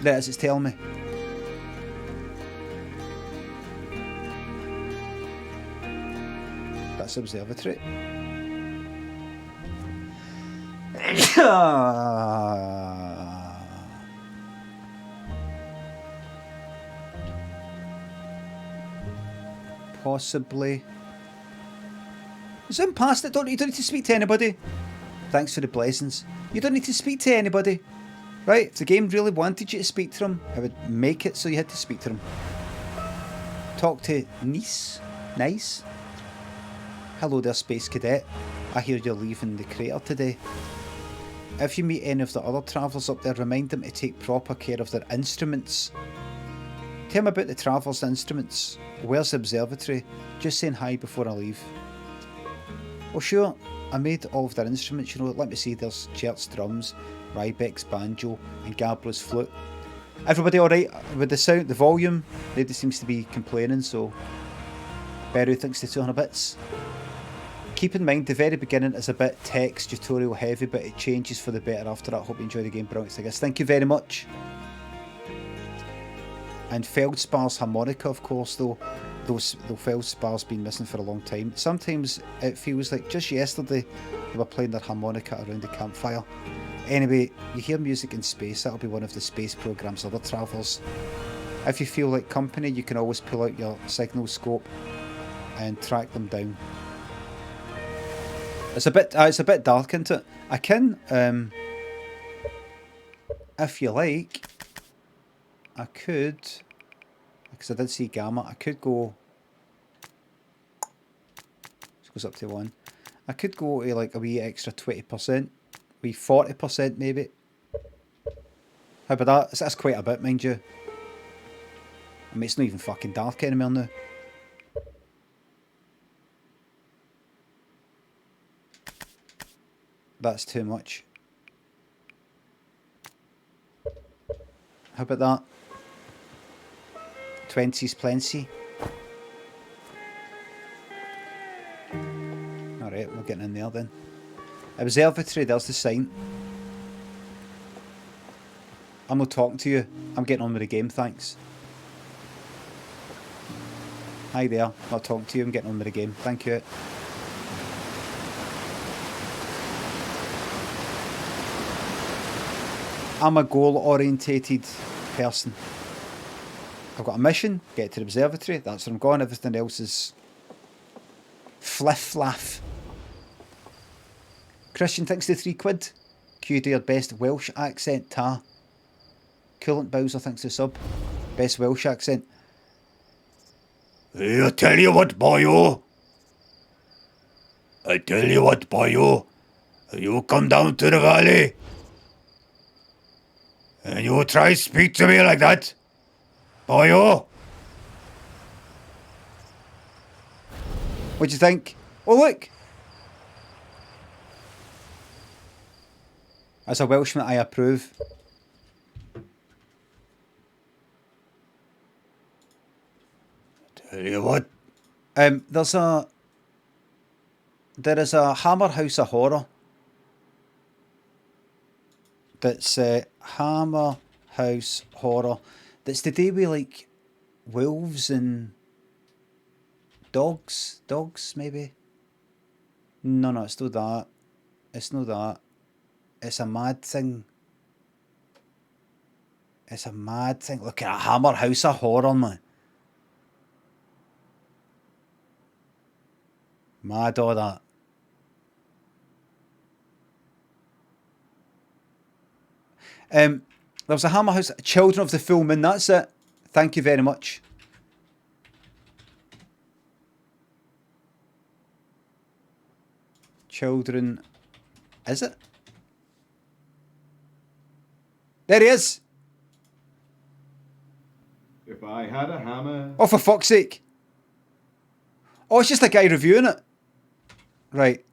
There it is, it's telling me. That's the observatory. Possibly. Zoom past it. You don't need to speak to anybody. Thanks for the blessings. You don't need to speak to anybody. Right? If the game really wanted you to speak to them, I would make it so you had to speak to them. Talk to Nice. Nice. Hello there, Space Cadet. I hear you're leaving the crater today. If you meet any of the other travellers up there, remind them to take proper care of their instruments. Tell them about the travellers' instruments. Where's the observatory? Just saying hi before I leave. Oh sure, I made all of their instruments, you know. Let me see, there's Chert's drums, Rybeck's banjo, and Gabbro's flute. Everybody alright with the sound, the volume? Nobody seems to be complaining, so... Beru thinks to 200 bits. Keep in mind, the very beginning is a bit text tutorial heavy, but it changes for the better after that. Hope you enjoy the game, Bronx, I guess. Thank you very much. And Feldspar's harmonica, of course, though. The Feldspar's been missing for a long time. Sometimes it feels like just yesterday they were playing their harmonica around the campfire. Anyway, you hear music in space. That'll be one of the space program's other travellers. If you feel like company, you can always pull out your signal scope and track them down. It's a bit dark, isn't it? I can, if you like, I could, because I did see gamma, I could go, this goes up to 1, I could go to like a wee extra 20%, wee 40% maybe. How about that? That's quite a bit, mind you. I mean, it's not even fucking dark anymore now. That's too much. How about that? 20's plenty. Alright, we're getting in there then. Observatory, there's the sign. I'm not talking to you. I'm getting on with the game, thanks. Hi there. Not talking to you. I'm getting on with the game. Thank you. I'm a goal-orientated person. I've got a mission. Get to the observatory. That's where I'm going. Everything else is fliff-flaff. Christian thinks the £3. Q do your best Welsh accent, ta. Coolant Bowser thinks the sub. Best Welsh accent. I tell you what, boyo. I tell you what, boyo. You come down to the valley. And you try speak to me like that. Boyo. What do you think? Oh, look. As a Welshman, I approve. Tell you what. There is a Hammer House of Horror. That's Hammer House Horror. That's to do with like wolves and dogs. Dogs, maybe. No, it's not that. It's not that. It's a mad thing. It's a mad thing. Look at a Hammer House of Horror, man. Mad all that. There was a Hammer House, Children of the Full Moon, that's it. Thank you very much. Children, is it? There he is. If I had a hammer. Oh, for fuck's sake. Oh, it's just a guy reviewing it. Right.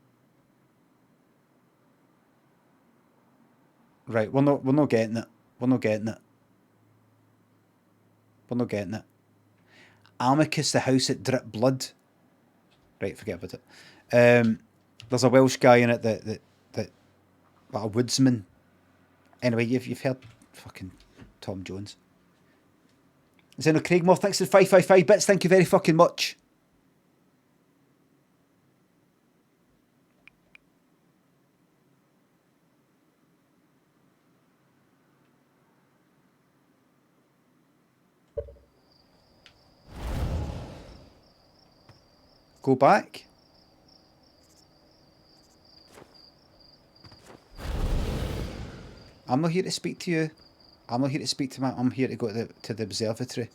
Right, we're not getting it. We're not getting it. We're not getting it. Amicus, the house that dripped blood. Right, forget about it. There's a Welsh guy in it that a woodsman. Anyway, you've heard fucking Tom Jones. Zeno Craigmore, thanks for the 555 bits. Thank you very fucking much. Go back. I'm not here to speak to you. I'm not here to speak to my... I'm here to go to the observatory.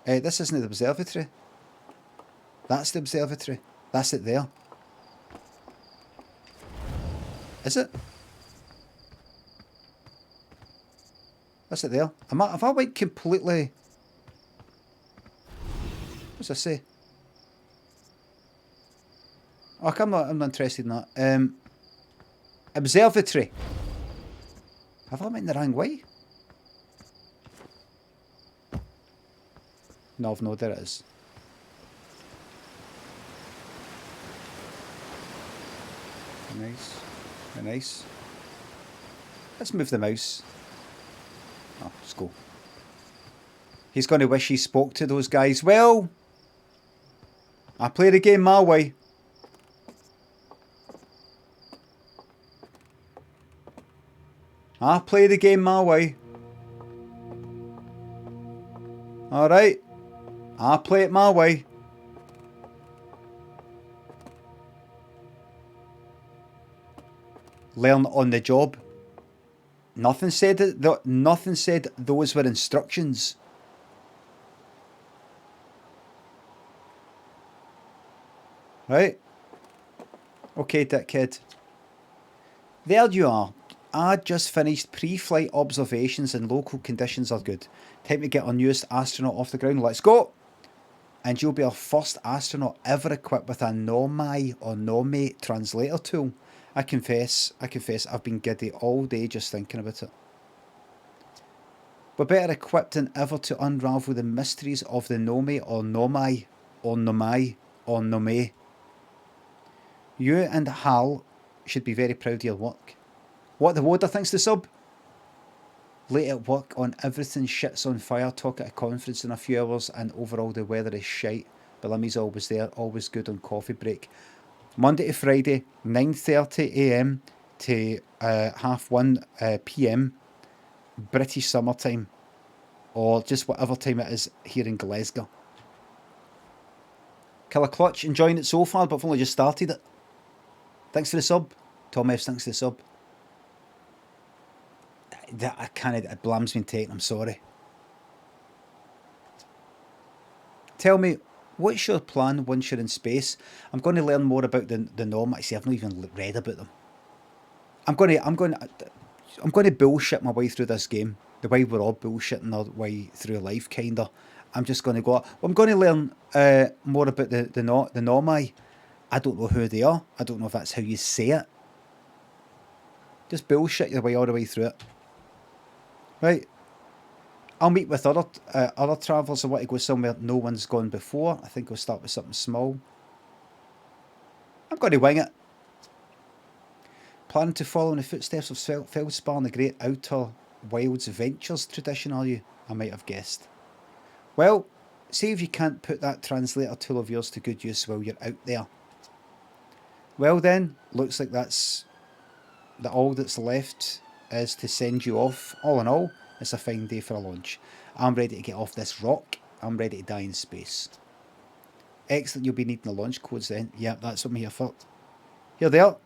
This isn't the observatory. That's the observatory. That's it there. Is it? That's it there. Have I went completely... What's this say? Oh, I'm not interested in that. Observatory. Have I went the wrong way? No, there it is. Nice. Very nice. Let's move the mouse. Oh, let's go. He's going to wish he spoke to those guys. Well, I play the game my way. I play the game my way. Alright. I play it my way. Learn on the job. Nothing said those were instructions. Right? Okay, dickhead. There you are. I just finished pre-flight observations and local conditions are good. Time to get our newest astronaut off the ground. Let's go! And you'll be our first astronaut ever equipped with a Nomai or Nome translator tool. I confess, I've been giddy all day just thinking about it. We're better equipped than ever to unravel the mysteries of the Nome or Nomai or Nomai or Nome. You and Hal should be very proud of your work. What the Woder thinks the sub? Late at work on everything shit's on fire, talk at a conference in a few hours, and overall the weather is shite. But Limmy's always there, always good on coffee break. Monday to Friday, 9:30 a.m. to 1:30 p.m. British summertime, or just whatever time it is here in Glasgow. Killer Clutch, enjoying it so far, but I've only just started it. Thanks for the sub. Tom F, thanks for the sub. I can't, it blams me taking, I'm sorry. Tell me, what's your plan once you're in space? I'm going to learn more about the Nom. Actually, I've not even read about them. I'm going to bullshit my way through this game, the way we're all bullshitting our way through life, kinda. I'm just going to go. I'm going to learn more about the Nomai. I don't know who they are. I don't know if that's how you say it. Just bullshit your way all the way through it. Right. I'll meet with other travellers. I want to go somewhere no one's gone before. I think we'll start with something small. I'm going to wing it. Planning to follow in the footsteps of Feldspar and the Great Outer Wilds Ventures tradition, are you? I might have guessed. Well, see if you can't put that translator tool of yours to good use while you're out there. Well then, looks like that's all that's left is to send you off. All in all, it's a fine day for a launch. I'm ready to get off this rock. I'm ready to die in space. Excellent, you'll be needing the launch codes then. Yeah, that's what I'm here for. Here they are.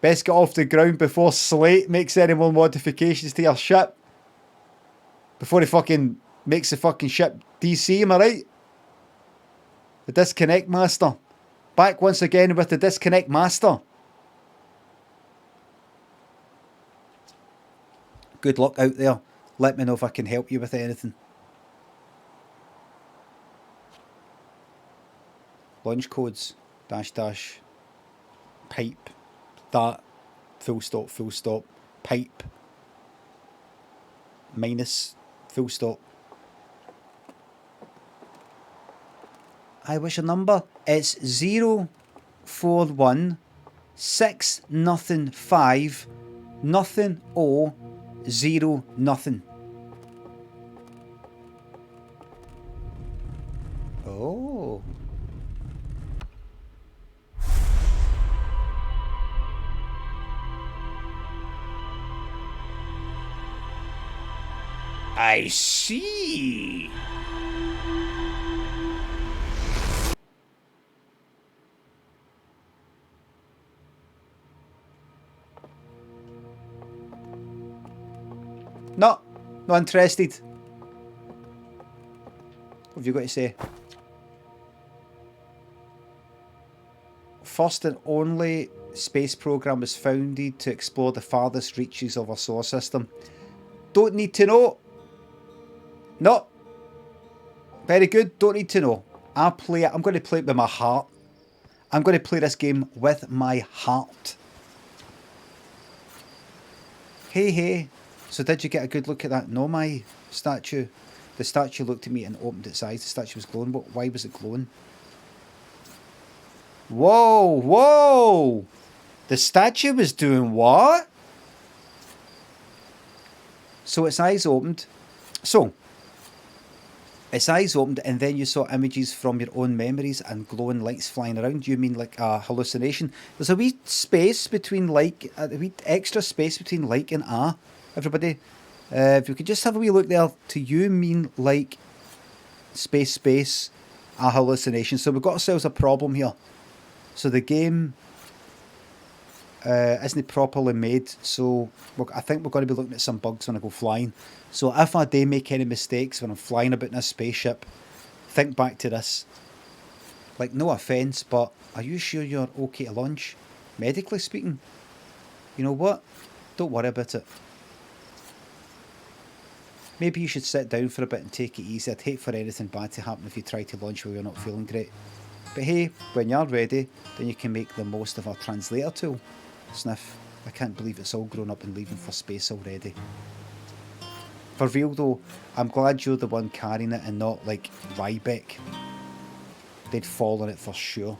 Best get off the ground before Slate makes any more modifications to your ship. Before he fucking makes the fucking ship DC, am I right? The Disconnect Master. Back once again with the Disconnect Master. Good luck out there. Let me know if I can help you with anything. Launch codes. -- pipe. That. Full stop. Pipe. Minus. Full stop. Hi, what's your number? It's 041 605 0 0. Oh. I see. No, not interested. What have you got to say? First and only space program was founded to explore the farthest reaches of our solar system. Don't need to know. No. Very good. Don't need to know. I'm going to play it with my heart. I'm going to play this game with my heart. Hey. So did you get a good look at that Nomai statue? The statue looked at me and opened its eyes. The statue was glowing. Why was it glowing? Whoa! The statue was doing what? So its eyes opened. Its eyes opened and then you saw images from your own memories and glowing lights flying around. You mean like a hallucination? There's a wee space between like, a wee extra space between like and ah. Everybody, if you could just have a wee look there, to you mean like space, a hallucination. So we've got ourselves a problem here. So the game isn't properly made, so I think we're going to be looking at some bugs when I go flying. So if I do make any mistakes when I'm flying about in a spaceship, think back to this. Like, no offence, but are you sure you're okay to launch? Medically speaking? You know what? Don't worry about it. Maybe you should sit down for a bit and take it easy. I'd hate for anything bad to happen if you try to launch while you're not feeling great. But hey, when you're ready, then you can make the most of our translator tool. Sniff. I can't believe it's all grown up and leaving for space already. For real though, I'm glad you're the one carrying it and not like Rybeck. They'd fall on it for sure.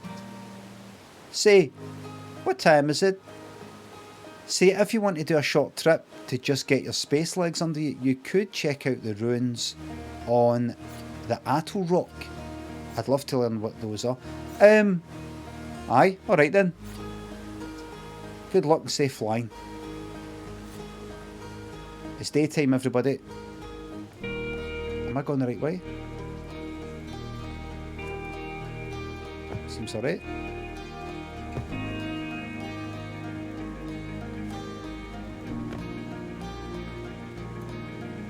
Say, what time is it? Say, if you want to do a short trip to just get your space legs under you, you could check out the ruins on the Atoll Rock. I'd love to learn what those are. Aye, alright then. Good luck and safe flying. It's daytime, everybody. Am I going the right way? Seems alright.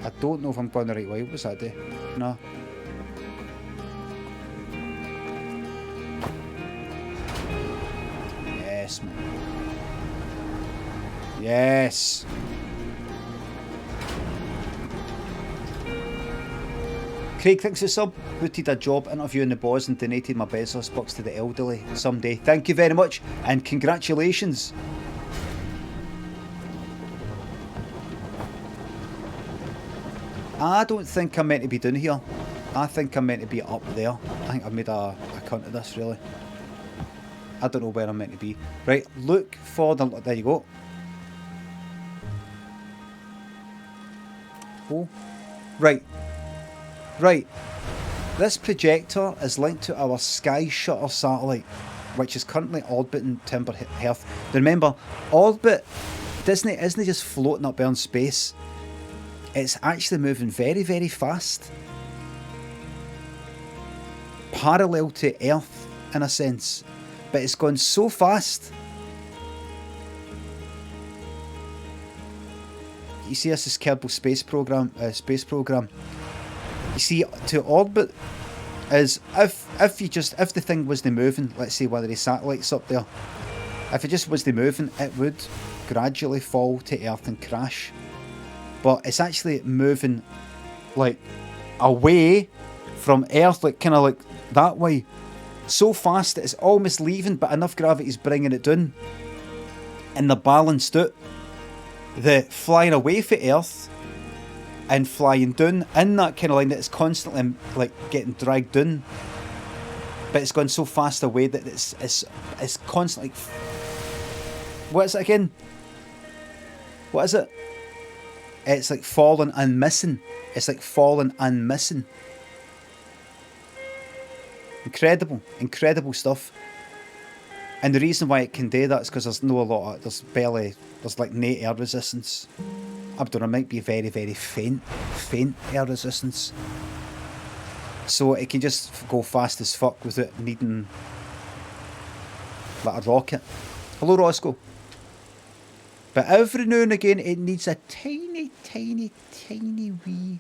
I don't know if I'm going the right way. What was that day? No. Yes, man. Yes. Craig thinks it's sub. Booted a job interviewing the boss and donated my Bezos bucks to the elderly someday. Thank you very much and congratulations. I don't think I'm meant to be down here. I think I'm meant to be up there. I think I've made a cunt of this, really. I don't know where I'm meant to be. Right, look for the... There you go. Oh. Right. Right. This projector is linked to our Sky Shutter satellite, which is currently orbiting Timber Hearth. Now remember, orbit isn't just floating up there in space. It's actually moving very, very fast. Parallel to Earth, in a sense. But it's gone so fast. You see, this is Kerbal Space Program. You see, to orbit is if the thing wasn't moving, let's say one of the satellites up there, if it just wasn't moving, it would gradually fall to Earth and crash. But it's actually moving like away from Earth, like kind of like that way, so fast that it's almost leaving, but enough gravity is bringing it down, and they're balanced out. The flying away from Earth and flying down in that kind of line that it's constantly like getting dragged down, but it's gone so fast away that it's constantly. What is it again? What is it? It's like falling and missing. It's like falling and missing. Incredible stuff. And the reason why it can do that is because there's there's like no air resistance. I don't know, it might be very, very faint air resistance. So it can just go fast as fuck without needing like a rocket. Hello, Roscoe. But every now and again it needs a tiny wee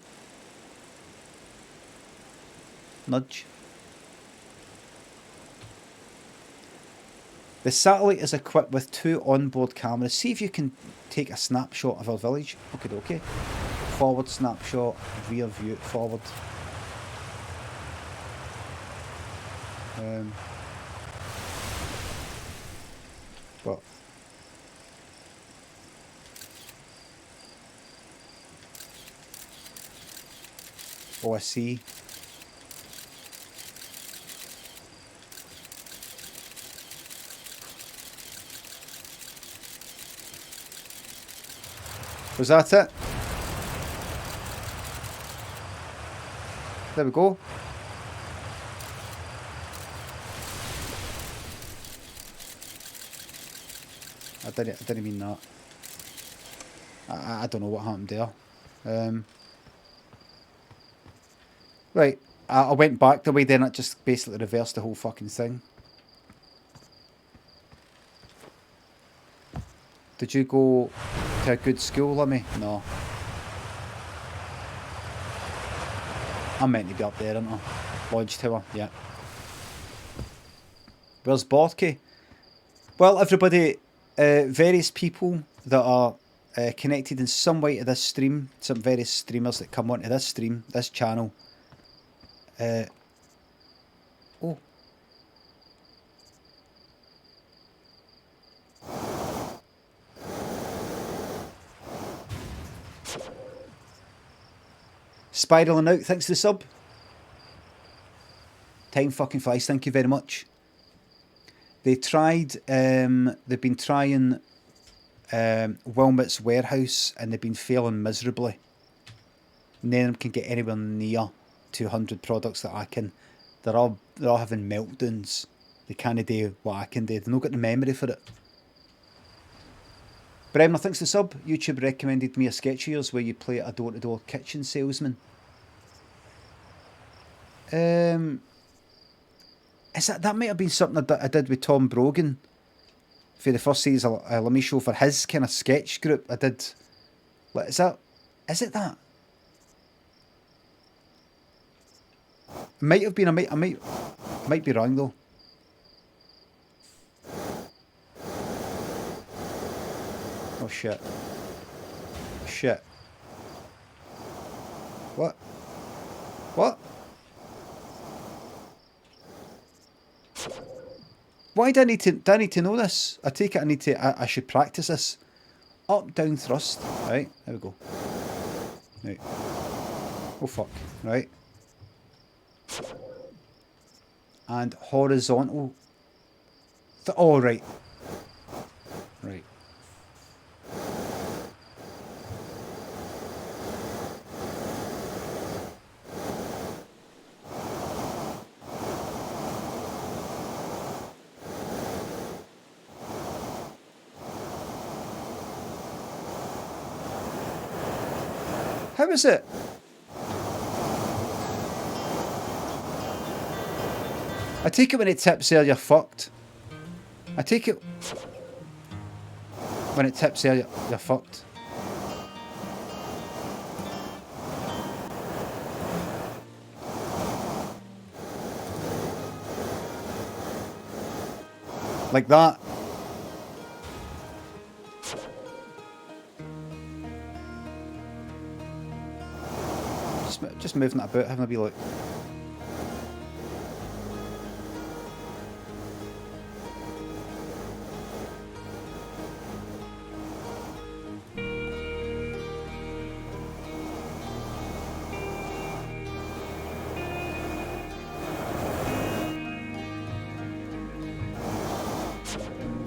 nudge. The satellite is equipped with 2 onboard cameras. See if you can take a snapshot of our village. Okay. Forward snapshot, rear view, forward. But oh, I see. Was that it? There we go. I didn't mean that. I don't know what happened there. Right, I went back the way, then it just basically reversed the whole fucking thing. Did you go to a good school, Limmy? No. I'm meant to be up there, aren't I? Lodge Tower, yeah. Where's Borky? Well, everybody, various people that are connected in some way to this stream, some various streamers that come onto this stream, this channel. Oh. Spiraling out, thanks to the sub. Time fucking flies, thank you very much. They tried, they've been trying Wilmot's warehouse and they've been failing miserably. None of them can get anywhere near 200 products that I can. They're all having meltdowns. They can't do what I can do. They've not got the memory for it. Bremner, thanks to the sub. YouTube recommended me a sketch of yours where you play a door-to-door kitchen salesman. Is that might have been something I did with Tom Brogan for the first season of Limmy show for his kind of sketch group. I did. Is it that? Might have been. I might be wrong though. Oh shit. Shit. What? What? Why do I need to know this? I take it I should practice this. Up, down, thrust. Right, there we go. Right. Oh fuck. Right. And horizontal. Oh, right. Right. How is it? I take it when it tips there, you're fucked. I take it when it tips there, you're fucked. Like that. Just moving that about, having a wee look.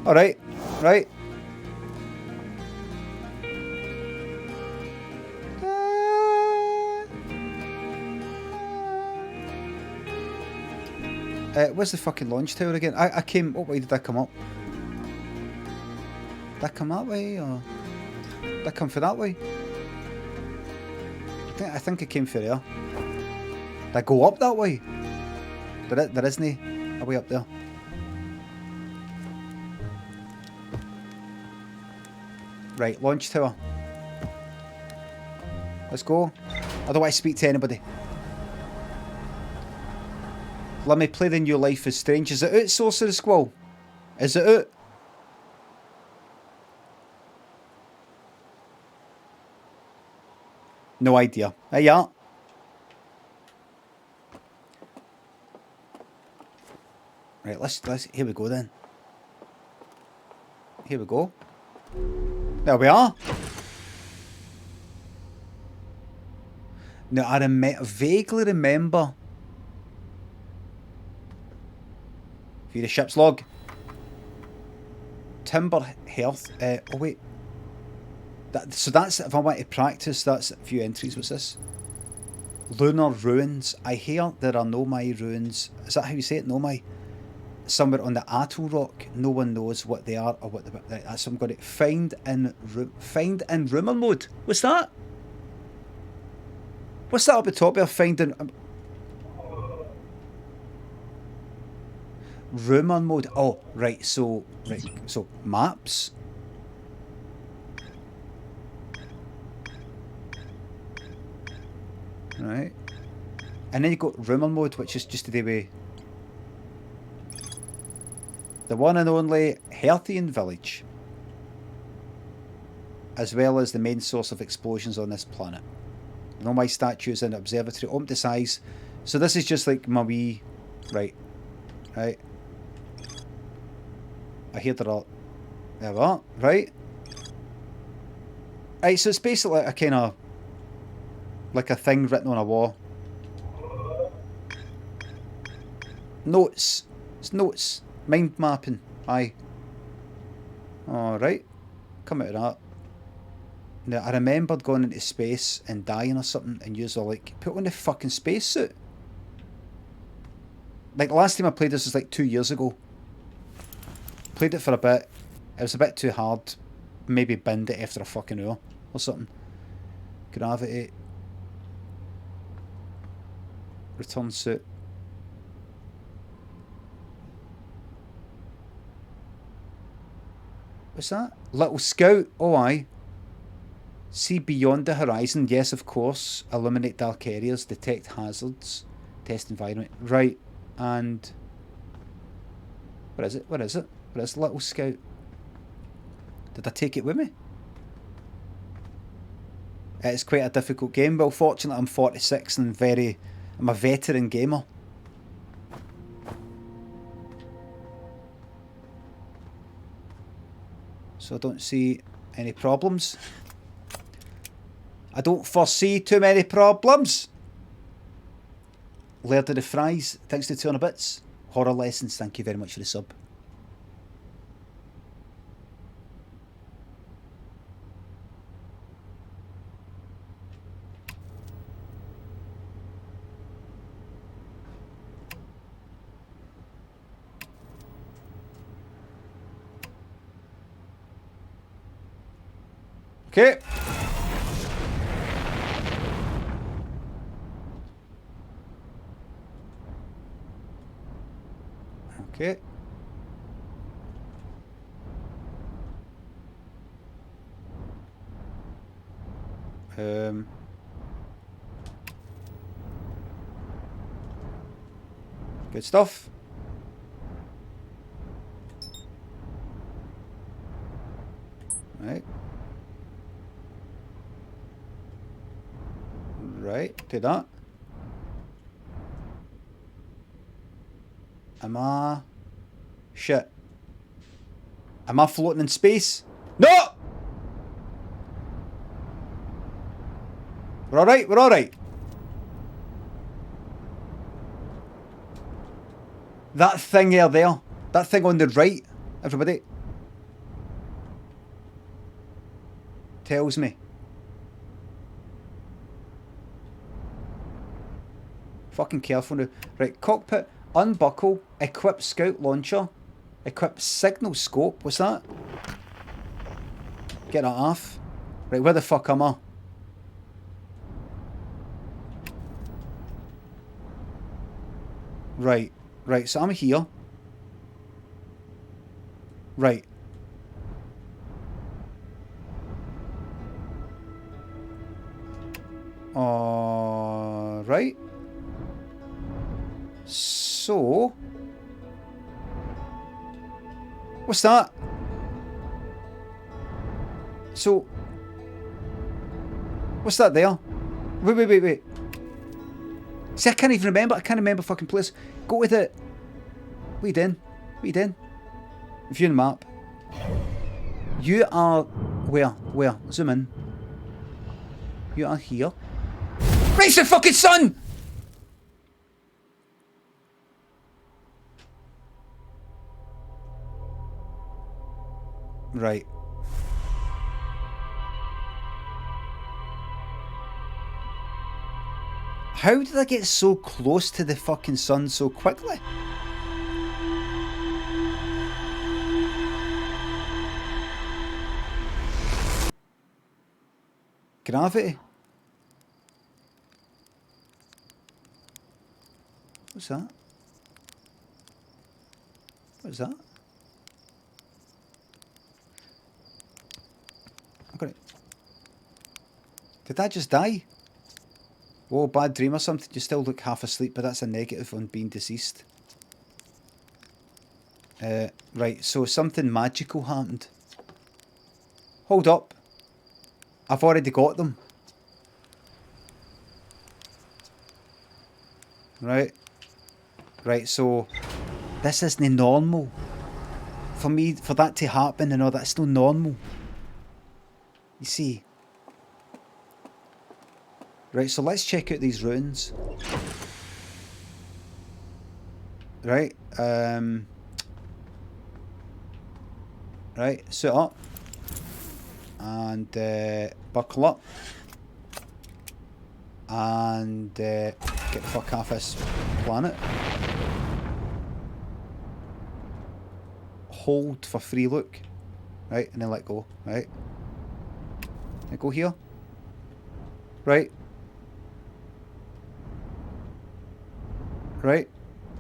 All right, right. Where's the fucking launch tower again? I came... What way did I come up? Did I come that way, or... Did I come for that way? I think I came for there. Did I go up that way? There isn't a way up there. Right, launch tower. Let's go. I don't want to speak to anybody. Let me play the new Life is Strange. Is it out, Sorcerer Squall? Is it out? No idea. There you are. Right, let's here we go then. Here we go. There we are. Now I vaguely remember. View the ship's log. Timber health. Oh wait. So that's, if I want to practice, that's a few entries. What's this? Lunar ruins. I hear there are Nomai ruins. Is that how you say it? Nomai? Somewhere on the Atoll Rock. No one knows what they are or what that's. I'm going to find in rumor mode. What's that? What's that up the top there? Finding rumor mode. Oh, right. So maps. Right. And then you got rumor mode, which is just to do with the one and only Herthian village, as well as the main source of explosions on this planet. Nomai statues in the observatory, open to size. So this is just like my wee... Right. Right. I hear there are... There we are. Right. Right, so it's basically a kind of... Like a thing written on a wall. Notes. It's notes. Mind mapping. Aye. Alright. Come out of that. Now, I remembered going into space and dying or something, and you were like, put on the fucking spacesuit. Like, the last time I played this was like 2 years ago. Played it for a bit. It was a bit too hard. Maybe binned it after a fucking hour or something. Gravity. Return suit. What's that? Little Scout. Oh, aye. See beyond the horizon. Yes, of course. Eliminate dark areas. Detect hazards. Test environment. Right. And... What is it? What is it? What is Little Scout? Did I take it with me? It's quite a difficult game. Well, fortunately, I'm 46 and I'm a veteran gamer. So I don't see any problems. I don't foresee too many problems. Laird of the Fries, thanks to 200 bits. Horror Lessons, thank you very much for the sub. Okay. Okay. Good stuff. Right. Right, do that. Am I... Shit. Am I floating in space? No! We're alright, we're alright. That thing there, that thing on the right, everybody, tells me. Fucking careful now. Right, cockpit, unbuckle, equip scout launcher, equip signal scope. What's that? Get that off. Right, where the fuck am I? Right, right, so I'm here. Right. Right. So... What's that? So... What's that there? Wait. See, I can't even remember. I can't remember fucking place. Go with it. What you doing? View the map. You are... Where? Zoom in. You are here. Race the fucking sun! Right. How did I get so close to the fucking sun so quickly? Gravity. What's that? What's that? I got it. Did I just die? Oh, bad dream or something. You still look half asleep, but that's a negative on being deceased. Right, so something magical happened. Hold up. I've already got them. Right. Right, so this isn't normal. For me, for that to happen and all that's not normal. You see. Right, so let's check out these ruins. Right, right, suit up. And buckle up. And get the fuck off this planet. Hold for free look. Right, and then let go. Right. And go here. Right. Right.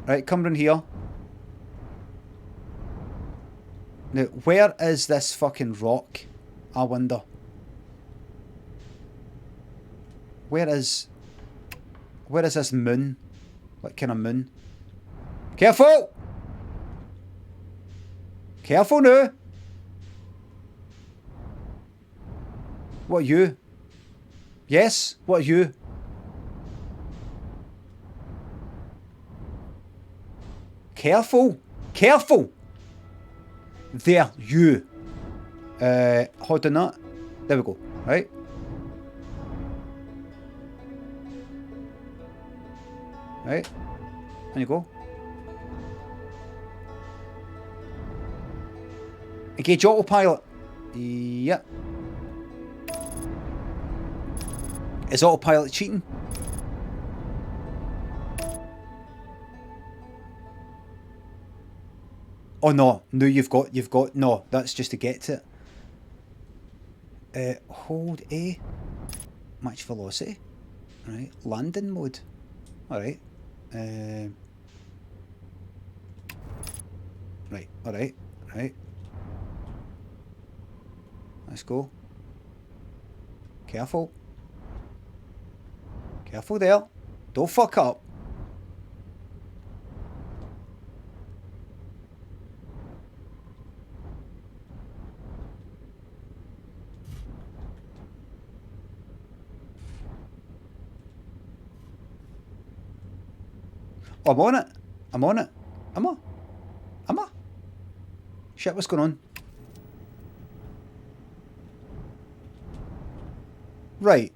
Right, come round here. Now, where is this fucking rock? I wonder. Where is this moon? What kind of moon? Careful! Careful now! What are you? Yes? What are you? Careful! Careful! There, you. Hold on that. There we go. Right? Right? And you go. Engage autopilot. Yep. Is autopilot cheating? Oh no, no, you've got, no, that's just to get to it. Hold A. Match velocity. Right, landing mode. Alright. Right, alright, right. Let's go. Careful. Careful there. Don't fuck up. Oh, I'm on it. I'm on it. Am I? Am I? Shit, what's going on? Right.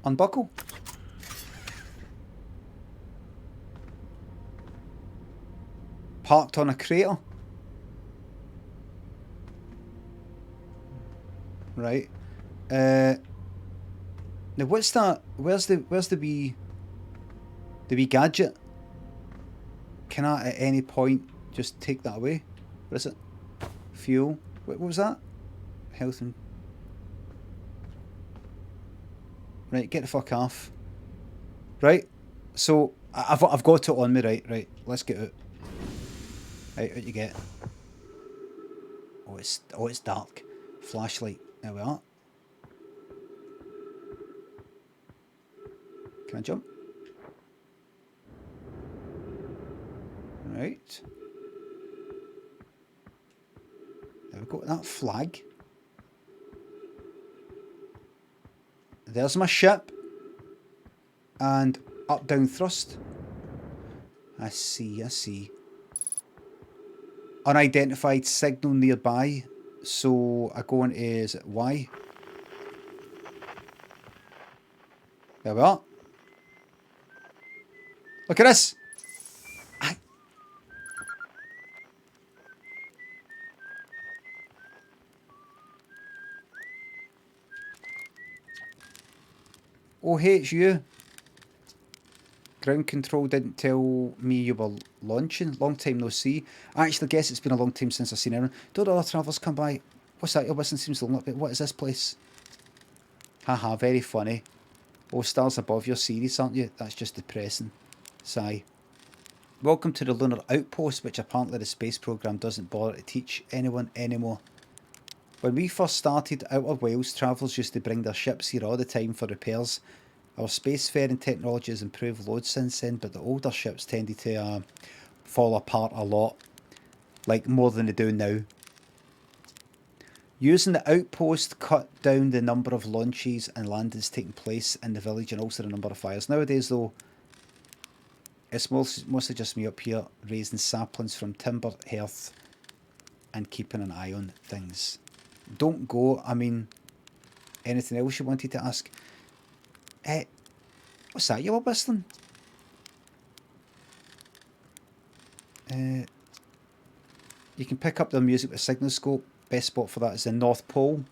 Unbuckle. Parked on a crater. Right. Now what's that? Where's the wee gadget? Can I at any point just take that away? What is it? Fuel. What was that? Health and... Right, get the fuck off. Right, so I've got it on me. Right. Let's get out. Right, out you get. Oh, it's dark. Flashlight. There we are. Can I jump? Right. There we go. That flag. There's my ship. And up, down, thrust. I see. Unidentified signal nearby. So I go into, is it Y? There we are. Look at this. Oh, hey, it's you. Ground control didn't tell me you were launching. Long time no see. I actually guess it's been a long time since I've seen anyone. Don't other travellers come by? What's that? Your whistle seems a little bit. What is this place? Haha, very funny. Oh, stars above, you're serious, aren't you? That's just depressing. Sigh. Welcome to the Lunar Outpost, which apparently the space program doesn't bother to teach anyone anymore. When we first started out of Wales, travellers used to bring their ships here all the time for repairs. Our spacefaring technology has improved loads since then, but the older ships tended to fall apart a lot. Like more than they do now. Using the outpost cut down the number of launches and landings taking place in the village and also the number of fires. Nowadays though, it's mostly just me up here raising saplings from timber hearth and keeping an eye on things. Don't go. I mean, anything else you wanted to ask? What's that you were whistling? You can pick up the music with a signal scope. Best spot for that is the North Pole.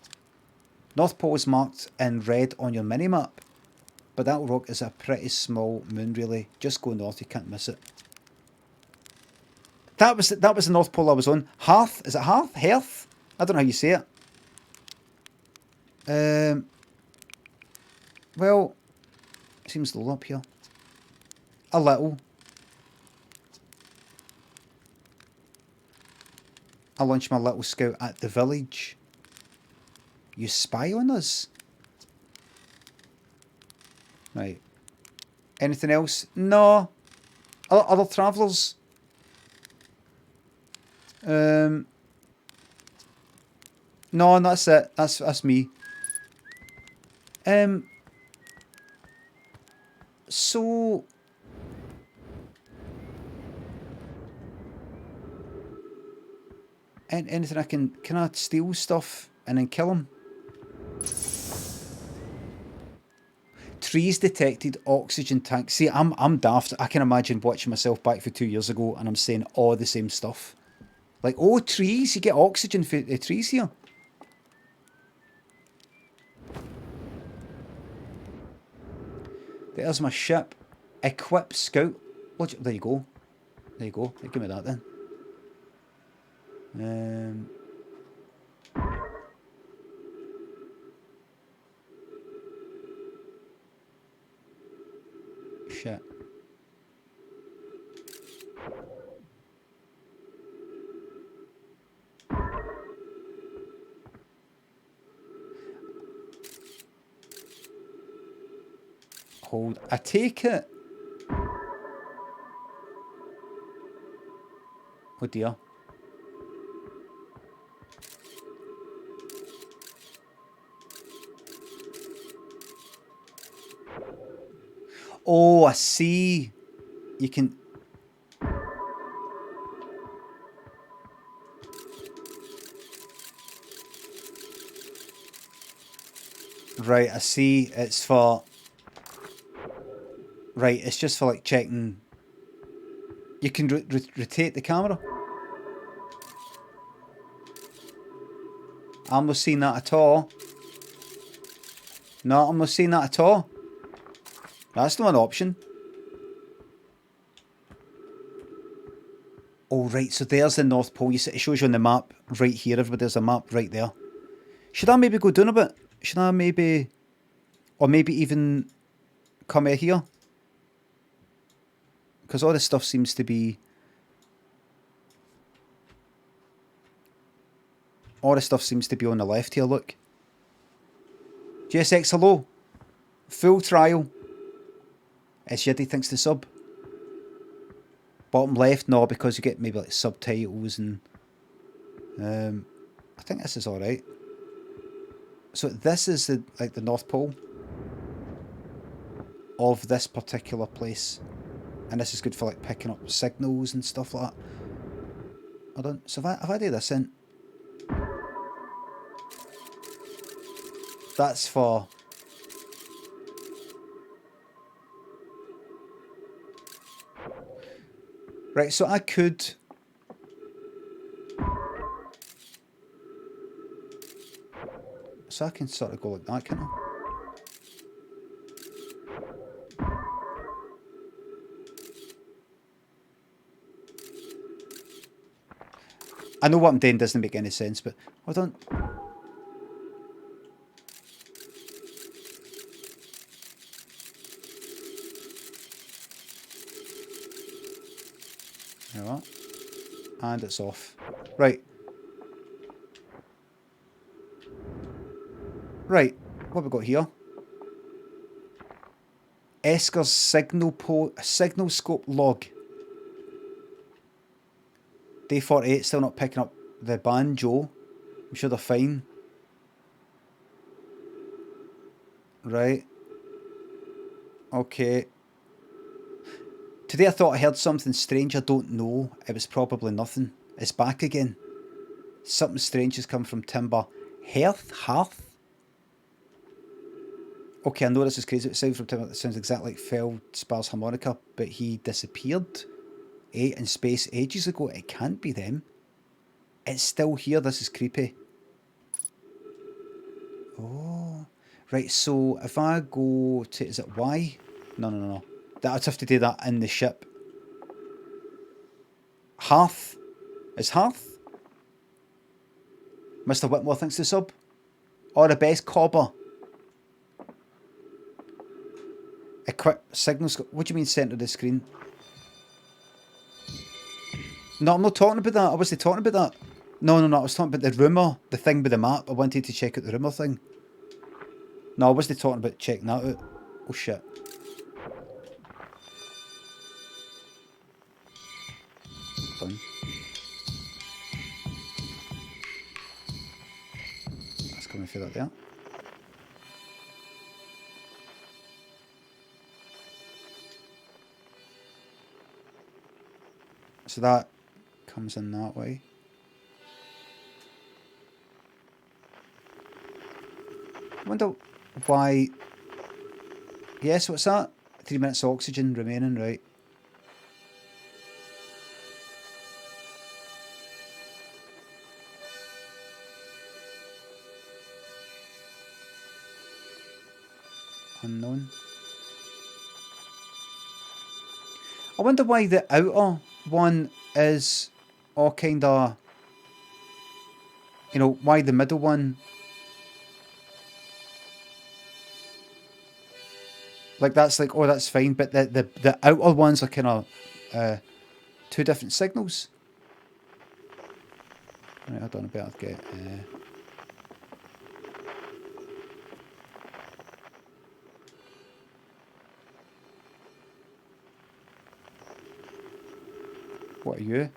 North Pole is marked in red on your mini-map. But that rock is a pretty small moon, really. Just go north, you can't miss it. That was the North Pole I was on. Hearth? Is it Hearth? Hearth? I don't know how you say it. Well, it seems low up here. A little. I launched my little scout at the village. You spy on us? Right. Anything else? No. Other travellers? No, that's it. That's me. So anything I can I steal stuff and then kill them? Trees detected, oxygen tank. See, I'm daft. I can imagine watching myself back for 2 years ago and I'm saying all the same stuff. Like, oh, trees, you get oxygen for trees here. There's my ship. Equip scout. There you go. There you go. Give me that then. Shit. Hold. I take it. Oh dear. Oh, I see. You can... Right, I see. It's for... Right, it's just for like checking... You can rotate the camera. I'm not seeing that at all. No, I'm not seeing that at all. That's not an option. Oh, right, so there's the North Pole. You see, it shows you on the map right here. Everybody, there's a map right there. Should I maybe go down a bit? Should I maybe... Or maybe even come out here? Because all this stuff seems to be... All this stuff seems to be on the left here, look. JSX, hello. Full trial. Yiddy thinks the sub. Bottom left, no, because you get maybe like subtitles and... I think this is alright. So this is the like the North Pole of this particular place. And this is good for like picking up signals and stuff like that. Hold on, so if I do this in... That's for... Right, so I could... So I can sort of go like that, can't I? I know what I'm doing doesn't make any sense, but hold on. There we are. And it's off. Right. Right. What have we got here? Esker's signal scope log. Day 48, still not picking up the banjo. I'm sure they're fine. Right. Okay. Today I thought I heard something strange. I don't know. It was probably nothing. It's back again. Something strange has come from Timber Hearth. Okay, I know this is crazy. It sounds from Timber. It sounds exactly like Feldspars harmonica, but he disappeared in space ages ago. It can't be them. It's still here. This is creepy. Oh, right. So if I go to, is it Y? No. I'd have to do that in the ship. Hearth. Is Hearth? Mr. Whitmore thinks the sub. Or the best cobber. Equip signals. What do you mean centre of the screen? No, I'm not talking about that. I wasn't talking about that. No. I was talking about the rumour. The thing with the map. I wanted to check out the rumour thing. No, I wasn't talking about checking that out. Oh shit. Done. That's coming through that there. So that comes in that way. I wonder why. Yes, what's that? 3 minutes of oxygen remaining, right? Unknown. I wonder why the outer one is all kind of, you know, why the middle one, like that's like, oh, that's fine, but the outer ones are kind of two different signals. Right, hold on, I better get what are you?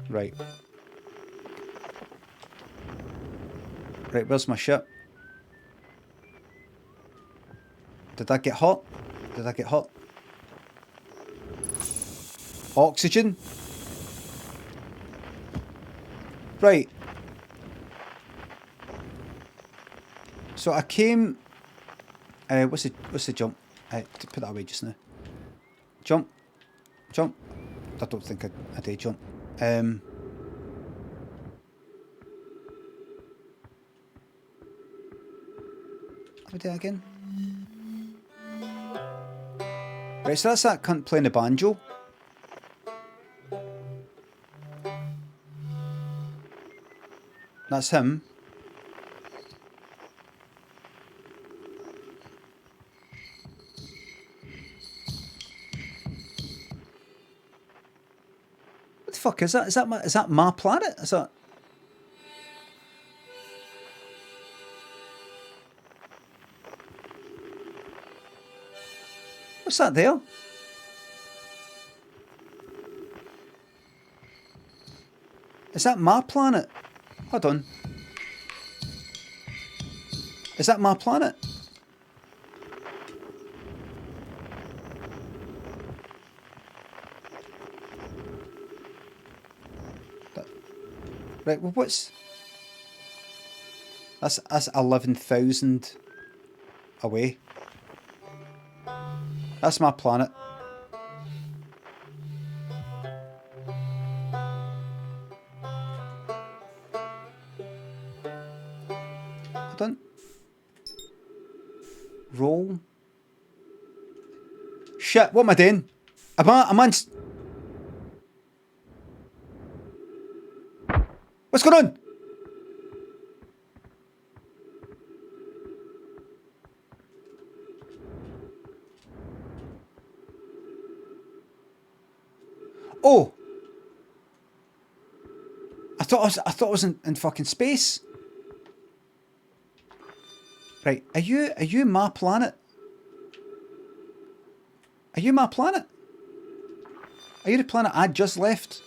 Right. Right, where's my ship? Did that get hot? Did that get hot? Oxygen? Right. So I came... what's the jump? To put that away just now. Jump. I don't think I did jump. How do I do that again? Right, so that's that cunt playing the banjo. That's him. What the fuck is that? Is that my planet? Is that... What's that there? Is that my planet? Hold on. Is that my planet? Right, well what's... That's 11,000 away. That's my planet. Hold on. Roll. Shit, what am I doing? I'm on... What's going on? Oh, I thought I was in fucking space. Right, are you my planet? Are you my planet? Are you the planet I just left?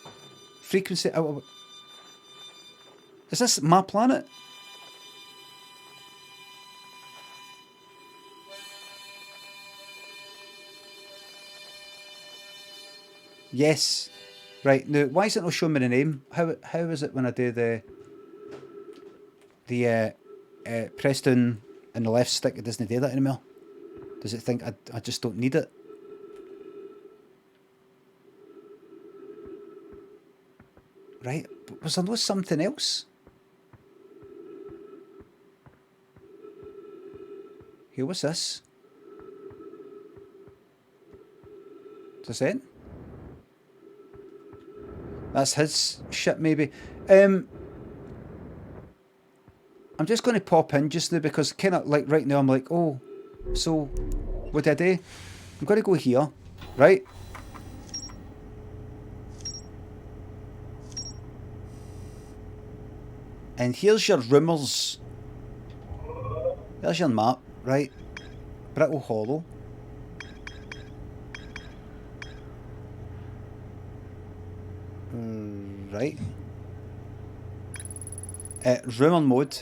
Frequency. Is this my planet? Yes. Right, now, why is it not showing me the name? How is it when I do the press down and the left stick, it doesn't do that anymore? Does it think I just don't need it? Right, but was there no something else? Here, what's this? Is this it? That's his shit, maybe. I'm just going to pop in just now because kind of like right now I'm like, oh, so what did I do? I'm going to go here, right? And here's your rumours. There's your map, right? Brittle Hollow. Right. Rumour mode.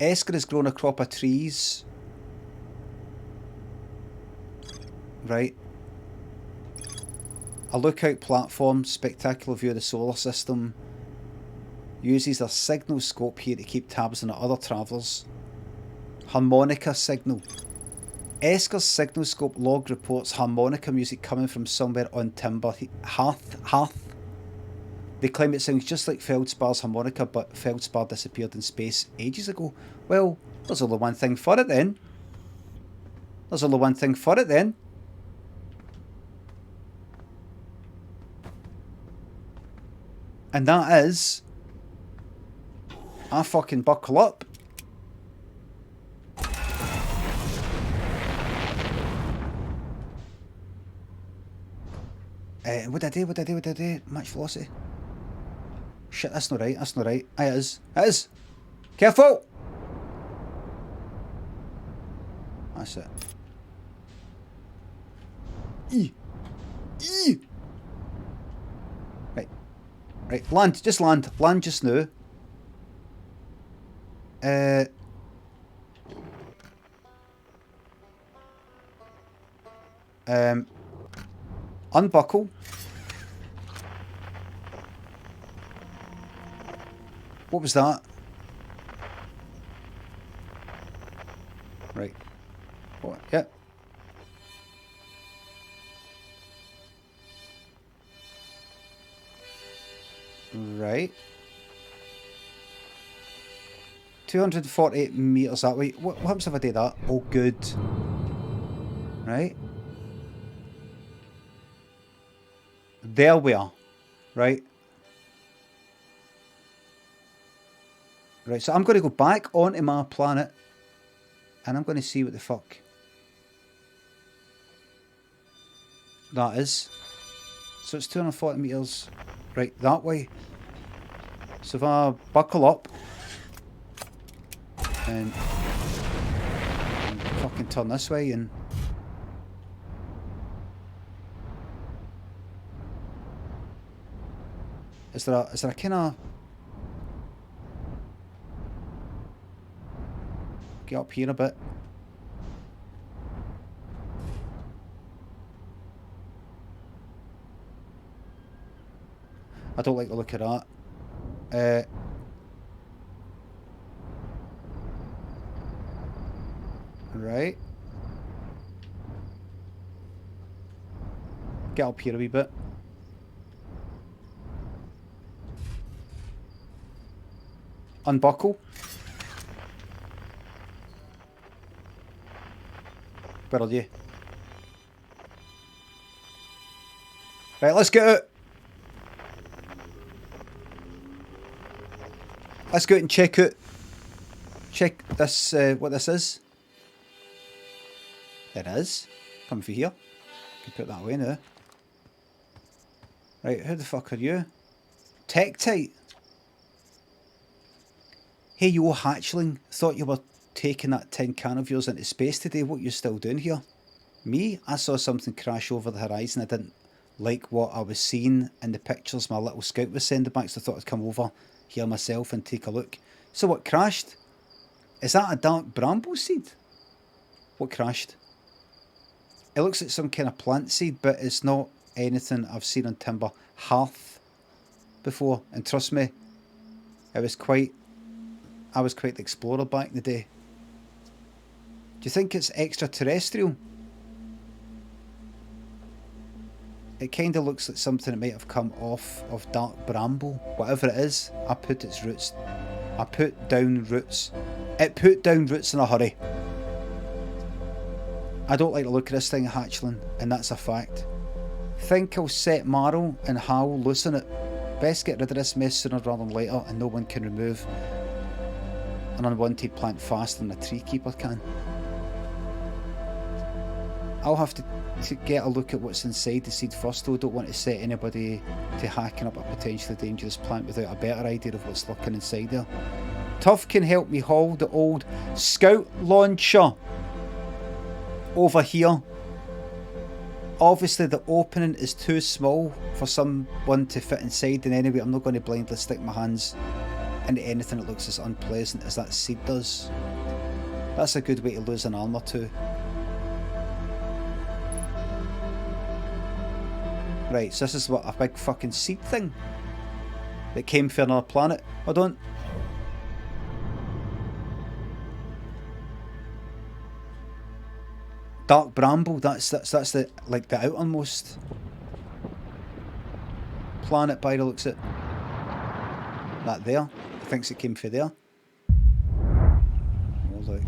Esker has grown a crop of trees. Right. A lookout platform, spectacular view of the solar system. Uses a signal scope here to keep tabs on the other travellers. Harmonica signal. Esker's signal scope log reports harmonica music coming from somewhere on timber hearth. They claim it sounds just like Feldspar's harmonica, but Feldspar disappeared in space ages ago. Well, there's only one thing for it then. There's only one thing for it then. And that is... I fucking buckle up. What did I do? Match velocity. Shit, that's not right, Aye, it is. It is! Careful! That's it. Right, land, just land. Land just now. Unbuckle. What was that? Right. What? Yep. Right. 248 meters that way. What happens if I do that? Oh, good. Right. There we are. Right. Right, so I'm going to go back onto my planet and I'm going to see what the fuck that is. So it's 240 meters right that way. So if I buckle up and fucking turn this way and is there a kind of get up here a bit? I don't like the look of that. Right. Get up here a wee bit. Unbuckle. Where are you? Right, let's get out. Let's go out and check out. Check this, what this is. It is. Coming for here. Can put that away now. Right, who the fuck are you? Tektite. Hey, you old hatchling. Thought you were taking that tin can of yours into space today. What you still doing here? Me? I saw something crash over the horizon. I didn't like what I was seeing in the pictures my little scout was sending back, so I thought I'd come over here myself and take a look. So what crashed? Is that a dark bramble seed? What crashed? It looks like some kind of plant seed, but it's not anything I've seen on Timber Hearth before. And trust me, I was quite the explorer back in the day. Do you think it's extraterrestrial? It kind of looks like something that might have come off of dark bramble. Whatever it is, I put its roots. I put down roots. It put down roots in a hurry. I don't like the look of this thing, hatchling, and that's a fact. Think I'll set Marrow and Hal loose on it. Best get rid of this mess sooner rather than later, and no one can remove an unwanted plant faster than a tree keeper can. I'll have to get a look at what's inside the seed first though. Don't want to set anybody to hacking up a potentially dangerous plant without a better idea of what's lurking inside there. Tuff can help me haul the old scout launcher over here. Obviously the opening is too small for someone to fit inside, and anyway I'm not going to blindly stick my hands into anything that looks as unpleasant as that seed does. That's a good way to lose an arm or two. Right, so this is what, a big fucking seed thing that came from another planet. Hold on. Dark bramble, that's the like the outermost planet by the looks of it. That there. He thinks it came from there. Oh look.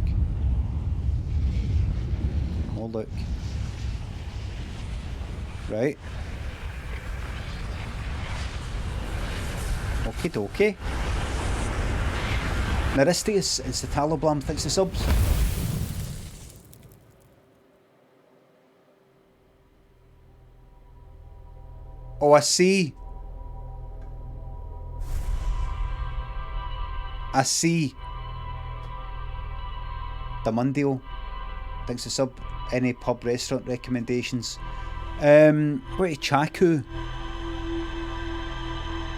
Oh look. Right. Okie dokie. Naristius, it's the Taloblam, thanks for subs. Oh, I see. I see. The Mundio, thanks for sub. Any pub restaurant recommendations? What is Chaku?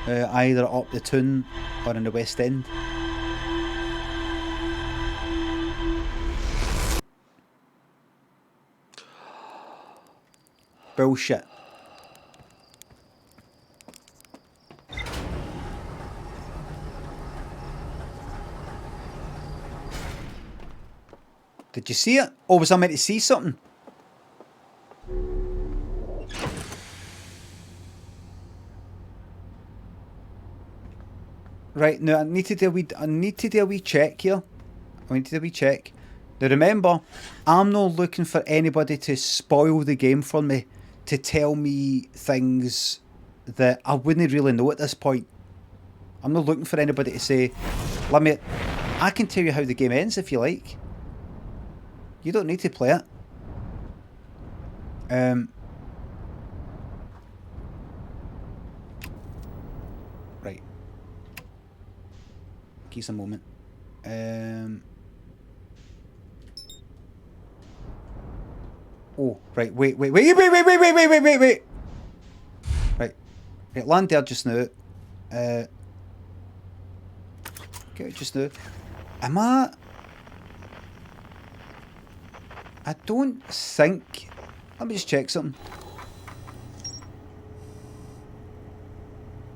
Either up the Toon or in the West End. Bullshit. Did you see it? Or was I meant to see something? Right, now I need to do a wee check here. I need to do a wee check. Now remember, I'm not looking for anybody to spoil the game for me, to tell me things that I wouldn't really know at this point. I'm not looking for anybody to say, I can tell you how the game ends if you like. You don't need to play it. Right. Give us a moment. Oh, right, wait. Right. Right, land there just now. Get it just now. Am I don't think... Let me just check something.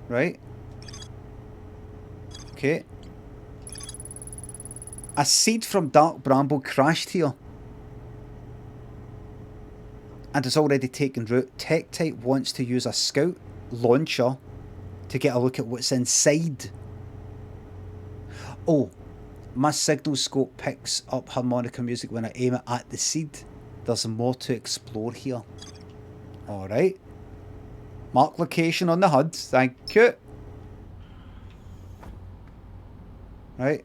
Right. Okay. A seed from Dark Bramble crashed here. And has already taken root. Tech Type wants to use a scout launcher to get a look at what's inside. Oh. My signal scope picks up harmonica music when I aim it at the seed. There's more to explore here. Alright. Mark location on the HUD. Thank you. Right.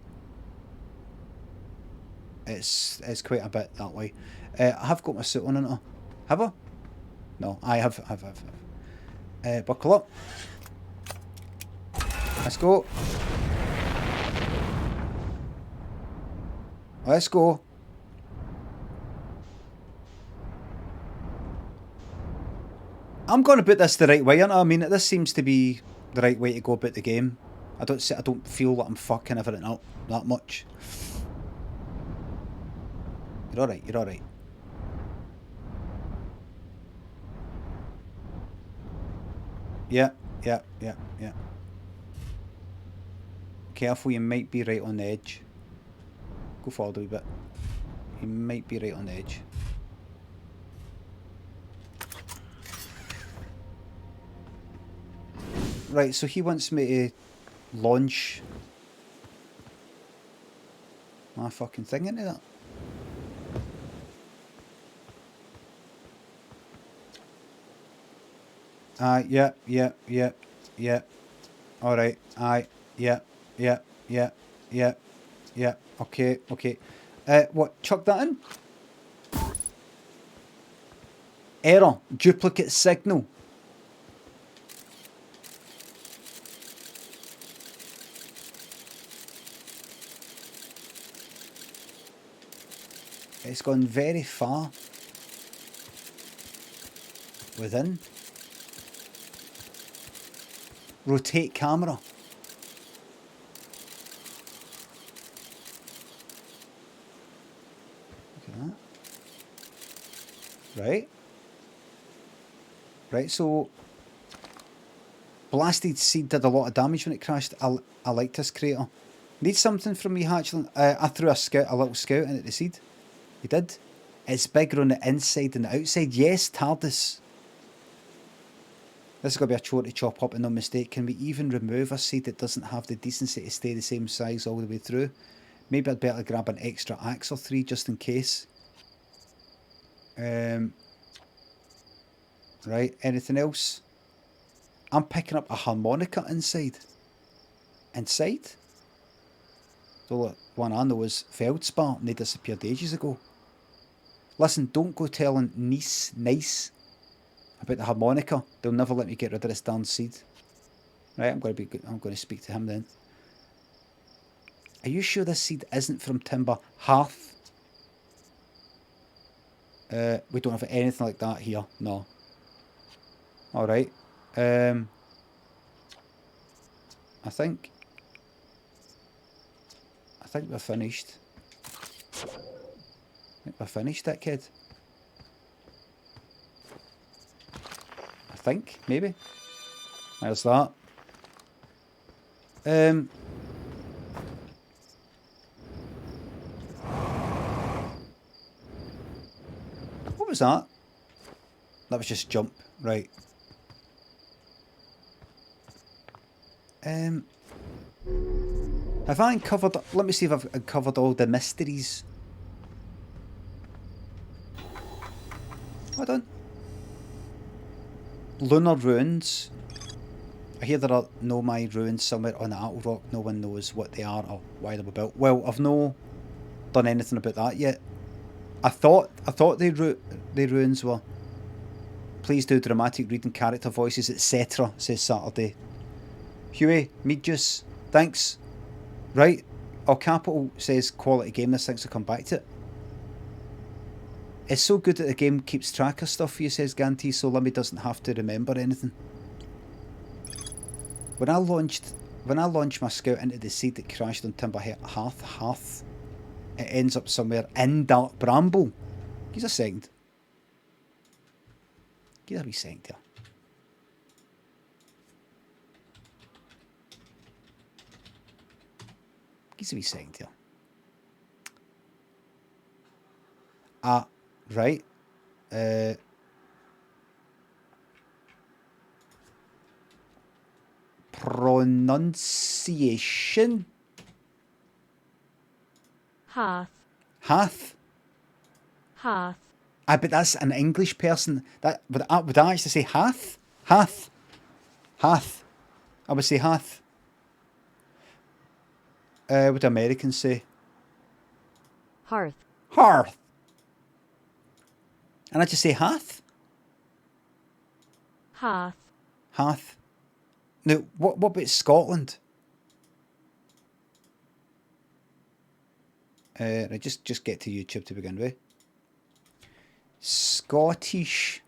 It's quite a bit that way. I have got my suit on, haven't I? Have I? No, I have. Buckle up. Let's go. Let's go. I'm going to put this the right way, aren't I? I mean, this seems to be the right way to go about the game. I don't feel that I'm fucking everything up that much. You're alright, you're alright. Yeah. Careful, you might be right on the edge. Go forward a wee bit. You might be right on the edge. Right, so he wants me to launch my fucking thing into that. Yeah. Alright, yeah. Okay. What, chuck that in? Error, duplicate signal. It's gone very far within. Rotate camera. Look at that. Right, so Blasted Seed did a lot of damage when it crashed. I liked this creator. Need something from me, Hatchling? I threw a little scout into the seed. You did? It's bigger on the inside than the outside. Yes, TARDIS. This is going to be a chore to chop up and no mistake. Can we even remove a seed that doesn't have the decency to stay the same size all the way through? Maybe I'd better grab an extra axe or 3 just in case. Right, anything else? I'm picking up a harmonica inside. Inside? The only one I know is Feldspar and they disappeared ages ago. Listen, don't go telling Nice about the harmonica. They'll never let me get rid of this darn seed. Right, I'm going to speak to him then. Are you sure this seed isn't from Timber Hearth? We don't have anything like that here. No. Alright. I think we're finished. We're finished, that kid. I think, maybe. There's that. What was that? That was just jump, right. Have I uncovered... Let me see if I've uncovered all the mysteries. Hold on. Lunar ruins. I hear there are Nomai ruins somewhere on the Attle Rock. No one knows what they are or why they were built. Well, I've no done anything about that yet. I thought the ruins were... Please do dramatic reading, character voices, etc. says Saturday. Huey, meat juice. Thanks. Right. All Capital says quality game. This thanks to come back to it. It's so good that the game keeps track of stuff for you, says Ganti, so Limmy doesn't have to remember anything. When I launched my scout into the seed that crashed on Timber Hearth, it ends up somewhere in Dark Bramble. Give us a second. Give us a wee second there. Give us a wee second here. Right. Pronunciation. Hearth. Hearth. Hearth. I bet that's an English person. That would I actually say Hearth? Hearth. Hearth. I would say Hearth. What do Americans say? Hearth. Hearth. And I just say Hearth? Hearth. Hearth. Now, what about Scotland? Right, just get to YouTube to begin with. Scottish.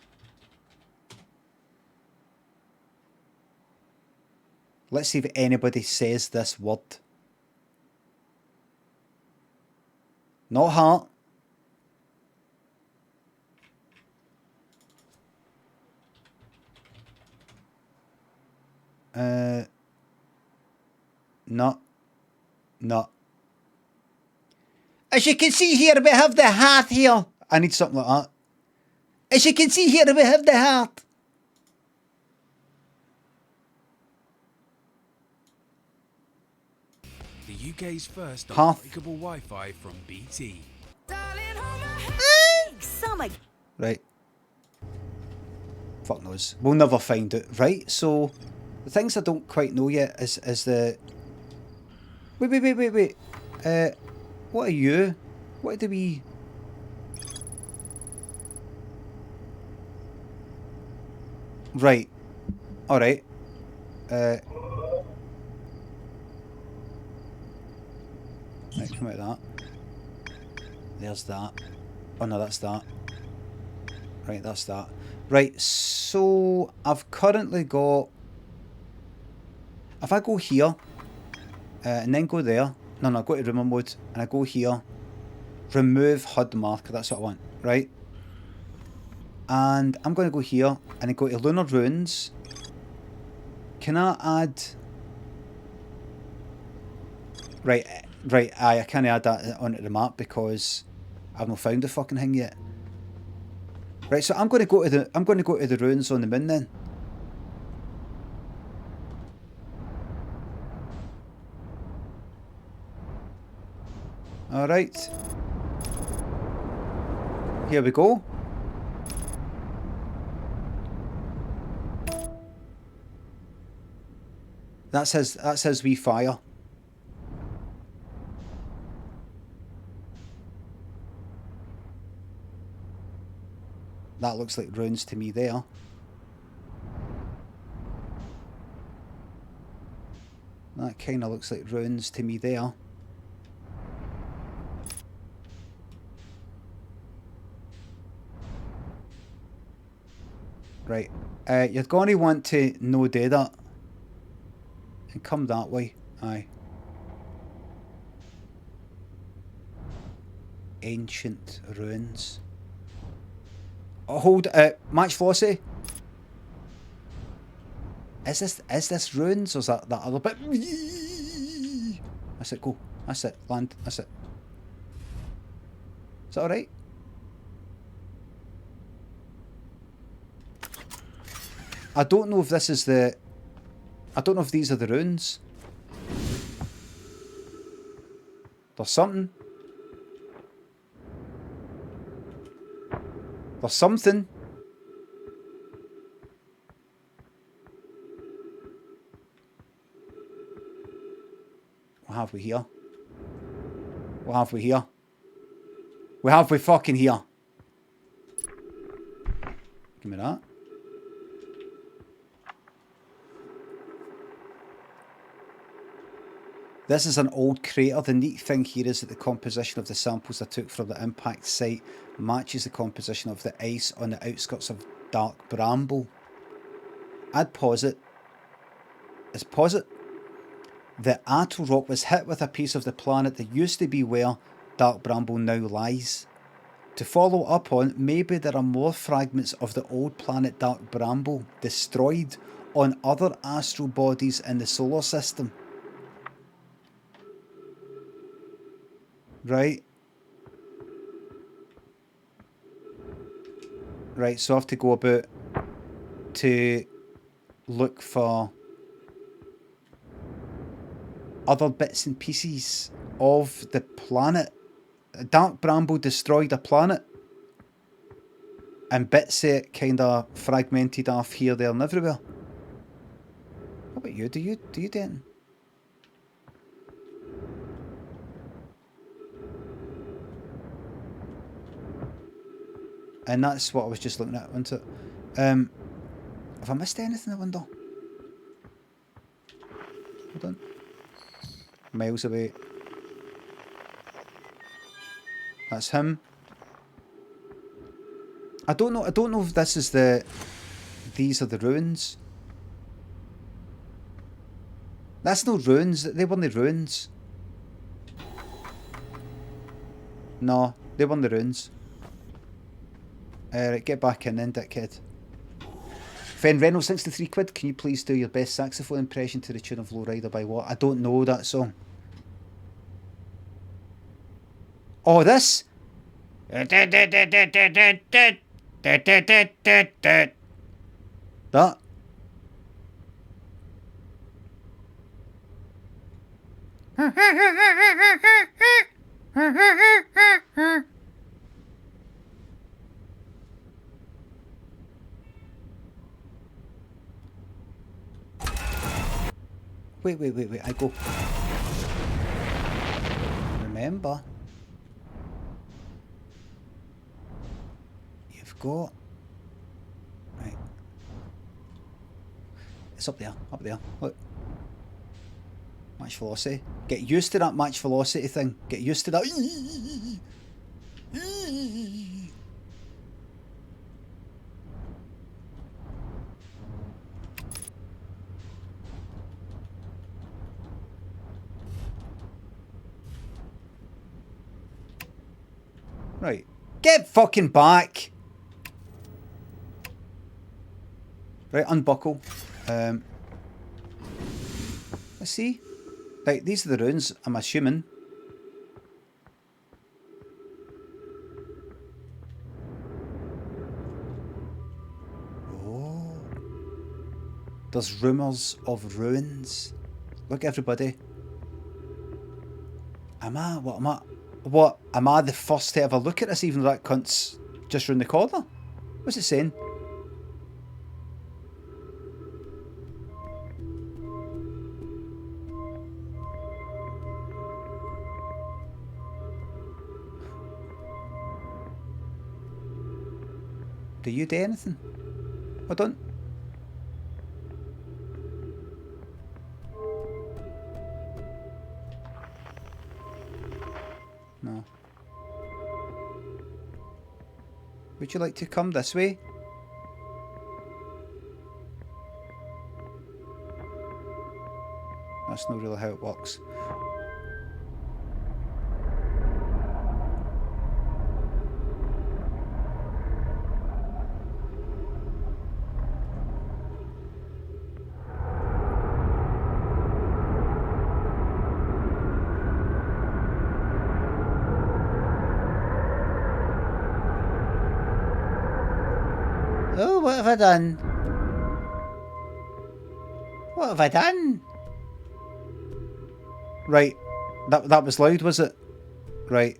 Let's see if anybody says this word. Not heart. No. No. As you can see here, we have the heart here. I need something like that. As you can see here, we have the heart. The UK's first Half. unbreakable Wi-Fi from BT. Right. Fuck knows. We'll never find out. Right, so the things I don't quite know yet is the... Wait. What are you? What do we... Right. Alright. Right, come out of that. There's that. Oh no, that's that. Right, that's that. Right, so I've currently got... If I go here, and then go there... No, go to rumor mode, and I go here. Remove HUD marker, that's what I want, right? And I'm going to go here, and then go to Lunar Ruins. Can I add... Right, I can't add that onto the map because I've not found the fucking thing yet. Right, so I'm going to go to the ruins on the moon then. All right. Here we go. That says we fire. That looks like ruins to me there. That kind of looks like ruins to me there. Right. You're going to want to no do that. And come that way. Aye. Ancient ruins. Oh, hold, match velocity. Is this ruins or is that other bit? That's it, go. That's it, land. That's it. Is that alright? I don't know if this is the... I don't know if these are the ruins. There's something. There's something. What have we here? What have we here? What have we fucking here? Give me that. This is an old crater. The neat thing here is that the composition of the samples I took from the impact site matches the composition of the ice on the outskirts of Dark Bramble. I'd posit that Atoll Rock was hit with a piece of the planet that used to be where Dark Bramble now lies. To follow up on, maybe there are more fragments of the old planet Dark Bramble destroyed on other astral bodies in the solar system. Right. Right, so I have to go about to look for other bits and pieces of the planet. Dark Bramble destroyed a planet. And bits of it kind of fragmented off here, there and everywhere. What about you? Do you do it? And that's what I was just looking at, wasn't it? Have I missed anything in the window? Hold on. Miles away. That's him. I don't know if this is the... These are the ruins. That's no ruins. They weren't the ruins. No, they weren't the ruins. Right, get back in then, dickhead. Fen Reynolds, 63 quid. Can you please do your best saxophone impression to the tune of Lowrider by what? I don't know that song. Oh, this? That? Wait, I go. Remember, you've got... Right. It's up there, look. Match velocity. Get used to that match velocity thing. Get used to that. Right. Get fucking back! Right, unbuckle. Let's see. Right, these are the runes, I'm assuming. Oh. There's rumours of ruins. Look, everybody. What? Am I the first to ever look at this, even though that cunt's just round the corner? What's it saying? Do you do anything? I don't. No. Would you like to come this way? That's not really how it works. Oh, what have I done? What have I done? Right. That was loud, was it? Right.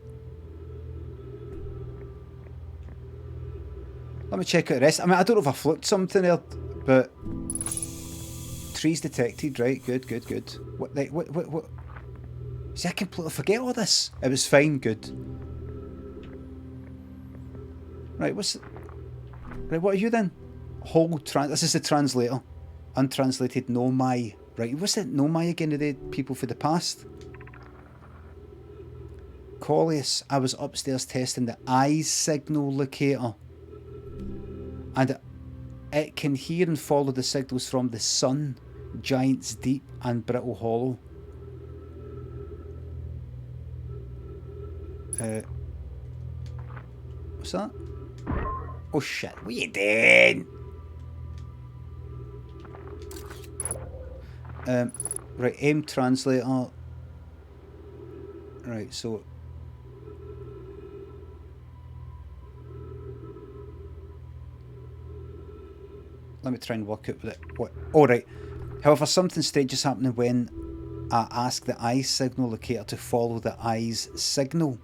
Let me check out the rest. I mean, I don't know if I fluked something there, but... Trees detected, right. Good. What? See, I completely forget all this. It was fine, good. Right, Right, what are you then? This is the translator. Untranslated Nomai. Right, what's it? Nomai again, are they people for the past? Collius, I was upstairs testing the eyes signal locator. And it can hear and follow the signals from the sun, Giant's Deep and Brittle Hollow. What's that? Oh shit, what are you doing? Right, aim translator. Right, so... Let me try and work out with it. What? Oh, right. However, something strange is happening when I ask the eye signal locator to follow the eye's signal.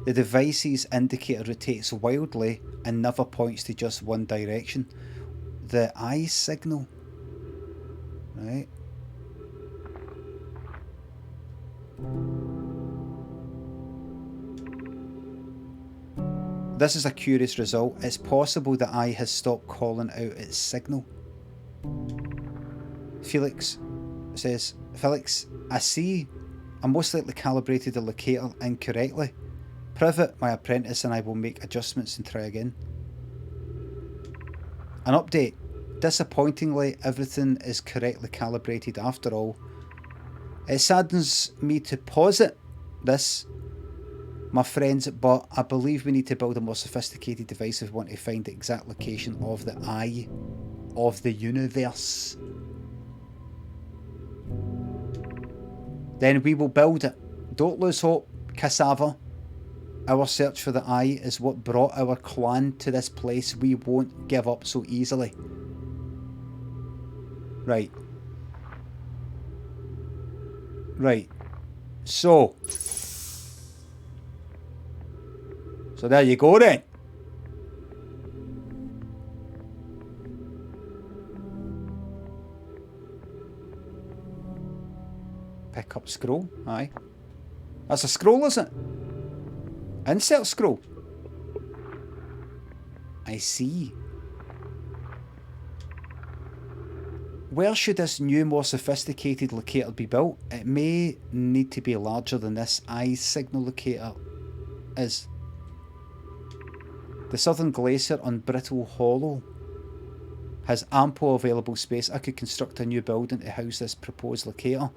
The device's indicator rotates wildly and never points to just one direction. The eye signal. Right. This is a curious result. It's possible the eye has stopped calling out its signal. Felix says, Felix, I see I most likely calibrated the locator incorrectly. Privet, my apprentice, and I will make adjustments and try again. An update. Disappointingly, everything is correctly calibrated after all. It saddens me to posit this, my friends, but I believe we need to build a more sophisticated device if we want to find the exact location of the eye of the universe. Then we will build it. Don't lose hope, cassava. Our search for the eye is what brought our clan to this place. We won't give up so easily. Right. Right. So there you go then. Pick up scroll, aye. That's a scroll, is it? Insert scroll. I see. Where should this new, more sophisticated locator be built? It may need to be larger than this eye signal locator is. The southern glacier on Brittle Hollow has ample available space. I could construct a new building to house this proposed locator.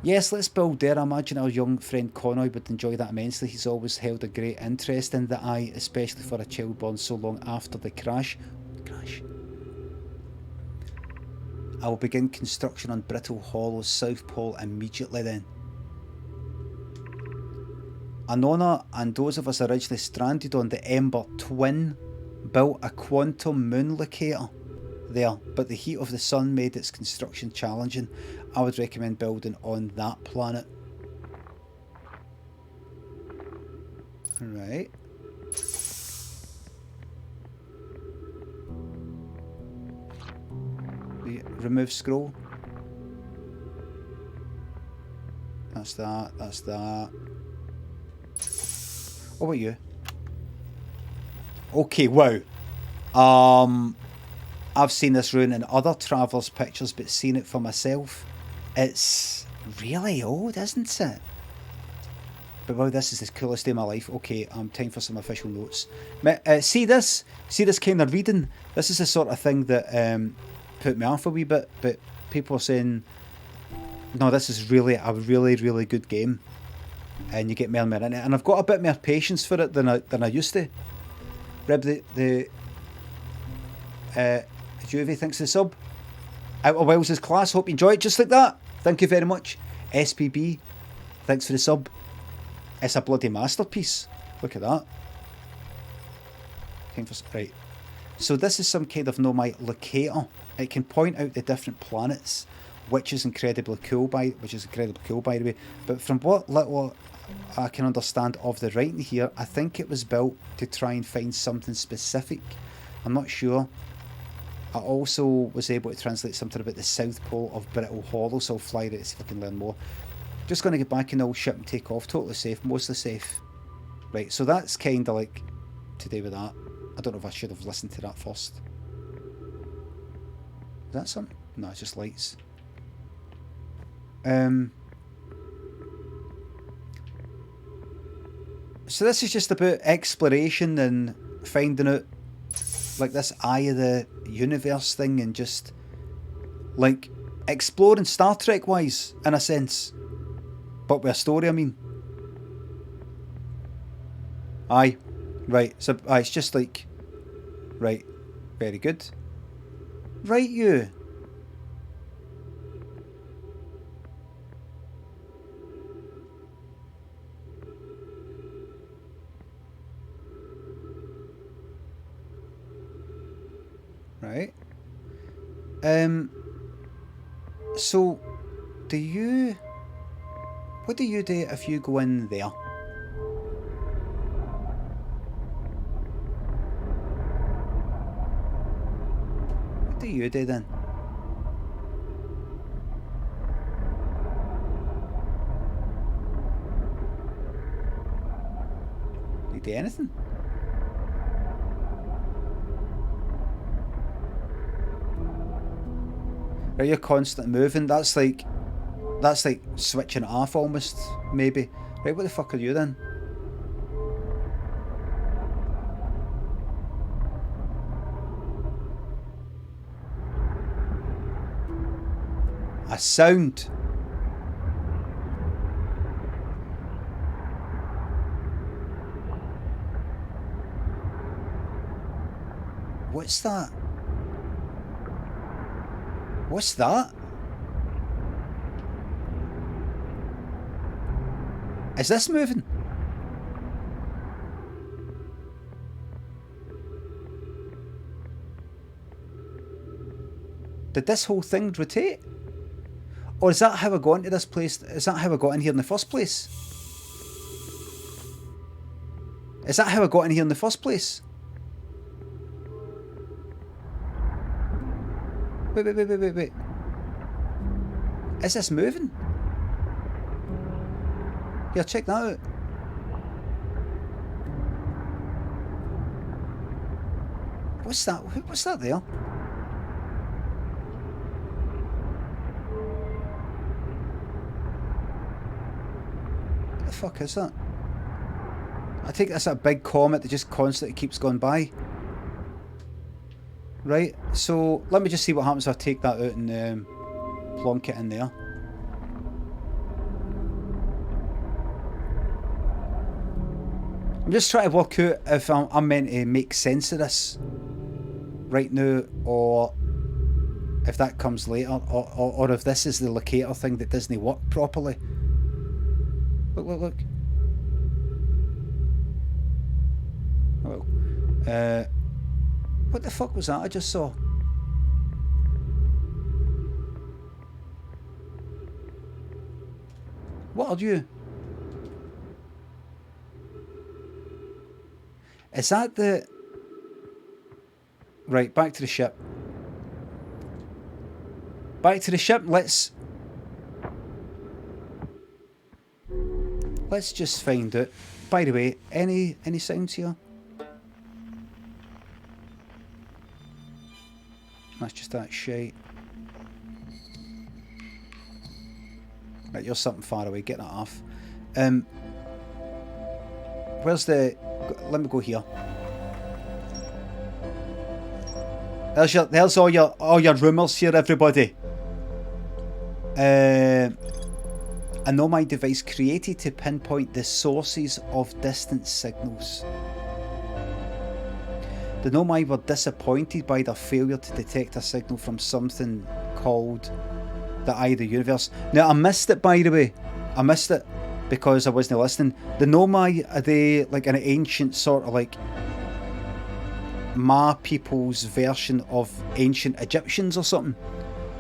Yes, let's build there. I imagine our young friend Conroy would enjoy that immensely. He's always held a great interest in the eye, especially for a child born so long after the crash. I will begin construction on Brittle Hollow's South Pole immediately then. Anona and those of us originally stranded on the Ember Twin built a quantum moon locator there, but the heat of the sun made its construction challenging. I would recommend building on that planet. Right. Remove scroll. That's that, that's that. What about you? Okay, wow. I've seen this rune in other travellers' pictures, but seen it for myself. It's really old, isn't it? But wow, this is the coolest day of my life. Okay, time for some official notes. See this kind of reading? This is the sort of thing that put me off a wee bit, but people are saying, no, this is really a really good game. And you get more and more in it. And I've got a bit more patience for it than I used to. Rib, the Juvie thanks for the sub. Out of Wales' class, hope you enjoy it just like that. Thank you very much. SPB, thanks for the sub. It's a bloody masterpiece. Look at that. Right. So this is some kind of nomite locator. It can point out the different planets, which is incredibly cool by the way. But from what little I can understand of the writing here, I think it was built to try and find something specific. I'm not sure. I also was able to translate something about the South Pole of Brittle Hollow, so I'll fly there to see if I can learn more. Just going to get back in the old ship and take off. Totally safe, mostly safe. Right, so that's kind of like to do with that. I don't know if I should have listened to that first. Is that something? No, it's just lights. So this is just about exploration and finding out like this eye of the universe thing, and just like exploring Star Trek wise in a sense, but with a story. I mean, aye, right. So it's just like, right, very good. Right, you. Right. So, what do you do if you go in there? What do you do then? Do you do anything? Right, you're constantly moving. That's like switching it off almost, maybe. Right, what the fuck are you then? A sound. What's that? What's that? Is this moving? Did this whole thing rotate? Or is that how I got into this place? Is that how I got in here in the first place? Is that how I got in here in the first place? Wait. Is this moving? Here, check that out. What's that? What's that there? What the fuck is that? I think that's a big comet that just constantly keeps going by. Right, so let me just see what happens if I take that out and plonk it in there. I'm just trying to work out if I'm meant to make sense of this right now, or if that comes later, or if this is the locator thing that doesn't work properly. Look. Oh. What the fuck was that I just saw? What are you? Is that the... Right, back to the ship. Back to the ship, let's just find out. By the way, any sounds here? That's just that shite. Right, you're something far away, get that off. Where's the... Let me go here. There's all your rumours here, everybody. A nomai device created to pinpoint the sources of distant signals. The nomai were disappointed by their failure to detect a signal from something called the Eye of the Universe. Now, I missed it, by the way. I missed it because I wasn't listening. The nomai, are they like an ancient sort of like Ma people's version of ancient Egyptians or something?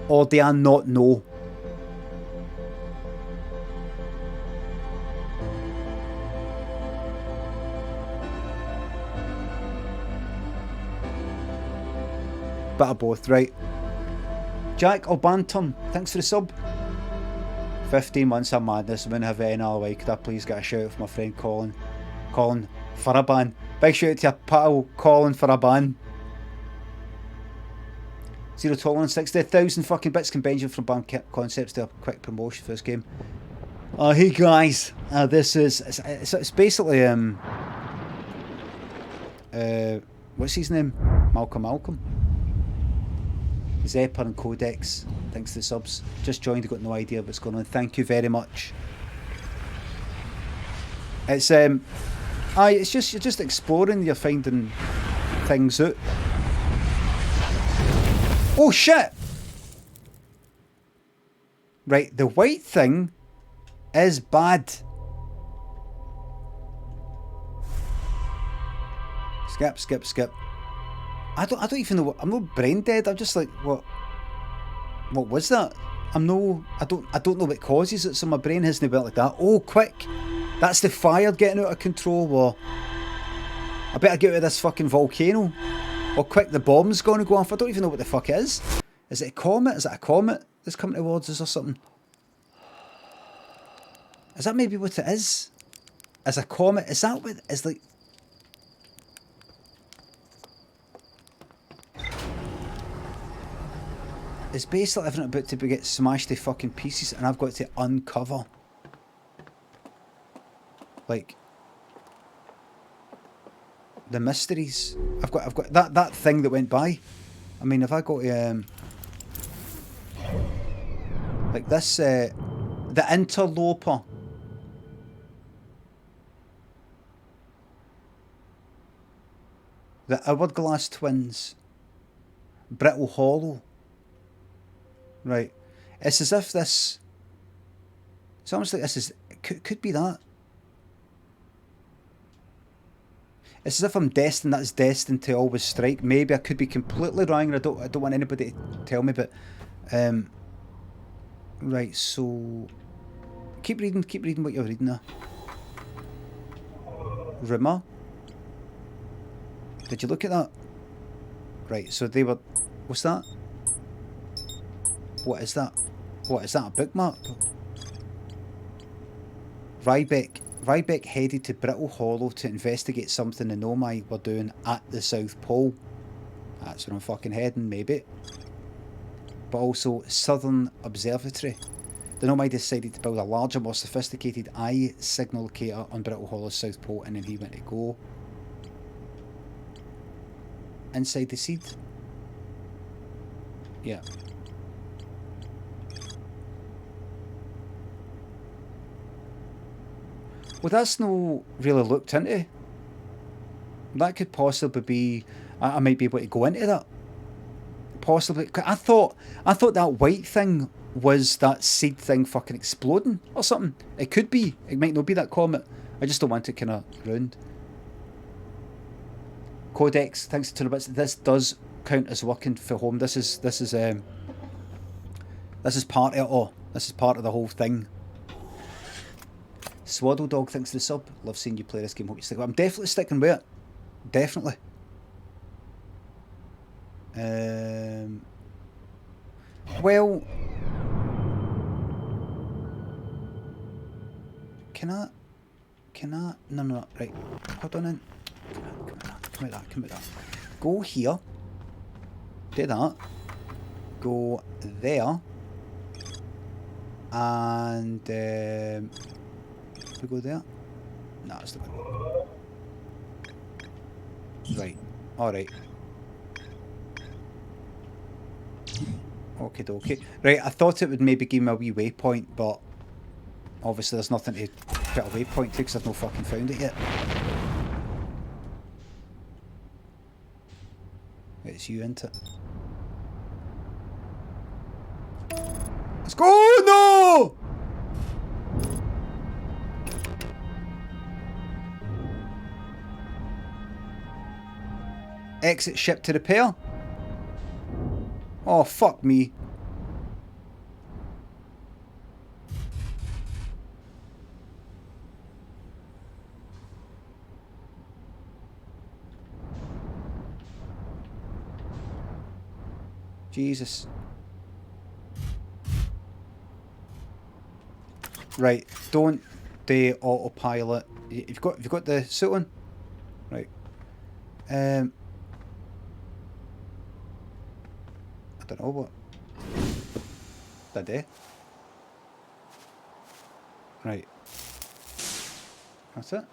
Or do I not know? Bit of both, right? Jack O'Banton, thanks for the sub. 15 months of madness, wouldn't have any other way. Could I please get a shout out for my friend Colin? Colin Faraban. Big shout out to your pal Colin Faraban. Zero tolerance, 60,000 fucking bits can Benjamin from Band Concepts do a quick promotion for this game. Hey guys, this is it's basically what's his name? Malcolm. Zepper and Codex, thanks to the subs. Just joined, got no idea what's going on. Thank you very much. It's it's just you're just exploring, you're finding things out. Oh shit! Right, the white thing is bad. Skip. I don't even know. I'm not brain dead. I'm just like, what was that? I don't know what causes it. So my brain hasn't been like that. Oh, quick! That's the fire getting out of control. Or I better get out of this fucking volcano. Or quick, the bomb's going to go off. I don't even know what the fuck it is. Is it a comet? Is it a comet that's coming towards us or something? Is that maybe what it is? As a comet? Is that what is like? It's basically everything about to get smashed to fucking pieces, and I've got to uncover, like, the mysteries. I've got that thing that went by. I mean, if I go to like this, the interloper. The hourglass twins. Brittle Hollow. Right. It's as if this... It's almost like this is... It could be that. It's as if I'm destined, that's destined to always strike. Maybe I could be completely wrong, and I don't want anybody to tell me, but... right, so... Keep reading what you're reading there. Rumour. Did you look at that? Right, so they were... What's that? What is that? What, is that a bookmark? Rybeck headed to Brittle Hollow to investigate something the Nomai were doing at the South Pole. That's where I'm fucking heading, maybe. But also Southern Observatory. The Nomai decided to build a larger, more sophisticated eye signal locator on Brittle Hollow's South Pole, and then he went to go inside the seed. Yeah. Well, that's no really looked into. That could possibly be... I might be able to go into that. Possibly. I thought that white thing was that seed thing fucking exploding or something. It could be. It might not be that comet. I just don't want it kind of ruined. Codex, thanks to 2 bits. This does count as working for home. This is part of it all. This is part of the whole thing. Swaddle Dog thinks the sub. Love seeing you play this game. Hope you stick with it. I'm definitely sticking with it. Definitely. Well, can I? No, right. Hold on in. Come with that. Go here. Do that. Go there. And we go there? No, it's the one. Right. Alright. Okay, dokie. Right, I thought it would maybe give me a wee waypoint, but obviously there's nothing to put a waypoint to because I've not fucking found it yet. It's you, into it. Let's go! No! Exit ship to repair. Oh, fuck me. Jesus. Right, don't do autopilot. You've got the suit on? Right. I don't know what. Did I? Right. That's it.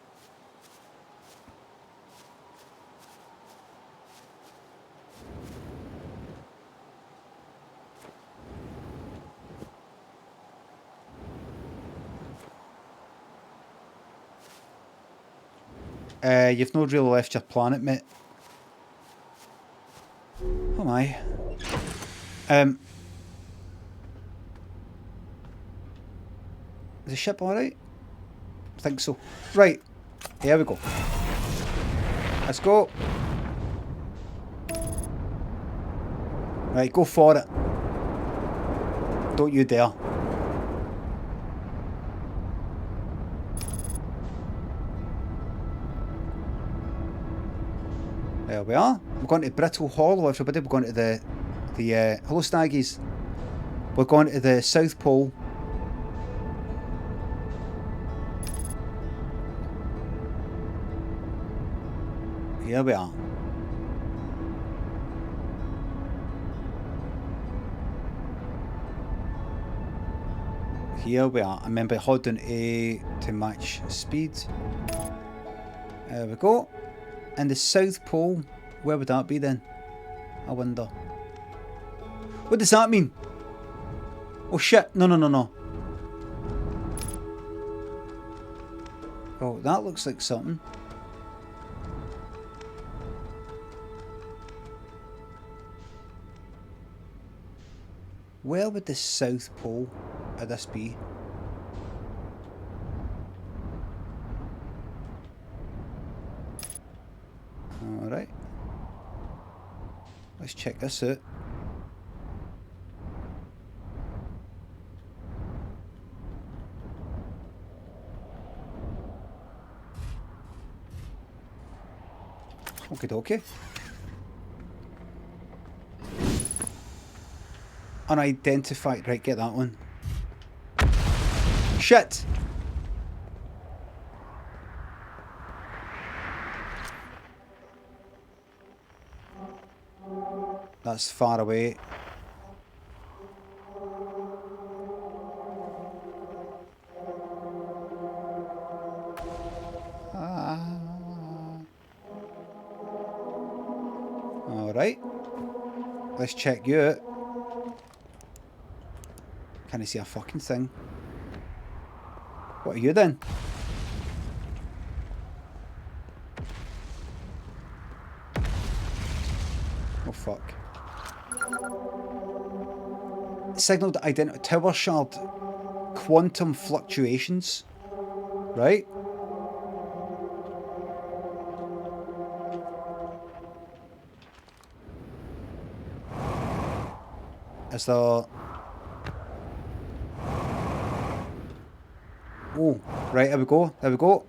You've not really left your planet, mate. Oh my. Is the ship alright? I think so. Right. Here we go. Let's go. Right, go for it. Don't you dare. There we are. We're going to Brittle Hollow, everybody. We're going to the hello Staggies. We're going to the South Pole. Here we are. Here we are. I remember holding A to match speed. There we go. And the South Pole, where would that be then? I wonder. What does that mean? Oh shit, no. Oh, that looks like something. Where would the South Pole of this be? Alright. Let's check this out. Okie dokie. Unidentified. Right, get that one. Shit! That's far away. Alright. Let's check you out. Can I see a fucking thing? What are you then? Oh fuck. Signaled identity tower shard. Quantum fluctuations. Right? Is there... Oh, right, here we go, there we go.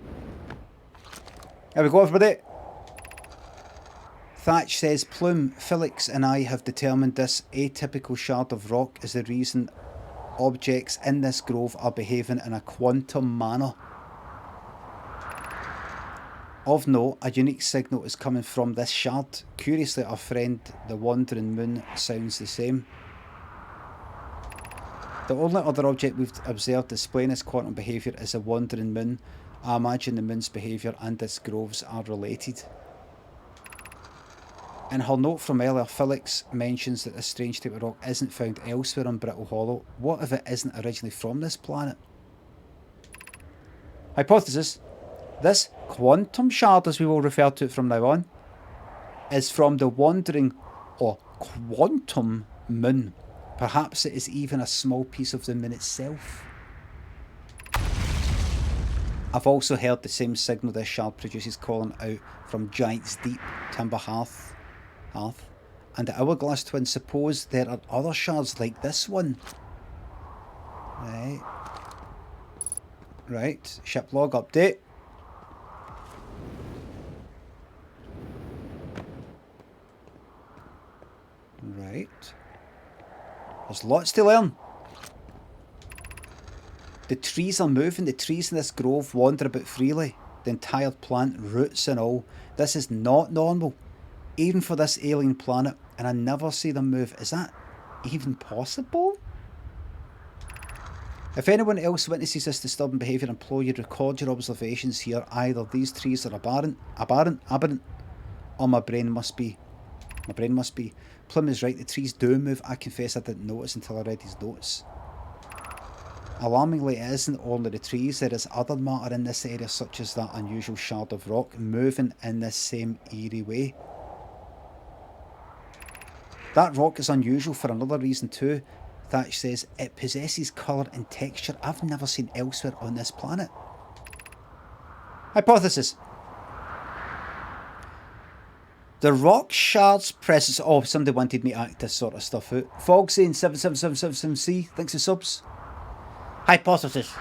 Here we go, everybody. Thatch says, Plume, Felix and I have determined this atypical shard of rock is the reason objects in this grove are behaving in a quantum manner. Of note, a unique signal is coming from this shard. Curiously, our friend the Wandering Moon sounds the same. The only other object we've observed displaying this quantum behaviour is the Wandering Moon. I imagine the moon's behaviour and its groves are related. In her note from earlier, Felix mentions that this strange type of rock isn't found elsewhere on Brittle Hollow. What if it isn't originally from this planet? Hypothesis. This quantum shard, as we will refer to it from now on, is from the Wandering or Quantum Moon. Perhaps it is even a small piece of the moon itself. I've also heard the same signal this shard produces calling out from Giant's Deep, Timber Hearth, and the Hourglass Twin. Suppose there are other shards like this one. Right, ship log update. Right. There's lots to learn. The trees are moving. The trees in this grove wander about freely. The entire plant, roots and all. This is not normal, even for this alien planet, and I never see them move. Is that even possible? If anyone else witnesses this disturbing behaviour, implore you to record your observations here. Either these trees are aberrant, or my brain must be. Plum is right, the trees do move. I confess I didn't notice until I read his notes. Alarmingly, it isn't only the trees. There is other matter in this area, such as that unusual shard of rock, moving in this same eerie way. That rock is unusual for another reason too. Thatch says, it possesses colour and texture I've never seen elsewhere on this planet. Hypothesis. The rock shard's presence... Oh, somebody wanted me to act this sort of stuff out. Fog saying 77777C. Thanks for subs. Hypothesis.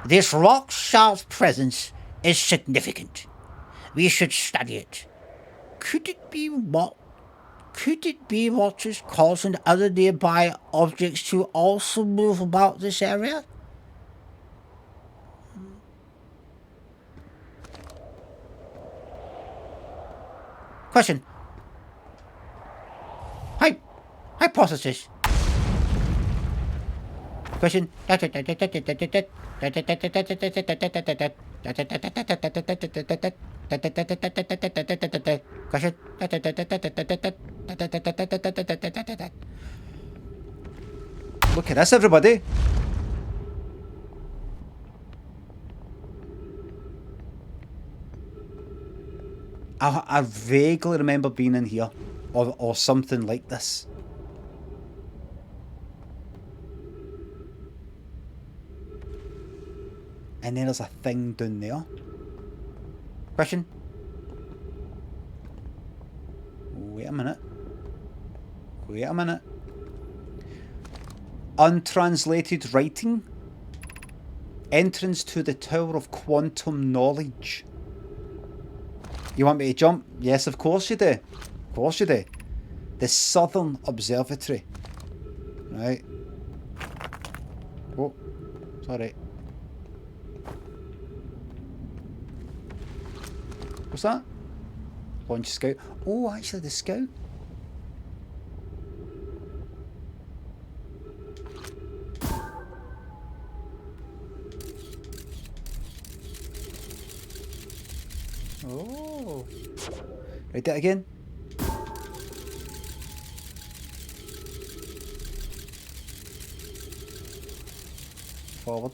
This rock shard's presence is significant. We should study it. Could it be what is causing other nearby objects to also move about this area? Question. Hypothesis. Question. Question. Look at this, everybody. I vaguely remember being in here, or something like this. And then there's a thing down there. Question? Wait a minute. Wait a minute. Untranslated writing. Entrance to the Tower of Quantum Knowledge. You want me to jump? Yes, of course you do. Of course you do. The Southern Observatory. Right. Oh, sorry. What's that? Launch scout. Oh, actually the scout. Oh. Read that again. Forward.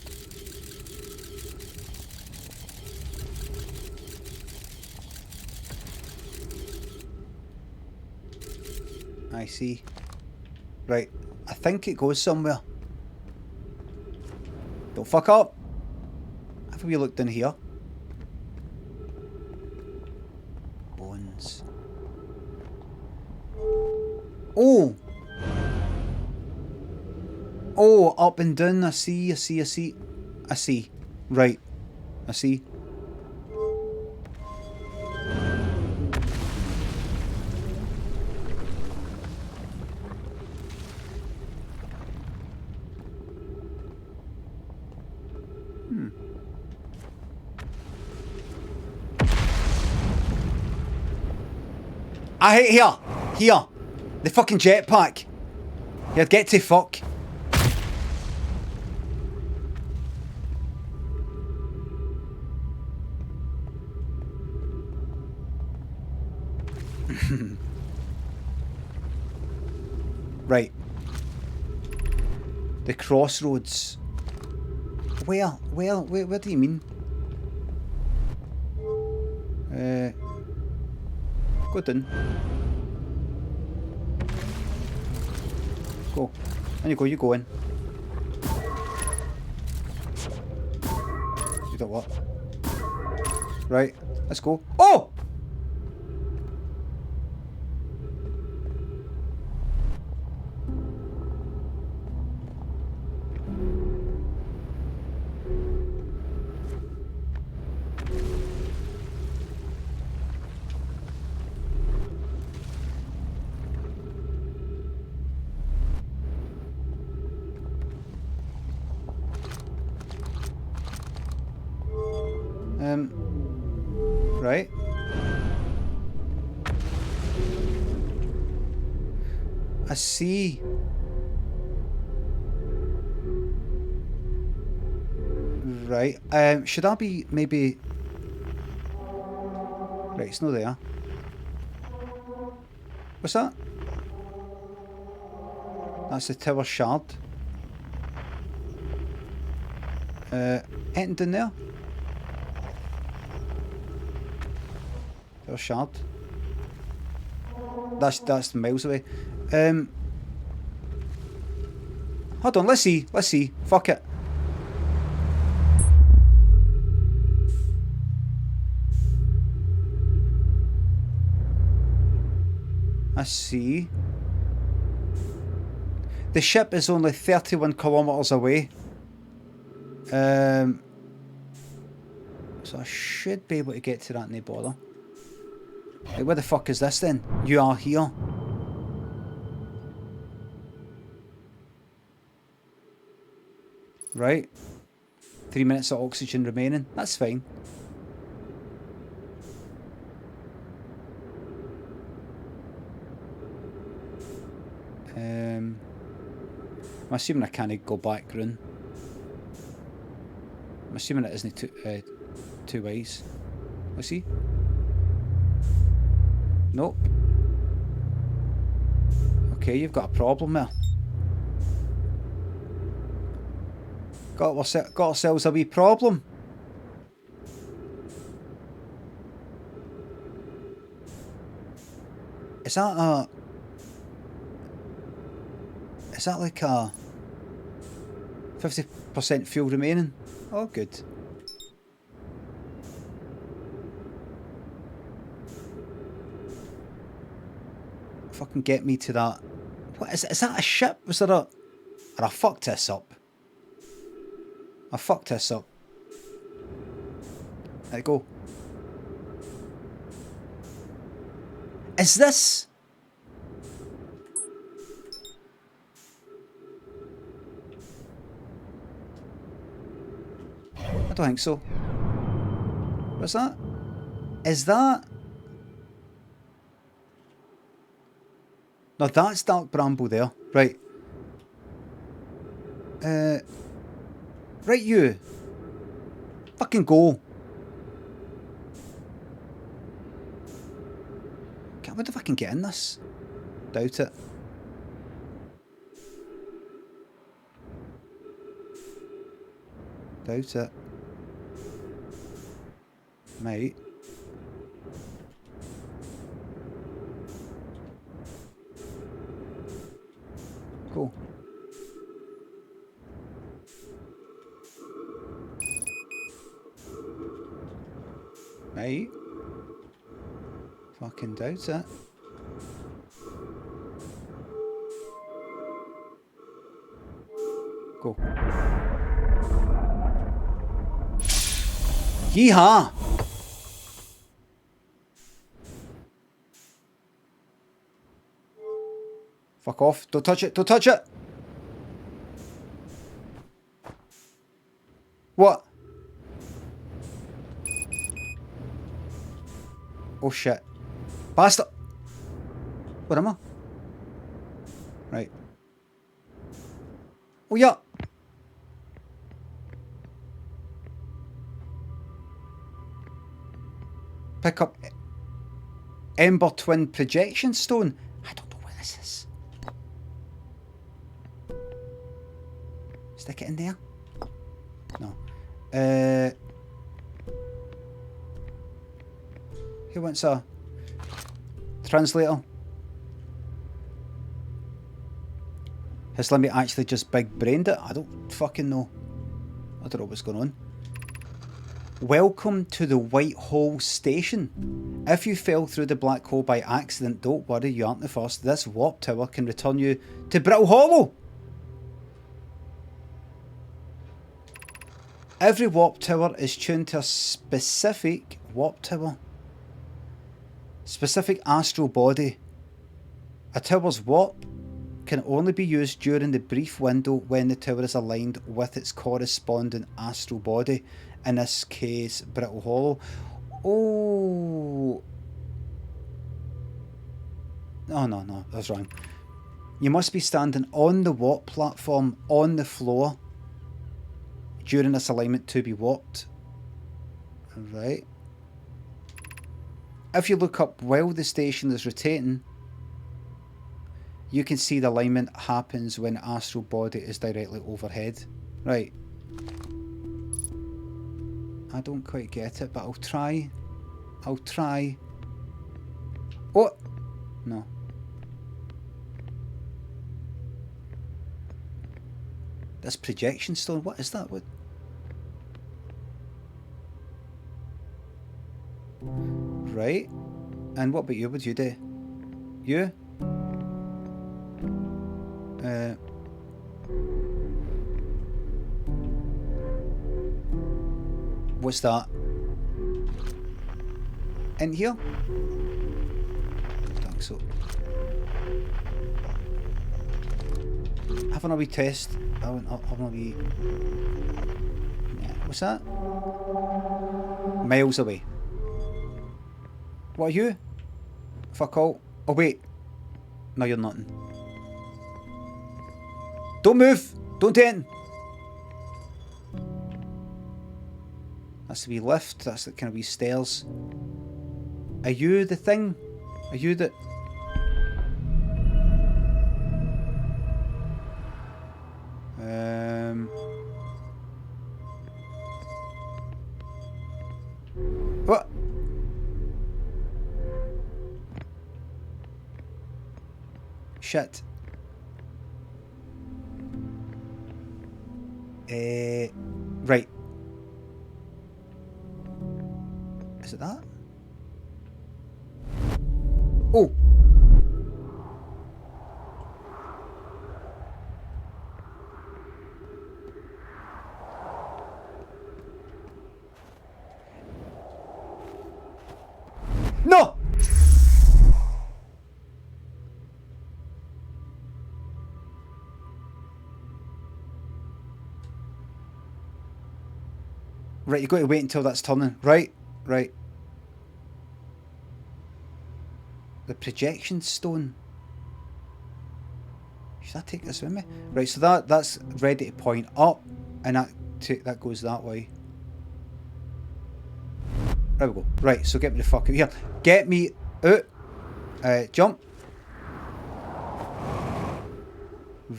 I see. Right. I think it goes somewhere. Don't fuck up. Have we looked in here? Bones. Oh! Oh, up and down. I see, I see, I see. I see. Right. I see. I hate here. Here. The fucking jetpack. You'd get to fuck. Right. The crossroads. Where do you mean? Go down. Go. On you go, you go in. You got what? Right, let's go. Oh! Right. I see. Right. Should I be maybe... Right, it's not there. What's that? That's the tower shard. Anything down there? Tower shard. That's miles away. Hold on, let's see. Fuck it. I see. The ship is only 31 kilometers away. So I should be able to get to that, no bother. Like, where the fuck is this then? You are here. Right. 3 minutes of oxygen remaining. That's fine. I'm assuming I can't go back round. I'm assuming it isn't two ways. Let's see. Nope. Okay, you've got a problem there. Got ourselves a wee problem. Is that like a 50% fuel remaining? Oh, good. fucking get me to that. What is that a ship? Was there a... Or I fucked this up. I fucked this up. There you go. Is this... I don't think so. What's that? Is that... No, that's Dark Bramble there. Right. Right, you. Fucking go. I wonder if I can get in this. Doubt it. Doubt it. Mate. Cool. Mate. Fucking doubt it. Go. Yeehaw! Fuck off. Don't touch it. Don't touch it. What? Oh shit. Bastard. Where am I? Right. Oh yeah. Pick up Ember Twin Projection Stone. I don't know what this is. Stick it in there. No. Who wants a translator? Has Limmy actually just big brained it? I don't fucking know. I don't know what's going on. Welcome to the White Hole Station. If you fell through the black hole by accident, don't worry, you aren't the first. This warp tower can return you to Brittle Hollow. Every warp tower is tuned to a specific warp tower. Specific astral body. A tower's warp can only be used during the brief window when the tower is aligned with its corresponding astral body. In this case, Brittle Hollow. Oh. Oh, no, that's wrong. You must be standing on the warp platform on the floor during this alignment to be warped. Right. If you look up while the station is rotating, you can see the alignment happens when the astral body is directly overhead. Right. I don't quite get it, but I'll try. I'll try. Oh! No. This projection stone, what is that? What? Right. And what about you? What do you do? You? What's that? In here? I think so. Having a wee test. Having a wee... Yeah. What's that? Miles away. What are you? Fuck all. Oh wait. No, you're nothing. Don't move! Don't do anything! That's the wee lift, that's the kind of wee stairs. Are you the thing? Are you the... What? Shit. Right. Is it that? Oh! No! Right, you've got to wait until that's turning. Right, right. The projection stone. Should I take this with me? Right, so that's ready to point up, and that goes that way. There we go. Right, so get me the fuck out here. Get me out. Jump.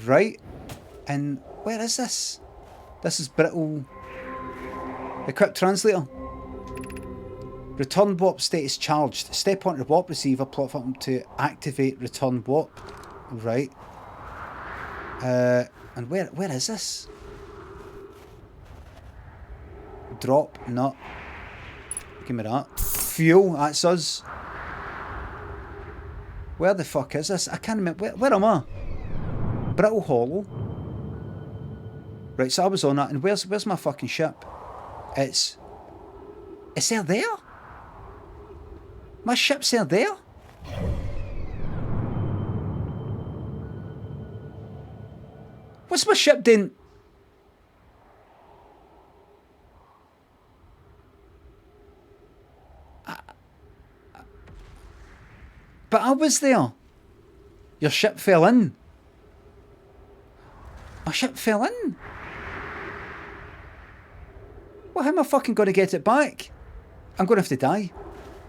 Right. And where is this? This is brittle. Equip translator. Return warp status charged. Step onto the warp receiver platform to activate return warp. Right. And where is this? Drop. No. Give me that. Fuel. That's us. Where the fuck is this? I can't remember. Where am I? Brittle Hollow. Right, so I was on that. And where's my fucking ship? It's there? My ship's there? What's my ship doing? But I was there. Your ship fell in. My ship fell in. Well, how am I fucking going to get it back? I'm going to have to die.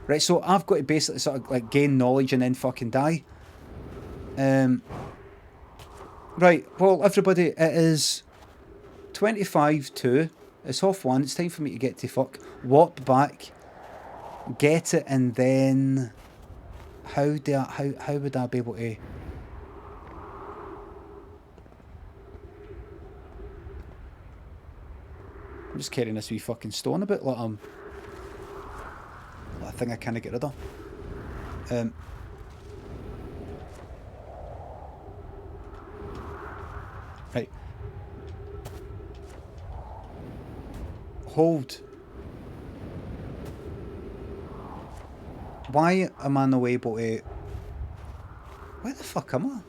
Right, so I've got to basically sort of like gain knowledge and then fucking die. Right, well, everybody, it is 25-2. It's half one. It's time for me to get to warp back, get it, and then how would I be able to? I'm just carrying this wee fucking stone a bit like a thing I can't get rid of. Right. Hold. Why am I not able to... Where the fuck am I?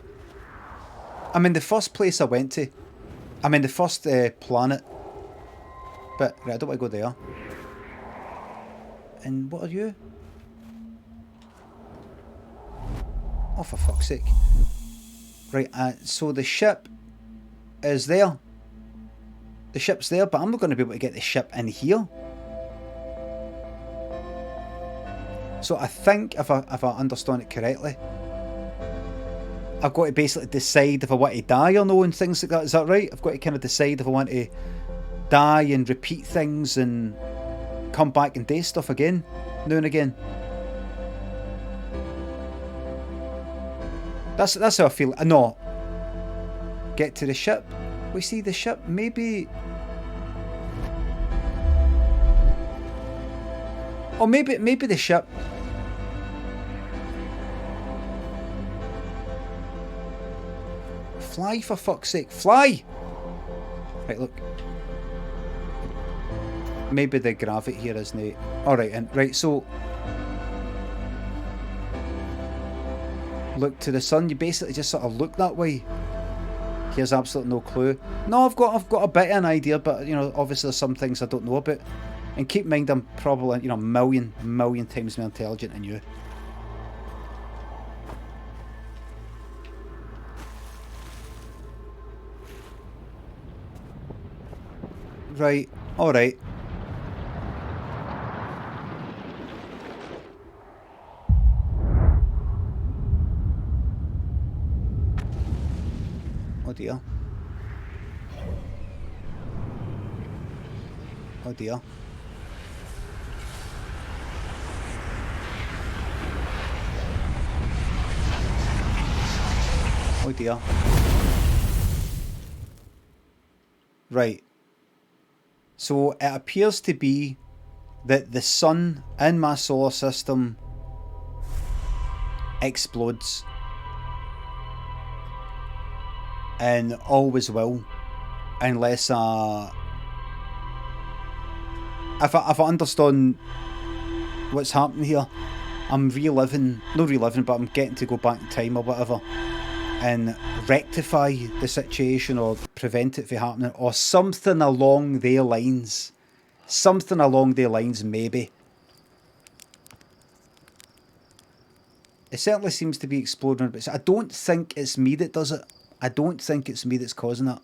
I'm in the first place I went to. I'm in the first planet. But, right, I don't want to go there. And what are you? Oh, for fuck's sake. Right, so the ship is there. The ship's there, but I'm not going to be able to get the ship in here. So I think, if I understand it correctly, I've got to basically decide if I want to die or no and things like that. Is that right? I've got to kind of decide if I want to die and repeat things and come back and do stuff again, now and again. That's how I feel. No. Get to the ship. We see the ship. Maybe. Or maybe the ship. Fly, for fuck's sake. Fly! Right, look. Maybe the gravity here isn't. Alright, and right, so look to the sun. You basically just sort of look that way. Here's absolutely no clue. No, I've got a bit of an idea, but you know, obviously there's some things I don't know about. And keep in mind, I'm probably, you know, a million times more intelligent than you. Right, alright. Oh dear. Oh dear. Oh dear. Right. So it appears to be that the sun in my solar system explodes. And always will, unless if I understand what's happening here, I'm not reliving, but I'm getting to go back in time or whatever and rectify the situation or prevent it from happening or something along their lines. Something along their lines, maybe. It certainly seems to be exploding, but I don't think it's me that does it. I don't think it's me that's causing it.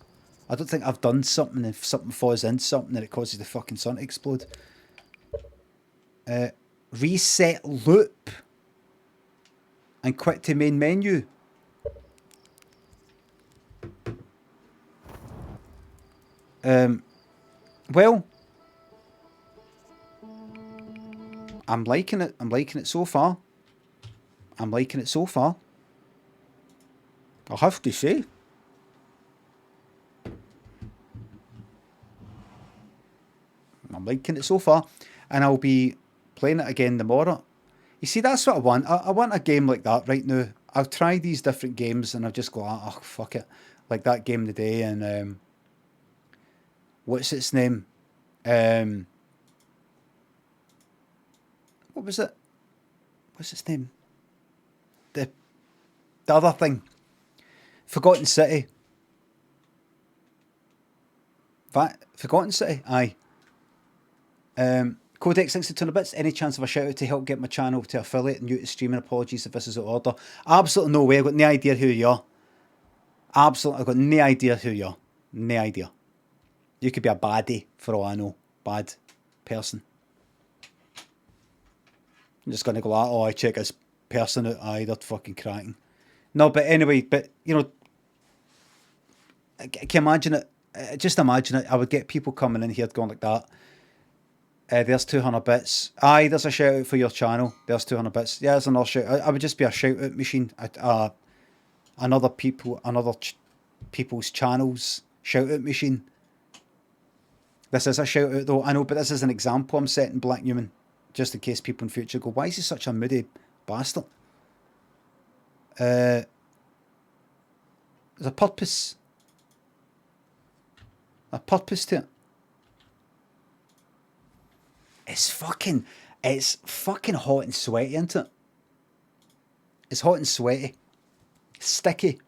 I don't think I've done something and if something falls in something and it causes the fucking sun to explode. Reset loop. And quit to main menu. Well, I'm liking it. I'm liking it so far. I'm liking it so far. I'll have to say. I'm liking it so far. And I'll be playing it again tomorrow. You see, that's what I want. I want a game like that right now. I'll try these different games and I'll just go, oh, fuck it. Like that game today and what's its name? What was it? What's its name? The other thing. Forgotten City. Forgotten City? Aye. Codex, thanks to 200 bits. Any chance of a shout out to help get my channel to affiliate? New to streaming, apologies if this is out of order. Absolutely no way. I've got no idea who you are. Absolutely, I've got no idea who you are. No idea. You could be a baddie for all I know. Bad person. I'm just going to go like, oh, I check this person out. Aye, they're fucking cracking. No, but anyway, but you know, I can imagine it. Just imagine it. I would get people coming in here going like that. There's 200 bits. Aye, there's a shout out for your channel. There's 200 bits. Yeah, there's another shout out. I would just be a shout out machine. Another people's channels shout out machine. This is a shout out though. I know, but this is an example I'm setting, Black Newman, just in case people in future go, why is he such a moody bastard? There's a purpose. A purpose to it. It's fucking hot and sweaty, isn't it? It's hot and sweaty. Sticky.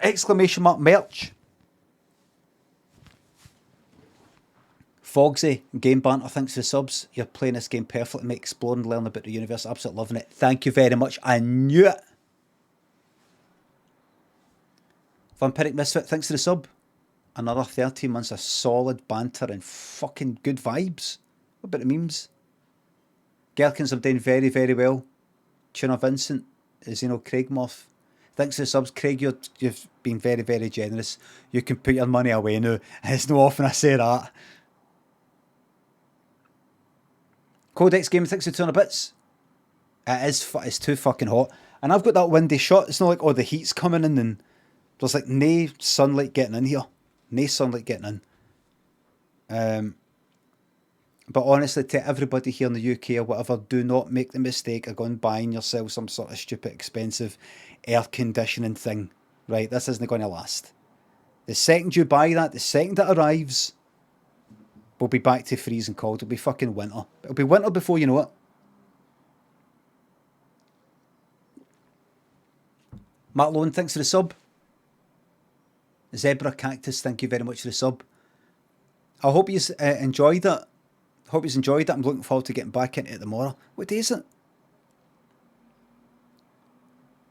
Exclamation mark merch. Fogsy, Game Banter, thanks for the subs. You're playing this game perfectly, mate. Explore and learn about the universe. Absolutely loving it. Thank you very much. I knew it. Vampiric Misfit, thanks for the sub. Another 13 months of solid banter and fucking good vibes. What about the memes? Gherkins, I'm doing very, very well. Tuna Vincent, Craig Moth. Thanks for the subs. Craig, you've been very, very generous. You can put your money away now. It's no often I say that. Codex Gaming, thanks for 200 bits. It's too fucking hot. And I've got that windy shot. It's not like, the heat's coming in and there's like no sunlight getting in here. No sunlight getting in. But honestly, to everybody here in the UK or whatever, do not make the mistake of going buying yourself some sort of stupid expensive air conditioning thing. Right, this isn't going to last. The second you buy that, the second it arrives, we'll be back to freezing cold. It'll be fucking winter. It'll be winter before you know it. Matt Lone, thanks for the sub. Zebra Cactus, thank you very much for the sub. I hope you enjoyed it. Hope you enjoyed it. I'm looking forward to getting back into it tomorrow. What day is it?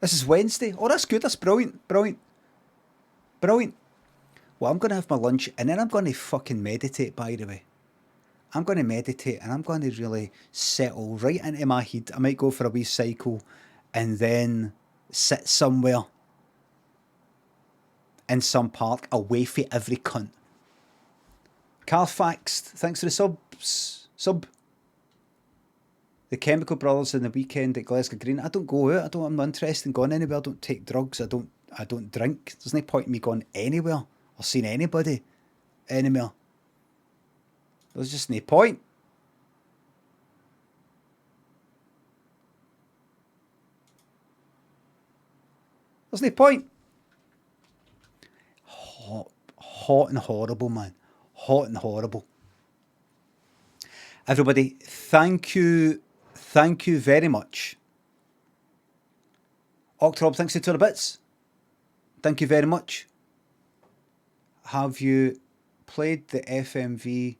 This is Wednesday. Oh, that's good. That's brilliant. Brilliant. Brilliant. Well, I'm going to have my lunch and then I'm going to fucking meditate, by the way. I'm going to meditate and I'm going to really settle right into my head. I might go for a wee cycle and then sit somewhere in some park away from every cunt. Carfax, thanks for the sub. The Chemical Brothers in the weekend at Glasgow Green. I don't go out. I'm not interested in going anywhere. I don't take drugs. I don't drink. There's no point in me going anywhere or seeing anybody anywhere. There's just no point. There's no point. hot and horrible, man. Hot and horrible. Everybody, thank you very much. Octrob, thanks to the bits. Thank you very much. Have you played the FMV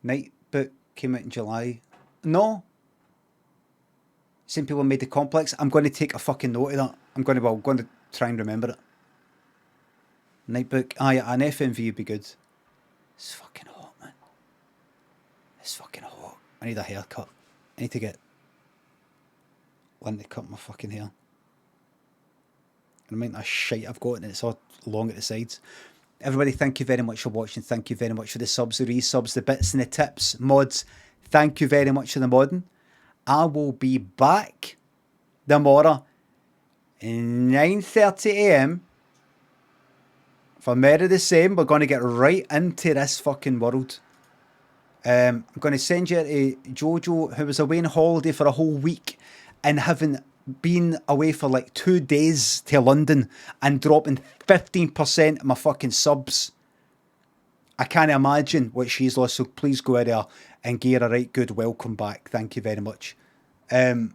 Night Book? Came out in July. No. Same people made the complex. I'm going to take a fucking note of that. I'm going to try and remember it. Nightbook. Yeah, an FMV would be good. It's fucking hot, man. It's fucking hot. I need a haircut. I need to get Lynn to cut my fucking hair. And I mean that shite I've got and it's all long at the sides. Everybody, thank you very much for watching. Thank you very much for the subs, the resubs, the bits and the tips. Mods, thank you very much for the modding. I will be back tomorrow at 9:30 AM for more of the same. We're going to get right into this fucking world. I'm going to send you to Jojo, who was away on holiday for a whole week and having been away for like 2 days to London and dropping 15% of my fucking subs. I can't imagine what she's lost, so please go out there and give her a right good welcome back. Thank you very much. Thank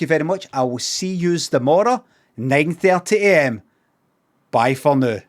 you very much. I will see you tomorrow, 9:30 AM. Bye for now.